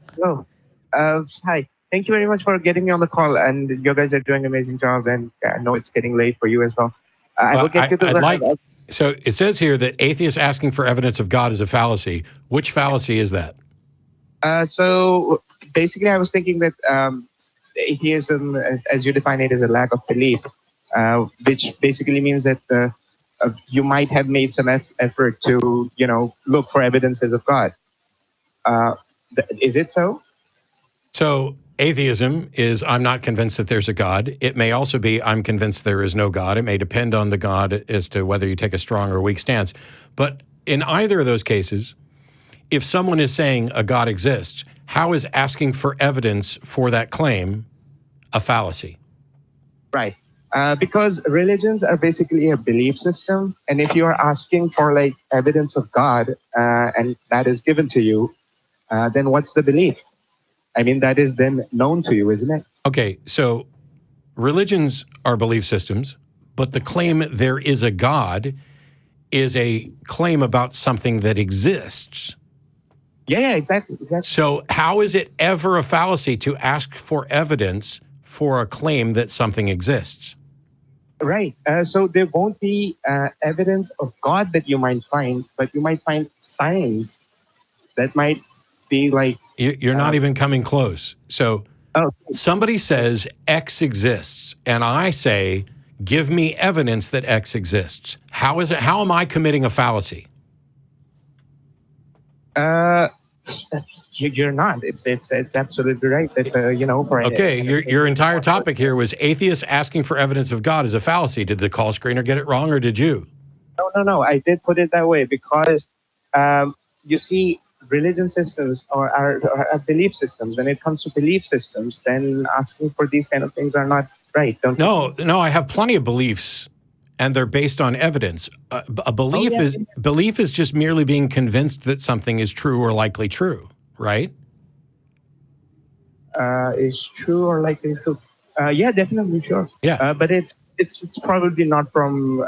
Hi. Thank you very much for getting me on the call, and you guys are doing an amazing job, and I know it's getting late for you as well. I will get to the... So it says here that atheists asking for evidence of God is a fallacy. Which fallacy is that? So basically, I was thinking that atheism, as you define it, is a lack of belief, which basically means that you might have made some effort to, look for evidences of God. Is it so? So atheism is I'm not convinced that there's a God. It may also be I'm convinced there is no God. It may depend on the God as to whether you take a strong or weak stance. But in either of those cases, if someone is saying a God exists, how is asking for evidence for that claim a fallacy? Right. Because religions are basically a belief system. And if you are asking for like evidence of God and that is given to you, then what's the belief? I mean, that is then known to you, isn't it? Okay, so religions are belief systems, but the claim there is a God is a claim about something that exists. Yeah, exactly. So how is it ever a fallacy to ask for evidence for a claim that something exists? Right. So there won't be evidence of God that you might find, but you might find signs that might be like... You're not even coming close. So somebody says X exists, and I say, give me evidence that X exists. How am I committing a fallacy? You're not. It's absolutely right that for okay. Your entire topic here was atheists asking for evidence of God is a fallacy. Did the call screener get it wrong, or did you? No. I did put it that way because you see, religion systems are belief systems. When it comes to belief systems, then asking for these kind of things are not right. No. I have plenty of beliefs, and they're based on evidence. A belief belief is just merely being convinced that something is true or likely true, right? Is true or likely true? Yeah, definitely, sure. Yeah, but it's probably not from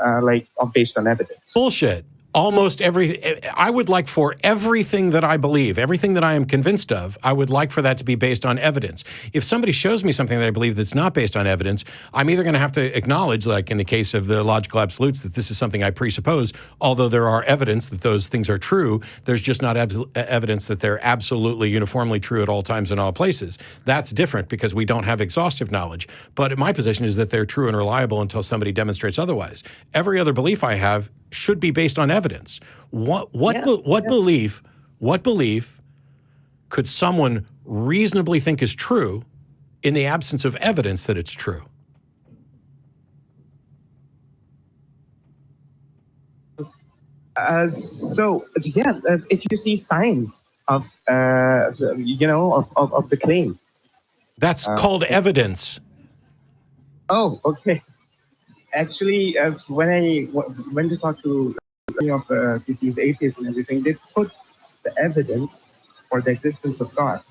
based on evidence. Bullshit. Almost I would like for everything that I believe, everything that I am convinced of, I would like for that to be based on evidence. If somebody shows me something that I believe that's not based on evidence, I'm either going to have to acknowledge, like in the case of the logical absolutes, that this is something I presuppose, although there are evidence that those things are true, there's just not evidence that they're absolutely uniformly true at all times in all places. That's different because we don't have exhaustive knowledge. But my position is that they're true and reliable until somebody demonstrates otherwise. Every other belief I have should be based on evidence. What belief could someone reasonably think is true in the absence of evidence that it's true? If you see signs of the claim, that's called evidence. Oh, okay. Actually, when I went to talk to many of these atheists and everything, they put the evidence for the existence of God.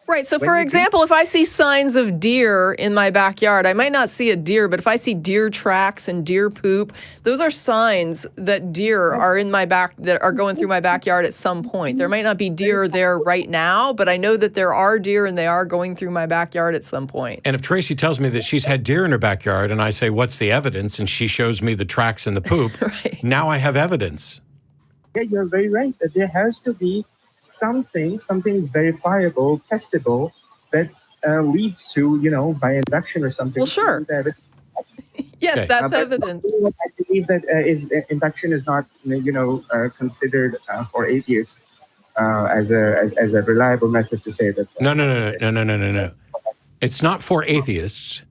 Right. So, for example, if I see signs of deer in my backyard, I might not see a deer, but if I see deer tracks and deer poop, those are signs that deer are that are going through my backyard at some point. There might not be deer there right now, but I know that there are deer and they are going through my backyard at some point. And if Tracie tells me that she's had deer in her backyard and I say, what's the evidence? And she shows me the tracks and the poop, right. Now I have evidence. Yeah, you're very right. That there has to be something verifiable, testable, that leads to, by induction or something. Well, sure. Yes, okay. That's evidence. I believe that induction is not, considered for atheists as a reliable method to say that. No. It's not for atheists.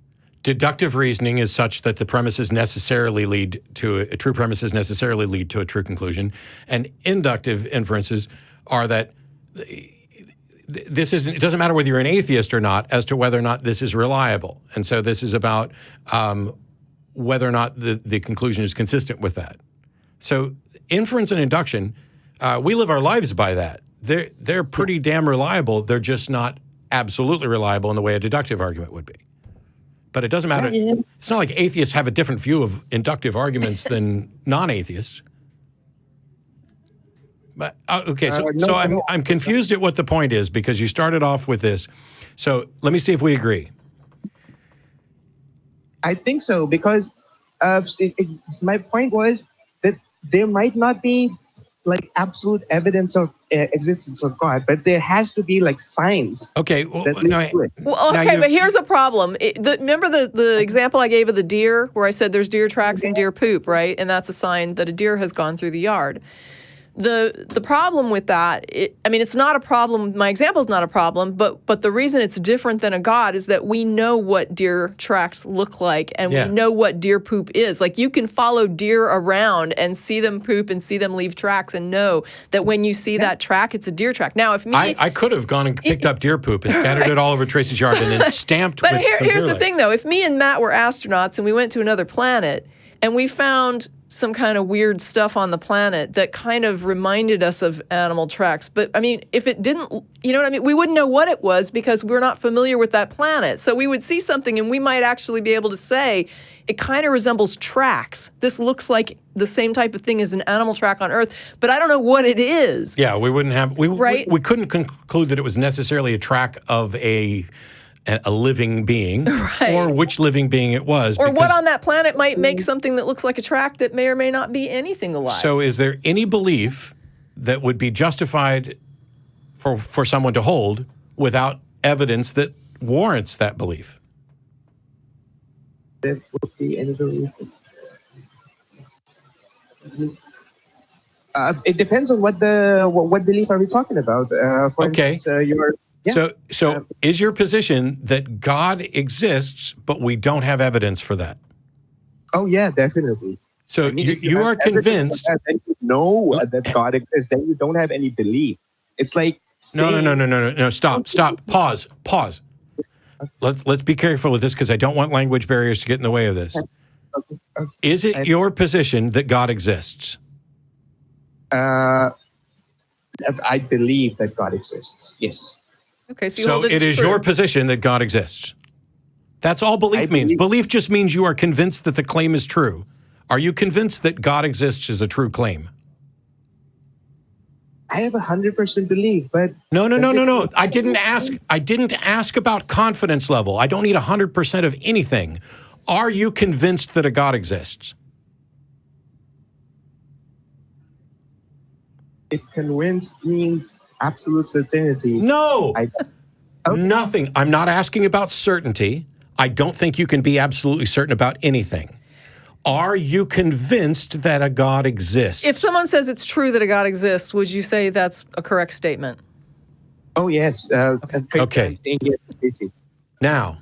Deductive reasoning is such that the premises necessarily lead to a true premises necessarily lead to a true conclusion, and inductive inferences are that this isn't. It doesn't matter whether you're an atheist or not as to whether or not this is reliable, and so this is about whether or not the conclusion is consistent with that. So inference and induction, we live our lives by that. They're pretty damn reliable. They're just not absolutely reliable in the way a deductive argument would be. But it doesn't matter. It's not like atheists have a different view of inductive arguments than non-atheists. But, okay, so, No, so no. I'm confused at what the point is because you started off with this. So let me see if we agree. I think so, because my point was that there might not be like absolute evidence of existence of God, but there has to be like signs. Okay, well, that lead to it. Well, okay, but here's a problem. Remember the example I gave of the deer, where I said there's deer tracks and deer poop, right? And that's a sign that a deer has gone through the yard. The problem with that, it's not a problem. My example is not a problem, but the reason it's different than a God is that we know what deer tracks look like, and we know what deer poop is. Like, you can follow deer around and see them poop and see them leave tracks and know that when you see that track, it's a deer track. Now, if me... I could have gone and picked up deer poop and scattered it all over Tracie's yard and then stamped But with some here's deer the thing, though. If me and Matt were astronauts and we went to another planet and we found some kind of weird stuff on the planet that kind of reminded us of animal tracks. But, if it didn't, you know what I mean? We wouldn't know what it was because we're not familiar with that planet. So we would see something and we might actually be able to say, it kind of resembles tracks. This looks like the same type of thing as an animal track on Earth, but I don't know what it is. Yeah, we wouldn't have... Right? We couldn't conclude that it was necessarily a track of a living being, Right. or which living being it was. Or what on that planet might make something that looks like a track that may or may not be anything alive. So is there any belief that would be justified for someone to hold without evidence that warrants that belief? There would be any belief. It depends on what belief are we talking about. For instance, So is your position that God exists, but we don't have evidence for that? Oh yeah, definitely. So you are convinced? Then you know that God exists. Then you don't have any belief. It's like saying, No. Stop. Pause. Let's be careful with this because I don't want language barriers to get in the way of this. Okay. Is it your position that God exists? I believe that God exists. Yes. Okay, so So it is your position that God exists. That's all belief means. Belief just means you are convinced that the claim is true. Are you convinced that God exists is a true claim? I have 100% belief, but No. I didn't ask about confidence level. I don't need 100% of anything. Are you convinced that a God exists? If convinced means absolute certainty. No. Nothing. I'm not asking about certainty. I don't think you can be absolutely certain about anything. Are you convinced that a God exists? If someone says it's true that a God exists, would you say that's a correct statement? Oh, yes. Okay. Now,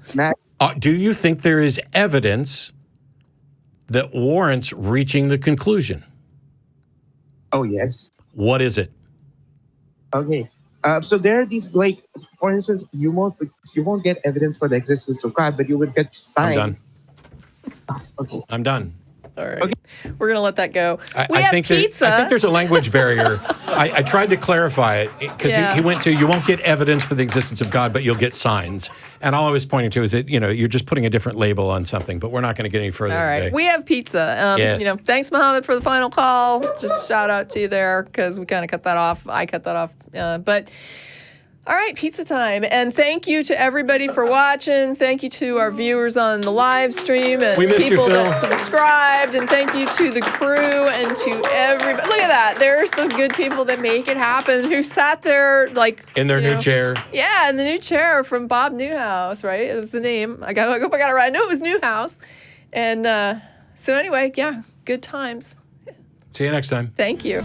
do you think there is evidence that warrants reaching the conclusion? Oh, yes. What is it? Okay. So there are these, like, for instance, you won't get evidence for the existence of God, but you would get signs. Okay. I'm done. All right. Okay. We're going to let that go. I think pizza. I think there's a language barrier. I tried to clarify it because he went to, you won't get evidence for the existence of God, but you'll get signs. And all I was pointing to is that, you're just putting a different label on something, but we're not going to get any further today. All right. Today. We have pizza. Yes. Thanks, Mohammed, for the final call. Just a shout out to you there because we kind of cut that off. I cut that off. But all right, pizza time. And thank you to everybody for watching. Thank you to our viewers on the live stream and people that subscribed. And thank you to the crew and to everybody. Look at that. There's the good people that make it happen who sat there like in their new chair. Yeah, in the new chair from Bob Newhouse, right? It was the name. I hope I got it right. I knew it was Newhouse. And so anyway, yeah, good times. See you next time. Thank you.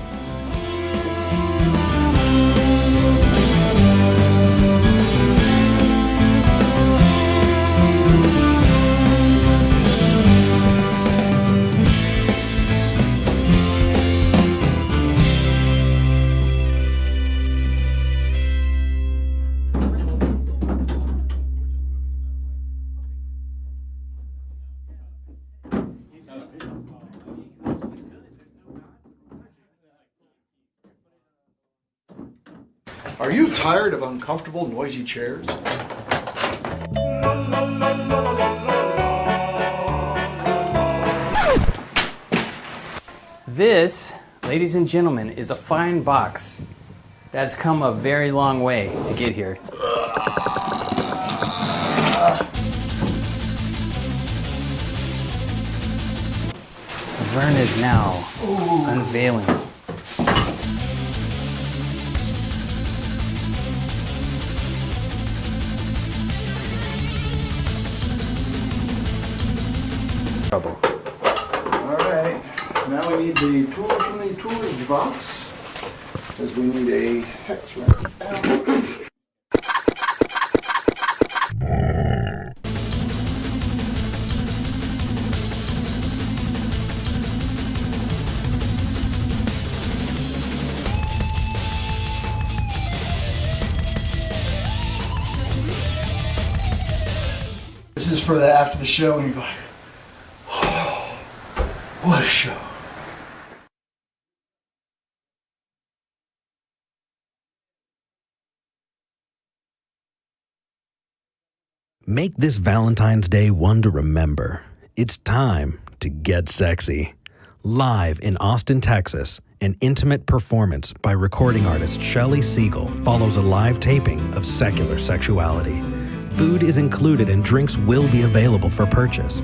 Are you tired of uncomfortable, noisy chairs? This ladies and gentlemen, is a fine box that's come a very long way to get here. Vern is now unveiling. Trouble. All right, now we need the tools from the toolage box, because we need a hex wrench. This is for the after the show, and you're like, oh, what a show. Make this Valentine's Day one to remember. It's time to get sexy. Live in Austin, Texas, an intimate performance by recording artist Shelley Siegel follows a live taping of Secular Sexuality. Food is included and drinks will be available for purchase.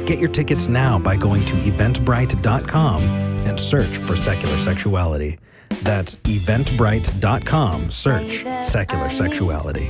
Get your tickets now by going to eventbrite.com and search for Secular Sexuality. That's eventbrite.com, search Secular Sexuality.